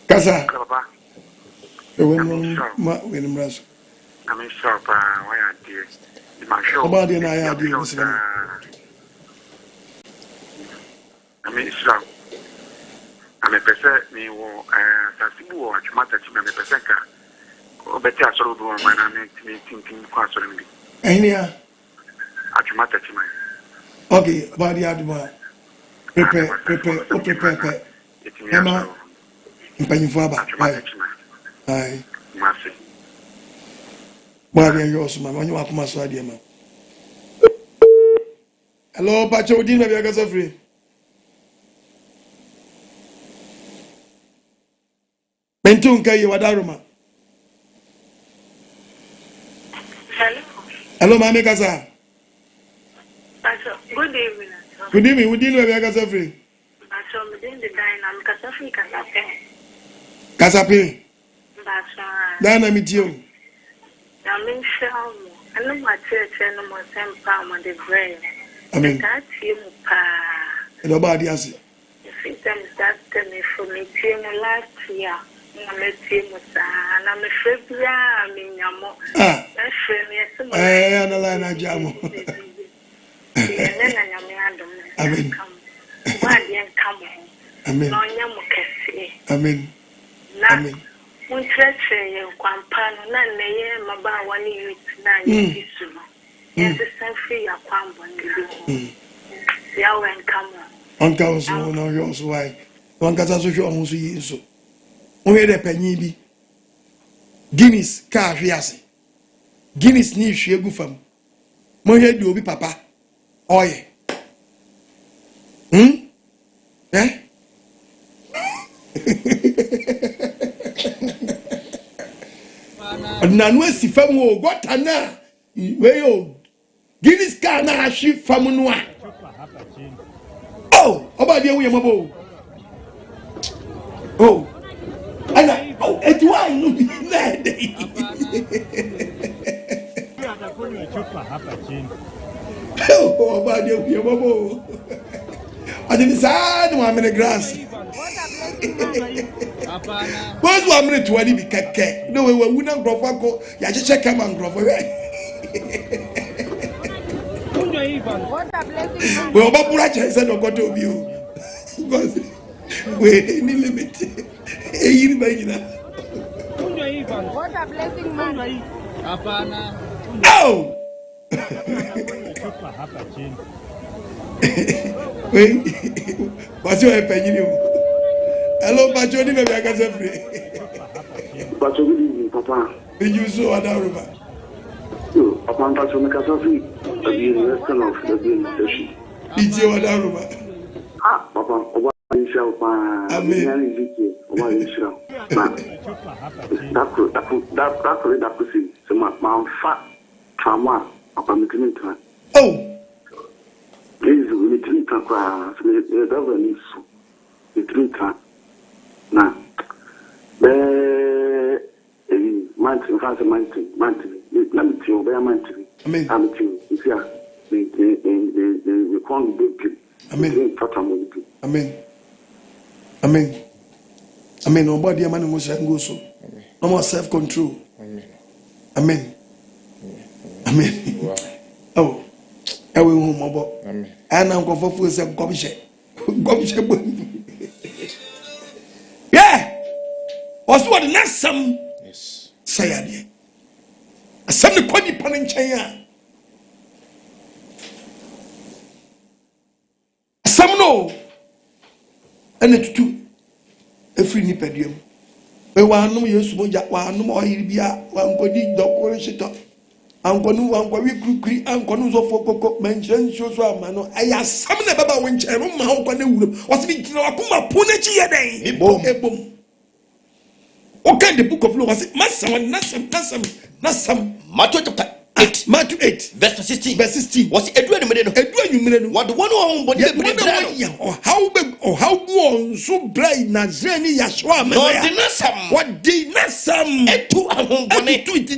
Kasa. Papa. When raso. I'm sure why are dear. My show. About the na ya dear Muslim. I'm a person, me, Sassibu, Chumata, Chima, Pesaka, or better, sort of one, and I'm thinking, quite me. Enye. Chumata, Chima. Okay, body adma. Prepare. Emma, Mpanindie aba. Aye. Mercy. Body and yours, man. When you want to mass idea, man. Hello, Pacho, Udin, maybe I got free. Bentunka, you are Daruma. Hello, Mammy Casa. Good evening. Good evening, Udin, maybe I got free. I'm within the dynamic Casafi Casape. Casape. That's meet you. I'm in Shell. I know my church and my same palm on the brain. Amen. That's him, pa. Nobody has it. If that's me for me, team last year. I'm a team, and I'm a free. I'm in Yamo. Ah, I know line I jam. Amen. Amen. Amen. Amen. Muntreche kwampano na neye maba wani youth na yisu no. Yes free akwambo ndi. Ya wen kamo. Onka oso no yo so why. Onka sa so hwe ohun so yi so. Onwe de panyin bi. Guinness ka hwe ase. Guinness ni hwe gu fam. Mo hwe di obi papa. Oye. Eh? Nanu esi fam o gota na we yo Guinness car na ahwe fam no a. Oh, oba de wo yamabo. Oh. Ana oh eti wa no bi na dey. Oh, oba de wo yamabo. I didn't say no am in the grass. What's 1 minute 20 be keke? No, we wouldn't grow for ya just check him and grow for well, Babura said, no, got to you because we any limit. What a blessing, man. Oh, what's your opinion? Hello, Pacho, maybe I can say free. Pacho, good evening, Papa. Did you so Adaruma? Papa, Pacho, make us free. The restaurant of the being station. Did you Adaruma? Ah, Papa, Oba himself, Amen. Oba himself. That could see. So, my fat trauma, Papa, making it. Oh. Please, we need to talk about the government. We need to na mountain fast mountain let me tell you mountain amen I'm telling you yeah the con big amen nobody man mo say go so no more self control amen oh ewe hu mo bo amen ana nko fofo se gobje yeah. Also, what the next some say again. A some the quality panenchaya. Some no. And it too. A free nipedium. We want no use moja, one no more here, one body dog or shit up. Uncle no one where we could Uncle no for cocoa mention shows one man. I have some about when Cherum Mount was me to Akuma Punachi a day. Boom. Okay, the book of law was it? Nasam. Matthew 8, verse 16. Was Edwin Medeno? What the one who body or how one so blind Nazreni Yashua? What did Nasam?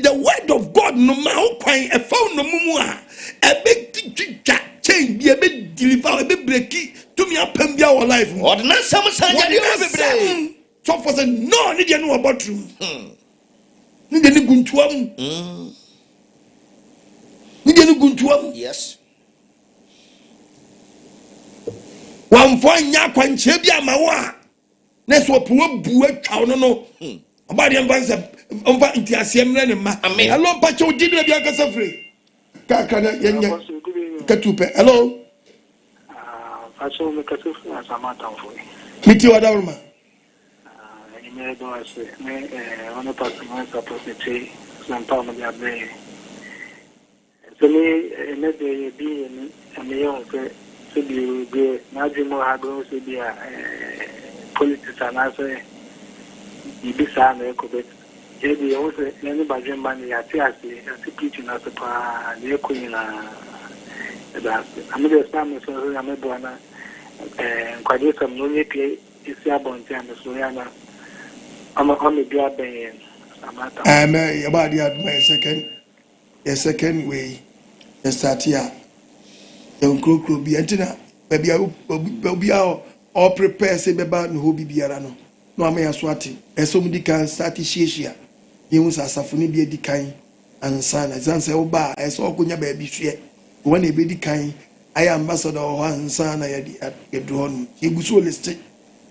The word of God no matter a phone no more. A big change, be a bit deliver, a bit breaky to me up and be our life. What Nasam? So for the no, need you know about you. Need you go to him. Need you go to him. Yes. One for Yakwan Chebia Mawa. na so po bu atwa no About the advance over into a seminar and hello, Pacho did not be a casafre. Kakana, Katupe. Hello, Pacho, the Katupe as a matter for me. Meet you, Adama. You may do as one of us supposed to say some time of your brain. So, maybe be a million to be Najimo Hagos to be a politics and answer. Ibisa na ekobet edi ose nani bajemba ni ati pichu na sepa ni ekuni na da amede spam so ya mebo na kwade sam no nye pie isi abonti and so ya na ama bia ben amata about the second way the start here the crocro bi antina baby all prepare say beba no hobi biara no no amaya swati esom di kan start hihia yehu sasafo ne bi edi kan ansa na zanse oba eso okonya ba bi hwe won e be di kan ay ambassador ho ansa na ya di edro no yeguso list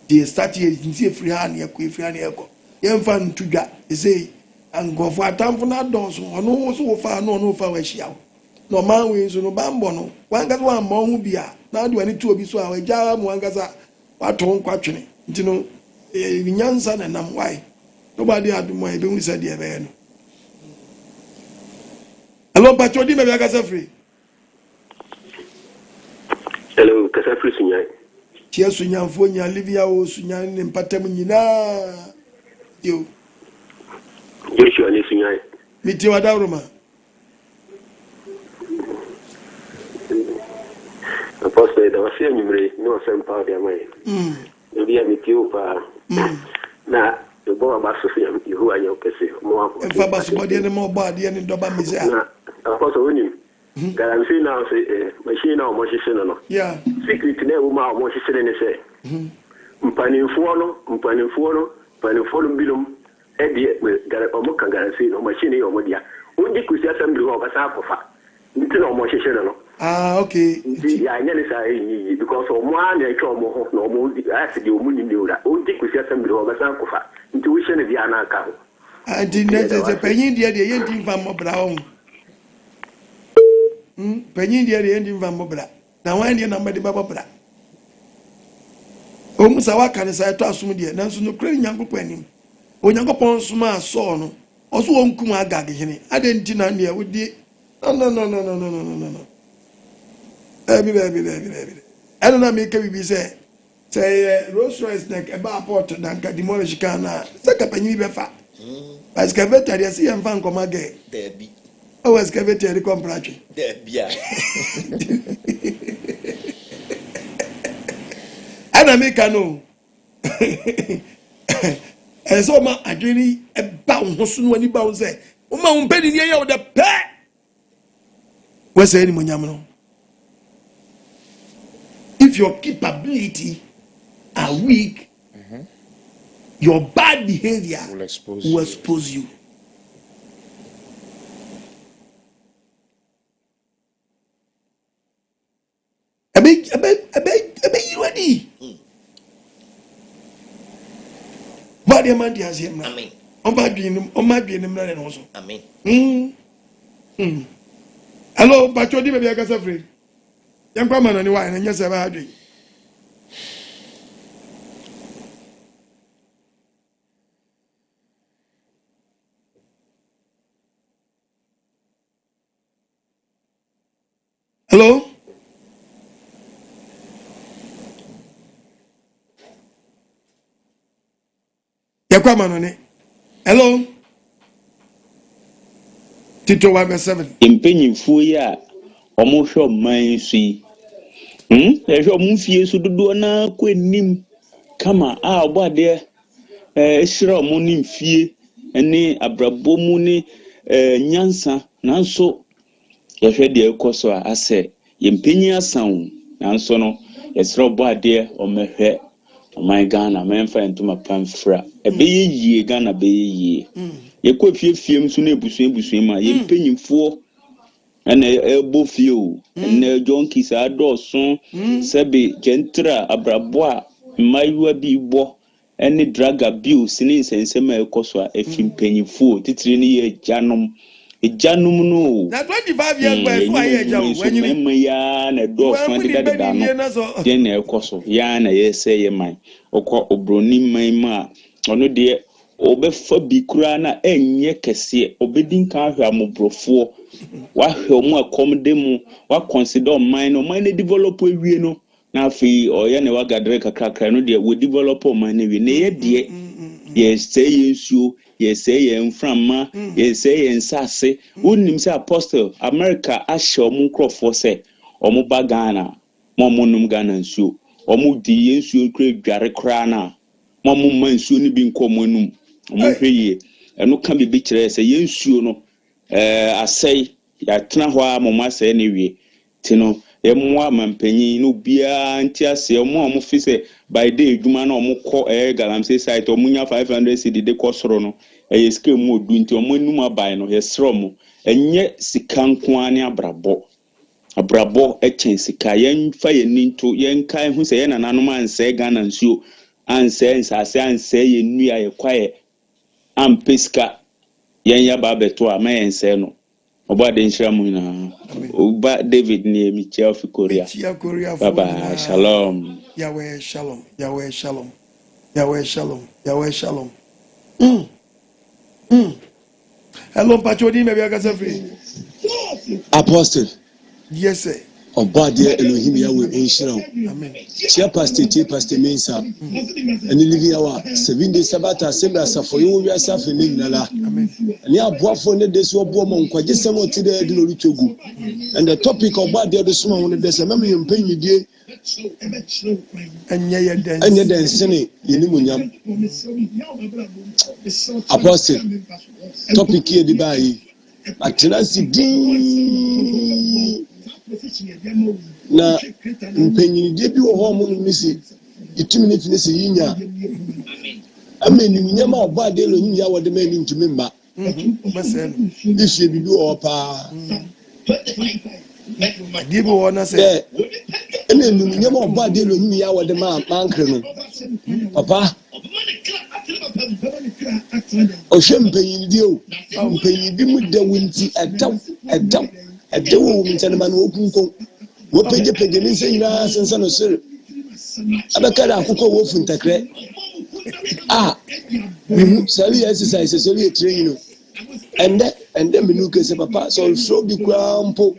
di start here nti free hand ya ko free hand ya ko yemfa ntudwa say angofo atamfo na donso ono so wo fa no fa wa hia no man we so no bambo no wanga so ammo hu bia na de wani tu obi so a waja mu wanga sa wato nkwatwene nti no nyansa na nam why nobody had mo e be hu said e be no hello Pacho di me be aka free hello kasa free sunya tia sunya fo nya Livia o sunya ne mpatam nyina yo Joshua ni sunya mi ti wa dawroma apostle da wasi nyumre no sempa dia mai Ebi amitiyo pa na ebo abaso fi Yehu anya okese mo afọ enfa baso body ne mo body ne doba mize na apostle woni garanti na say machine na o mo hihye no yeah secret na e ma o mo hihye ne say mpanimfo no bilum e de gara o mo kan garanti no machine yo mo dia o di kusi assembly ho ba sa akofa nti na o mo hihye no okay ya anya ne say because o mo an e twa mo ho no mo asi di o mu ni ora o di kusi assembly ho ba sa akofa nti wo hye ne dia na aka ho adi ne ze penyin dia de ye ndi mfa mo bra ho penyin dia de ye ndi mfa mo bra na wan dia na mbade baba bra o musa wa kan sai to asum dia nanso no kra nyankopon anim o nyankopon suma so no o so wonkum agage hene ade nti na ne wo di no baby. I don't know me can be say Rolls Royce neck about port than demolish kana. Saka penny befa. Excavator ya see and fan come again. There be. Oh, excavator the comprachi. There be. And make no. And so ma adwini e ba ho so no ani ba wo say. O ma wo pedi ne ya wo de pe. What's Animounyam no? If your capability are weak, your bad behavior will expose you. I beg you ready. But the man has him. Amen. On my being also. Amen. Hello, Pacho di baby akasa free. Yan kwa manani wa na nyasa ba adwi. Hello? Yakwa manani. Hello? Tito 1:7. Mpenyimfo ya omo hwe man sui. Ehwe omo fie so dodo na kwanim kama a obade ehira omo nim fie ene abrabo mu ne nyansa nanso ehwe de ekoso ase yempenyi asan nanso no esira obade omehwe oman Ghana menfa entuma pamfra ebeye yie Ghana beye yie yekwa fie so na ebusuan ma yempenyimfo ene ebo fie ene jonki sa adoso sebe gentra abrabo a mayua bi bo any drug abuse ni nsensem ekoso a efimpanyifo titire ni ye janom no na 25 years by so aye jawo wenyi ya na do so de da no de na ekoso ya na ye say ye man okọ obroni man ma ono de obefa bi kura na enye kese obedin ka ahwe amobrofo wa hwe mu akomde mu wa consider man no man develop awie no na afi oye na wa gadre kakra no de we develop man na wie na ye de yes say yensuo yes say yenframa yes say yensase unim say apostle America ahye omu nkrofo say omu bagana momunum Ghana nsuo omu di yensuo kra dware kra na momu mansuo ni bi nkomonum omu hweye eno ka bi kire say yensuo no asai ya tena ho a momu asai ne wie tino emwa mampanyin no bia nti ase omu fi say by day eduma na omukọ galamsey site omunya 500 cedi de kosoro no yeske mu odu nti omunum abai no yesro mu enye sika nko ani abrabo echen sika yen fa yeninto yen kai hu se yena nanom anse Ghana nsuo anse nsase anse yenua ye kwae ampeska yen ya ba beto a ma yense no oba de nshira mu na oba David ni emi Chelsea Korea baba shalom Yahweh shalom Yahweh shalom Yahweh shalom Yahweh shalom hello pachodi maybe I can say Apostle yes sir Obade Elohim Yahweh Enshiraw. Amen. Chia pastor Mensa. And living our 7 days Sabbath assembly for you we are suffering nala. Amen. And ya boafo ne de so bo mo nkwaje sem o tide de no lutogu. And the topic of Obade de so mo ne de se mama Mpanindie. Enye den Nsene Animounyam. Apostle topic here di bayi. Atenasi din na Mpanindie bi wo ho mo no misi itumi ne fini se yinya Animounyam Obade Elohim ya Wode mani ntumi mba isi bibi wo pa Dibo wona se Animounyam Obade Elohim ya Wode mankre no papa ohwe Mpanindie o Mpanindie mu da wunti adaw wo mintane man wo kunko wo peje ni nyina sensa no sir abakara akoko wo funtakre sali exercise sali training and then menu ke se papa so bi kwampo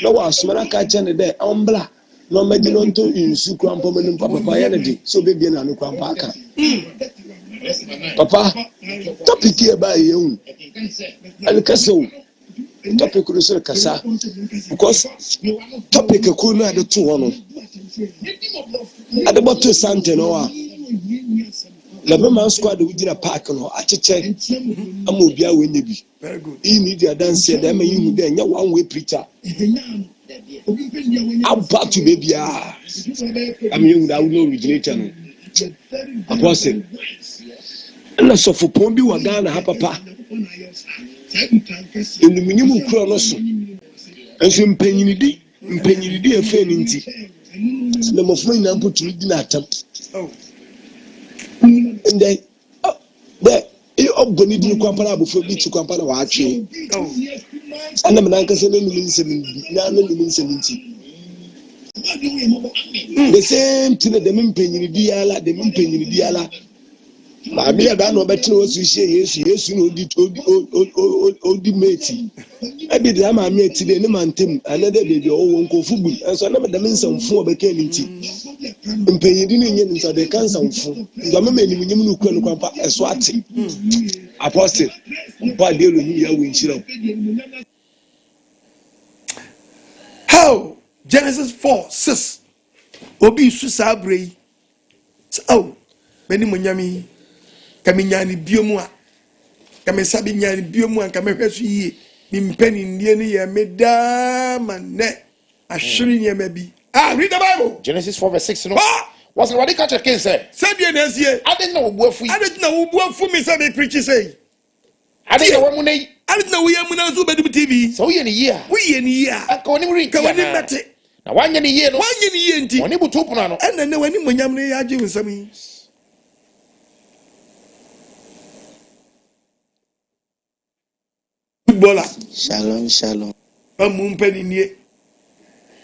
na wa asomara ka che ne de ombla no magi no nto insu kwampo menum papa ya ne de so be bia na no kwampo aka papa topic here ba yehu alkaso topic ko so kasa because topic ko no ade to wono ade boto sante no a lebe man squad we did a park no acheche amobia we nyebi very good in media dance there man you dey nya one way preacher about to baby I mean that would no originator no apostle na so for pombi wa Ghana ha papa Animounyam kro no so enso Mpanindie efe ni nti na mofo ina mpoturu di na atam and then obgoni di kwampara abofo bi ti kwampara wa atwe ana me nanka se na numin nti the same thing that the Mpanindie ala ma me da no betre wo su hie Yesu no odi meti abi da ma me eti de ne mantem another baby wo nkofu bu enso na me da mensamfu obeka ni nti Mpanindie ni nye nsa de kansa mfu ngwa me Animounyam no kura no kwampa eso ate apostle Obade Elohim ya Enshiraw. How Genesis 4:6 obi su sabrei Animounyam kaminyani biomu a kamisabi nyani biomu a kamehwesu yi Mpanindie ni ye medama ne ashiri ni mebi read the Bible Genesis 4:6 no was what they catch a case say die na sie I didn't know wo fu mi say me preach say I didn't know wo nei I didn't know we am na so bedum TV so we ni year ka woni ring ka woni mete na wanye ni year no wanye ni year nti woni butu puna no enne ne Animounyam ne ya je nsam yi footballer. Shalom. Mpanindie.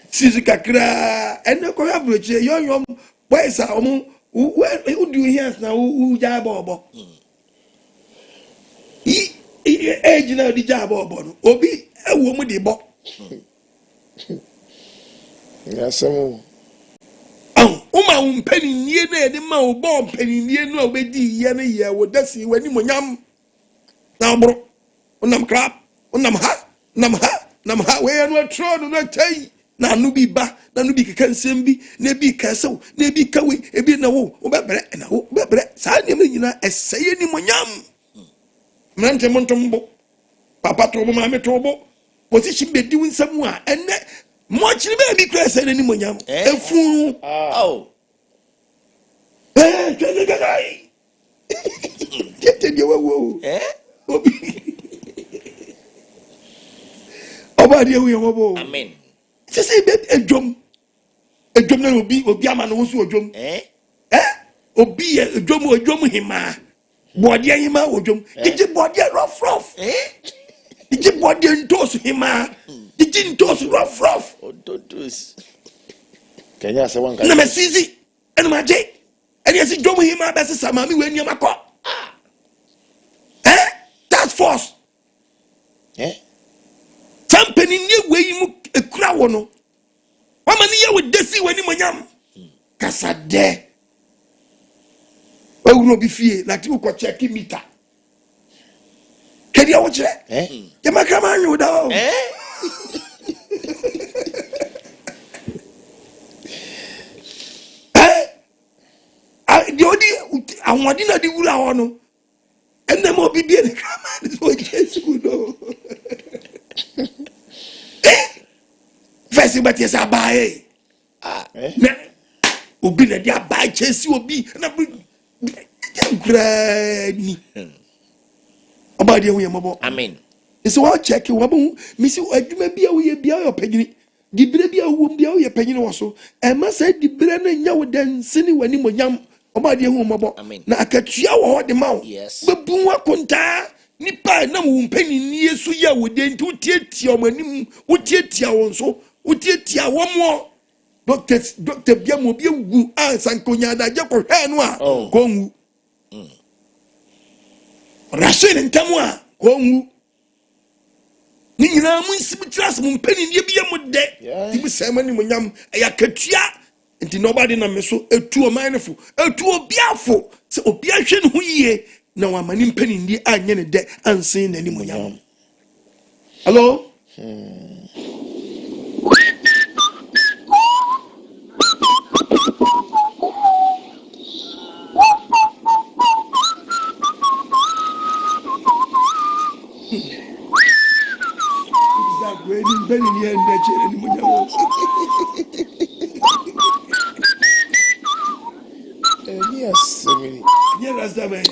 Sisi kakra ene ko ya broche yo boys a omo who do here na who ja bobo. Age na di ja bobo no. Obi ewo mu di bo. Yasemu. Uma Mpanindie na de ma obo Mpanindie no obedi ye na ye wo dasi wani monyam. Na bro. Unam crap, unam ha, we no atro no tai. Na no bi ba, na no bi keka nsem bi, na bi kasew, na bi kawe, e bi na wo bebre na wo bebre. Sa ne me nyina eseye ni monyam. Mrante montombo. Papa to bo ma me to bo. Position be di nsam a enne mo chiri be bi kra eseye ni monyam. Efu. Twende gagai. Tete de wo. Obi. Oba de wo mo. Amen. Say edwom na obi ama no so odwom obi edwom hima body hima odwom dije body rough dije body ntos hima dije ntos rough Ototos Kenya se wan ka na mesizi ene maje ene esi dwom hima be se samami we niam akọ task force company ni we mu ekura wo no Wamani ye with desi wani monyam. Kasade. Ewuro bi fie lati uko check meter. Kedi awo chere? Jama kama anyu da o. Di odi awon na di wura ho no. Enne mo bi bi e kama ni so Jesu no. Fesi but yes abaye. Na obi na dia abaye chesi obi na grani. Obade wo yembo. Amen. Ese wa check wo bo misi adwuma bia wo ye bia yo panyini. Dibire bia wo bia wo ye panyini wo so. E ma sa dibire na nya wo Nsene wani monyam. Obade hu mobo. Na akatua wo de ma wo. Bebu akonta nipa na wo Mpanindie so ya wo de nti utietia o manim utietia won so utietia wo mo doctor bia mo bia wu sankonya da je ko hwe no a ko nwu Rashid ntamu a ko nwu ni nyina mu nsibitras mo Mpanindie bia mo de ti bu sema ni mo nyam ya katua nti nobody na me so etu o manefo etu obiafo se obiahwe ne ho yie na wa mani Mpanindie anye ne de ansen na ni monyam. Hello? Mpanindie ende chere ni monyam. Yes,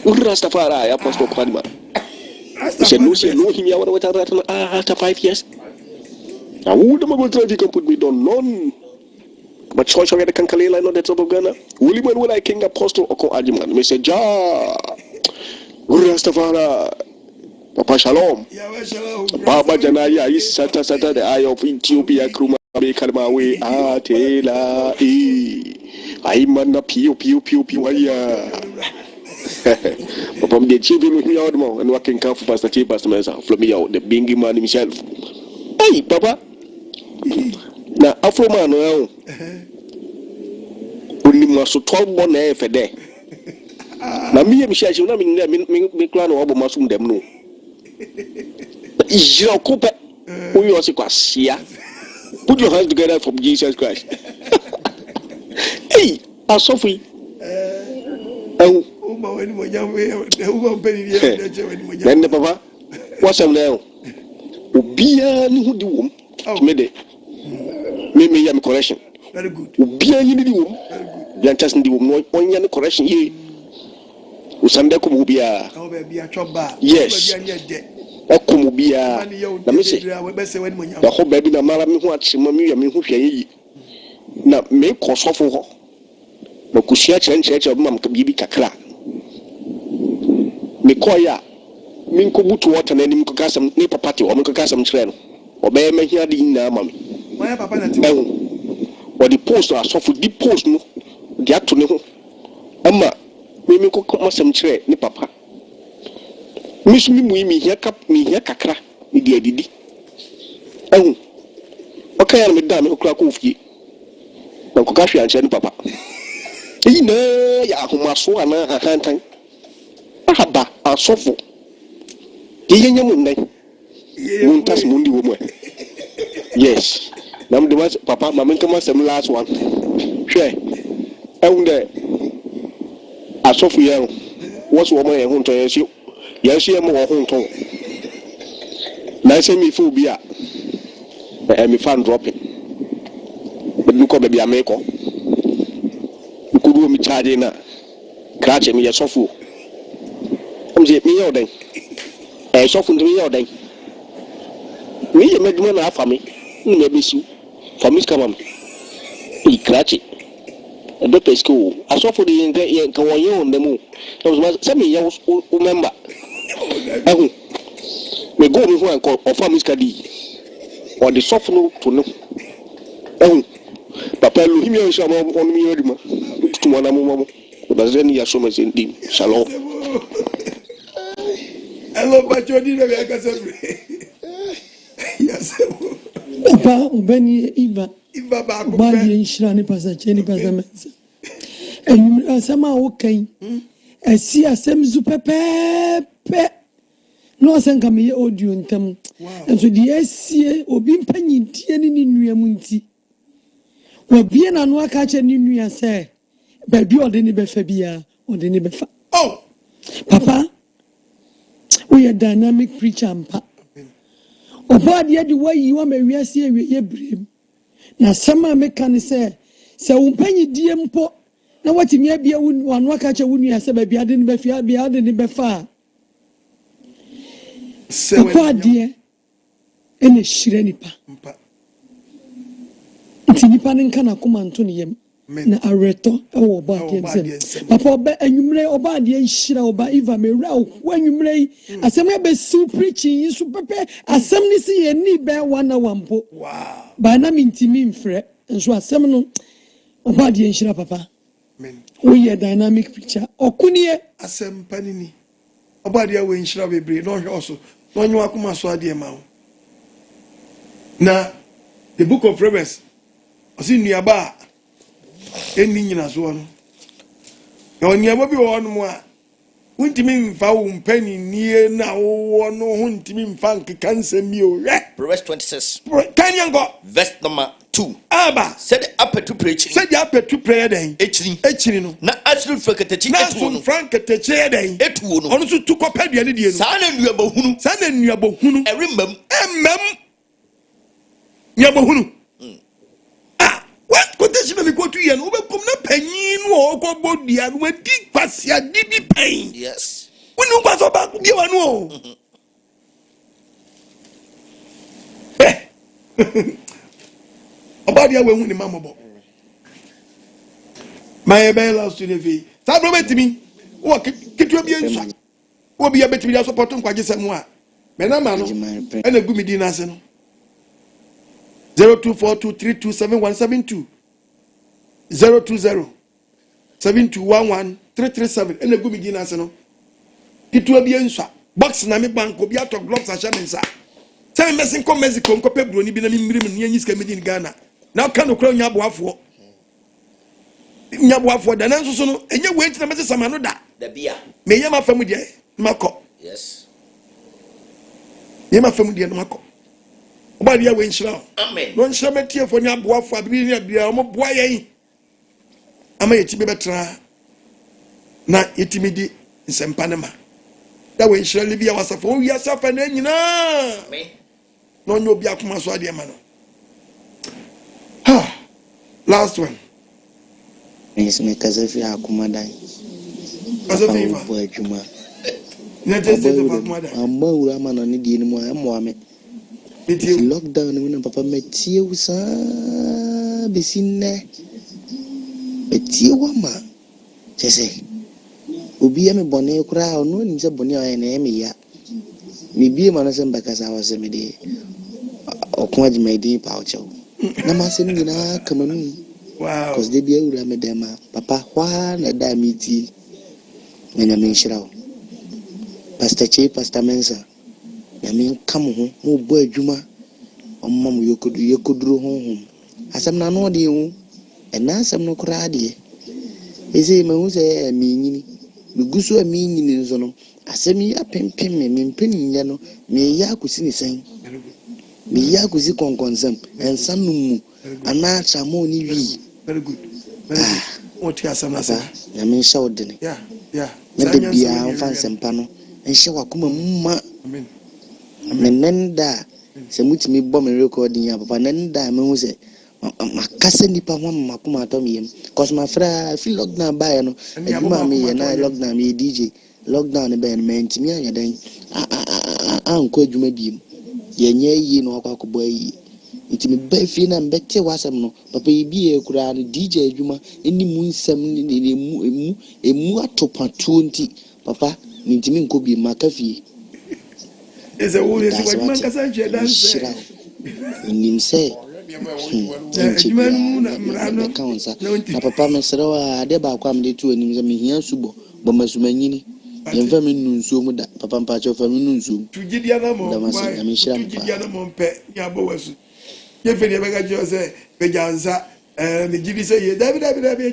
Rastafari, Apostle Kwadima. Said no, him, you want to after 5 years. I wouldn't go to you can put me down none. But choice of the Kankalela, not the top of Ghana. William will I King Apostle OKOH AGYEMANG. Me say, Rastafari, Papa Shalom. Baba Janaya is Sata the eye of Ethiopia, Kruma, Kalmawe, Atela, I man up pew. From the chief with me out more and working camp for Pastor Chief Pastor Mesa from me out the bingy man himself. Hey, Papa. Now, Afro man, only must 12 1 for there. Now, me and Michelle, you know, me clan or Masum them no. Is your couple who you also here? Put your hands together from Jesus Christ. Hey, I Sophie. Oh, then the Papa, what's up now? Ubia who do womb, made it. Me am correction. Very good. Ubia you need the womb. Yantas in the womb, one correction ye. Usanda Kumubia. Yes. Okumubia. Let me say, the whole baby, the Malami, what's Mammy, I mean, who ye. Now, make cause of her. No Kushia Church of Mam Kabibi Kakra. Mikoya, minko butu water na nim kaka sam ni papa te o minko kaka sam kire no obey me hia de nyina mami why papa na te o di post asofu di post no di ato ne ho ama me minko kama sam kire ni papa misu mi hia kakra ni di adidi okay na me da me okura ko fie na ko ka hwe anche ni papa ina ya ahomaso ana ahantan ahaba asofu yenye munai muntas mundi wo yes nam de papa mama nkama sem last one hwe eunde asofu ye wo so mo ye hunto ye mo wo hunto na se mi fu bia mi fan dropping bi ko be bia me ko kudu mi charge na krache mi ye sofu amje mi yo den sofu ndimi yo den mi ye meduma na afami ni me besu fami kama mi krache ebe pesco asofu de ye ka wo ye ondemu so mi ye o member me go mi hu anko o fami skadi o de sofu no to no papa lu himi o shama on mi yodima tuma na mo mo bazeni ya soma zendi shalom. Hello, Bachodi, baby, I can say. Yes. Papa, Ubeni Iba. Iba ba. Bali inshirani pasa cheni pasa mensa. Enye asema okay. Esi asem zu pepe. No asenka me audio ntam. Enso di esi obi mpanyintie ni nua mu nti. Obi na no aka che ni nua se. Baby ode ni befa bia, ode ni befa. Oh. Papa, we are dynamic preacher mpa. Oba de the way you want me we see we brem. Na sama meka ne se umpanyi die mpo na watimi abia wanu aka che wunu ya se baby ade ni befa bia ade ni befa. Se we de ene shire nipa. Mpa. Nti nipa ne nka na koma nto ne yem. Na areto ewo oba de nsem papa oba anwumre oba de nhira oba iva mewra wanwumre asem ya be su preaching yisu pepe asem ni si ye ni be wana wampo wow ba na mintimi mfre nso asem no oba de nhira papa amen we ye dynamic preacher okunie asem panini oba de we nhira bebre no hwe oso no nyu akoma so ade ma na the book of Proverbs osi nuaba eni nyina so no na oniamo bi wo no mu a wuntimi mfa wo mpani nie na wo no wuntimi mfa nkeka nsem bi o Proverbs 26 kanyango verse number 2 aba said apetu preaching said apetu prayer den echiri no na asru frankatachi etuwo no frankatachi den etuwo no ono so tukọ paduane die no sa na nuaba hunu erimam nuaba hunu what quotation me go to yen we come na panyin no okọ bodia no adi kwasia di pain yes we no kwaso ba ku die wanu o obadia we hu ni mamobo my bella student sa bro betimi wo kitu bi enso wo bi ya betimi da support nkwaje sem a me na ma no ena gu mi di na ase no 0242327172 02072113337 ena gu mi di na ase no kitu bi enso box na me bank obi ato gloves a shaminsa say me mesin ko Mexico nko pe broni bi na mi mmirim ne anyi ska medi in Ghana na ka no kra nya boafo da na nso so no enye we ntina mese samano da bia me yema fam die mako yes yema fam die mako oba dia we nshira amen no nshira metie fo nya boafo abiri ni abia o mo boa yen ama yeti be betra na yetimi di nsempane ma da we nshira libia wasafo o wi asafa na nyina amen no nyo bia kuma so ade ma no ha last one yes me kazafi akuma dan kazafi fa bo adwuma na teste to fa kuma dan amma ura mana ni di ni mo ammo ame It's lockdown ni papa metie usa besine metie wama sese obi ya me bone kura ono ni se bone aye na me ya Maybe man as because I was a midi or quite my deep poucho. Namasem Nina come on. Wow. Because they be a medema. Papa, why let that meet you? When I mean shroud. Pastor Che, Pastor Mensa. I mean, come home, oh boy, Juma. Oh, mum, you could draw home. As I'm not know you, and now some no crady. Is it my who's a meaning? We go so a meaning in Zono. I send me a pen, me penny, yano, me yakusin saying. Me yakusi con consum, and some mumu, and not some money. Very good. What you have some answer? I mean, shout dinner. Yeah. Let the be a fancy pano, and show a kuma mumma. Nenda, some which me bomb and recording ya, but Nenda, Mose. My cousin nipa mama kuma tomi cause my friend I feel locked down by no and me and I locked down me DJ lockdown the band man to me and then uncle Jumedi Enye no Koboy it me be feel and better was no papa be a crowd DJ Juma any moon some mu atopa 20 papa nintimi nko bi makafi is a woman kasa je dance nim say na papa mesrewa ade ba kwa mde tu anim ze mehia subo bo masumanyini yemfa me nunsuo mu da papa mpacho fa me nunsuo tugidia na mo tugidia na mo mpe ya bo wasu ye fe de be ga jo se be janza ne gidi se ye dabi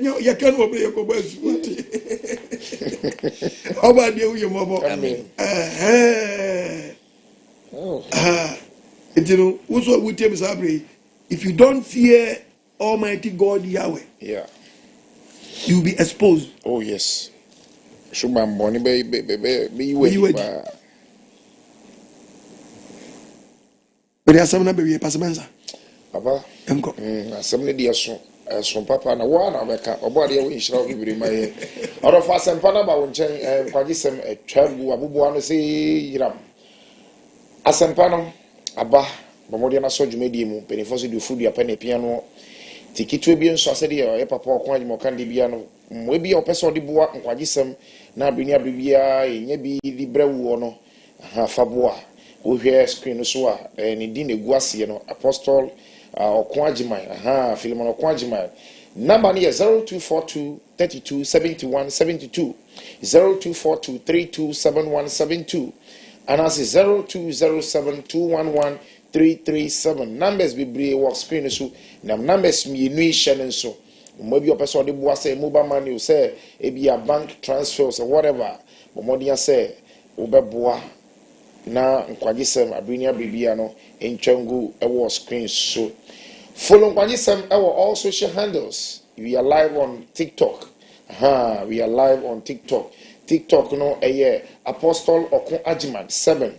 nyo ya kan wo be ko basu oba de uye mo bo amen you know we tell me if you don't fear Almighty God Yahweh, you'll be exposed. Oh yes. Shuman boni be but there's some number passemenza. Papa, assembly dia son papa na wa meka obode ye winshira obibiri maye. Oro fa sempana ba wonchen kwagisem twabu abubu ano se yiram. Asempano aba Bomodia na so dwumadi mu penifo so du food ya pane piano tikitwe bi nso asede ya papa okon agye mokande bia no mwe bia opeso de boa nkwagisem na abini abibia enye bi di brewu no ha faboa wo hwe screen so a ni di na gu ase no apostle okon agyeman Philemon okon agyeman number ni 0242 32 71 72 0242 32 71 72 and as 0207 211 337 numbers be work screen so nam numbers me nu share so maybe person de boa say mobile money say e be a bank transfers or whatever but modia say obeboa na nkwagisem abrinia bibia no entwangu e work screen so follow nkwagisem e all social handles. We are live on TikTok. We are live on TikTok no Apostle Okon Agyeman 7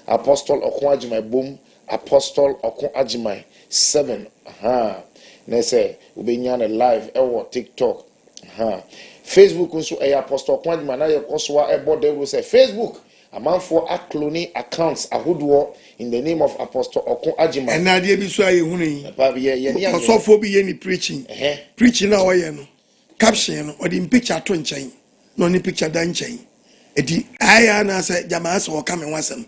Apostle Okon Agyeman boom Apostle Okon Agyeman 7 na say ubenya na live TikTok Facebook nso Apostle Okon Agyeman na yekosoa ebode say Facebook amanfo cloning accounts ahodo in the name of Apostle Okon Agyeman and na dey bi so aye hunu yi osofo bi ye ni preaching na oye no caption no or the picture to nchen no ni picture da nchen edi aya na say jamaa so ka me wasem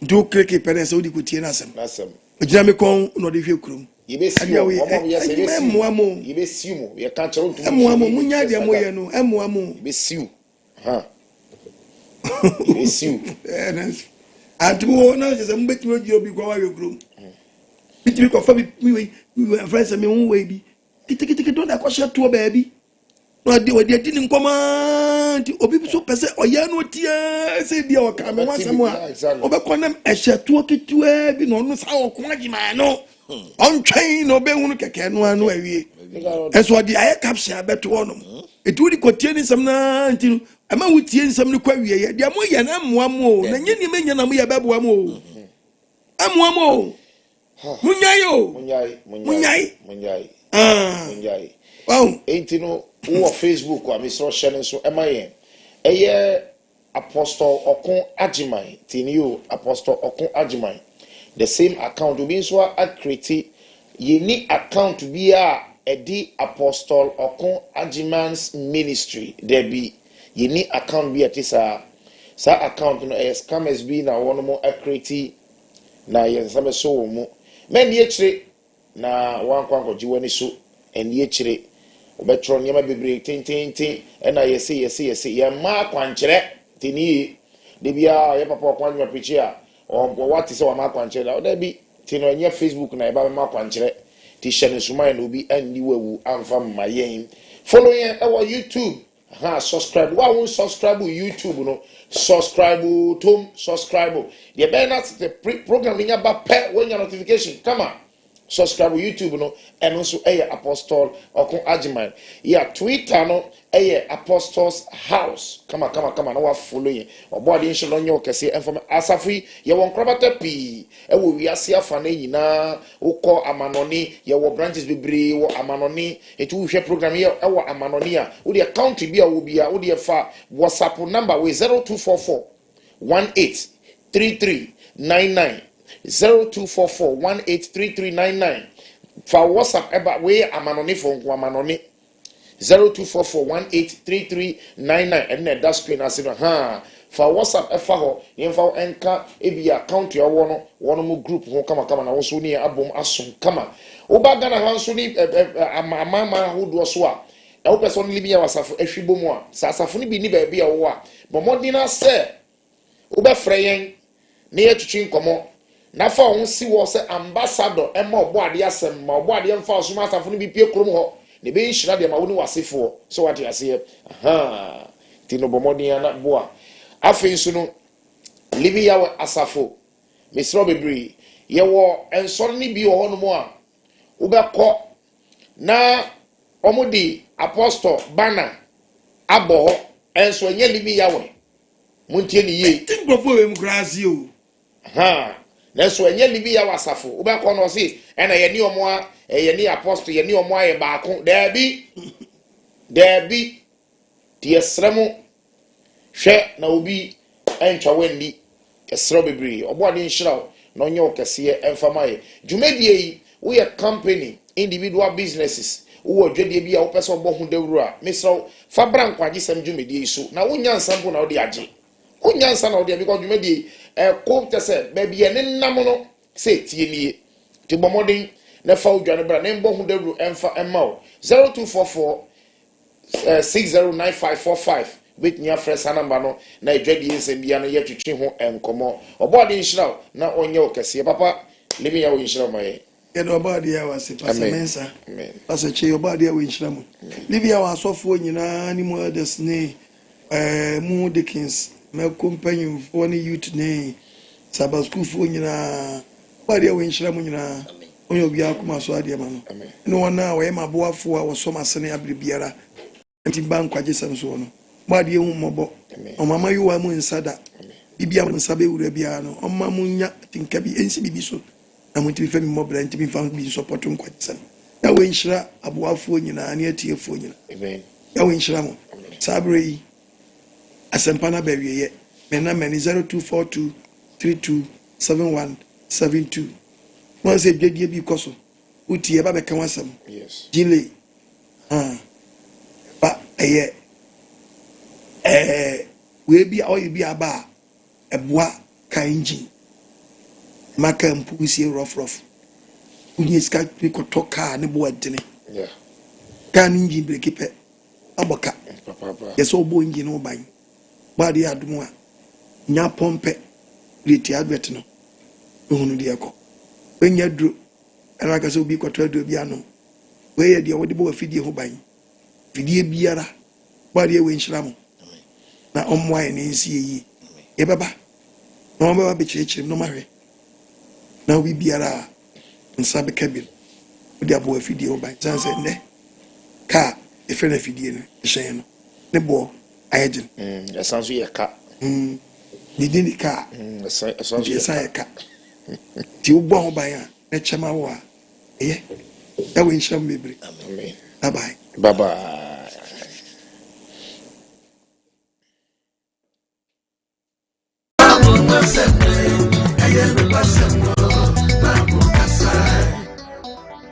do kreke parents odi kutie na asem ejina me kon no de hwe kurum yebesiu omo ye say yebesiu ye ka chero ntum emuamo munya de mo ye no emuamo yebesiu yebesiu atuwo na je se mbetimo ji obi kwa wa hwe kurum bitimi ko fa mi friends me won we bi kitikitiki don da ko she to baabi no de wodi adi ni nkoma nti obi so pese oya no tie se bia o ka me wasem a obekonnam ehyeto ketua bi no no sa okon agima no on train no be hunu keke no anu awie eso di aye caption abeto no etu di kotie ni sam na nti no ama wutie nsam ni kwa wie ye de mo ye na moamo na nyeni menya na mo ye bebo amo amoamo munyai enti no wo Facebook wa misro share so emaye Apostle Okon Agyeman tinio Apostle Okon Agyeman the same account obi so create yeni account bia edi Apostle Okon Agyeman's ministry there be yeni account bia tisa sa account no scammers bi na wono mo accrete na yensame so mu men ye chire na wan kwankwaji wani so en ye chire obetro nyama bebre tintintin na yesi ye ma kwankyere tini de bia ye papa kwanwa pichi a what is wa ma kwankyere da oda bi tino enye Facebook na e ba ma kwankyere ti hyene suma na obi anni wawu amfa mayen follow ye our YouTube subscribe wa won subscribe YouTube no subscribe tom subscribe the benefit the program nya ba pe when your notification come on subscribe YouTube no and also apostle okon AGYEMANG yeah Twitter no apostles house come on no follow ye obo de nso nyo kese inform asafi ye won krabata pi wo wiase afa na nyina ukọ amanoni ye wo branches bebre wo amanoni etu hwe program ye wo amanoni a wo de account bia wo bia wo de fa WhatsApp number we 0244 183399 0244183399 for WhatsApp eba we amanoni for amanoni 0244183399 and that screen as for WhatsApp efa ho yemfa enka ebi account ya wono mu group ho kama na wo so ni abom asom kama obaga na hanso ni amama hodo so a e wo person libia wasafo ehwibo mu a sasafo ni bi ni ba bia wo a bomodina se wo be freyen na ye twitwi nkomo na fa won si wo se ambassador e ma obo ade asem ma obo ade mfa so ma asafo ni bi pie krom ho ne be nhira de ma woni wasefo so what you say ti no bomodina na boa afi nso no libi ya asafo misro bebre ye wo enso ni bi ho no mo a wo be ko na omudi apostle bana abo ho enso nye libi ya we muntie ni ye tin grofo we mu grazi o na so enye libi ya wasafo wo be ko no si ena ye ni omo a ye ni apostle ye ni omo a ye baako dabi ti esremu hwe na obi entwa wendi esro bebre obo ade nhira no nye okese emfamaye dwumadie yi wo ye company individual businesses wo dwedie bi a wo pese obo hu dawuru a misro fa brankwaje sam dwumadie yi so na wo nyansa mpo na wo de age wo nyansa na wo de because dwumadie ko tese ba bi ene nam no se tie nie ti bomodin na fa odwane bra na mbo hu dawuru emfa emma 0244 609545 with nya fresh number no na edwadi nsem bia no yetwetwe ho enkomo obode nhira na onye okese papa limi ya wo nhira maye ye do obode ya wase pasamensa pasache obode ya wo nhira mo livi ya wasofo nyina ni mo others ne mu Dickens me company for ni youth ne sabas school fo nyina obode ya wo nhira mo nyina onye obi akoma so ade ma no no wana we maboafo a wo so masene abribiara nti bankwaje sam so no badi ehun mobo o mama yuwa mu nsada bibia mu nsabe wura bia no o mama mu nya tinka bi ensi bibi so na mu tibi fami mobile nti bi fam bi support nkwatsam ya we nhira aboafo nyina ne atiefo nyina amen ya we nhira mo sabre yi asempana bawiye me na me 0242327172 mo se dwedie bi koso utie ba be kan wasam yes jile ba eye we bi oyi bi aba eboa ka engine maka mpusi rough unye ska ko toka ne bo adene yeah kan engine breki pe aboka papa yeso obo engine no ban ba de adumu a nya pompe reti adwet no ohunu de ekọ enya duro era ka so bi ko to do bi ano we ye de wo de bo afidie ho ban fidie biara ba de we nhira mo na omwaye ne nsi yi ye baba na omba be chichiri no mahwe na obi biara nsa be kabil odi abo afidie o ban sanse ne ka efe na afidie no hyen no ne bo ayegin esanso ye ka ni dini ka esanso ye ka ti ubo ho ban a na chema wo a ye ya we nsham bebre amen bye bye I am a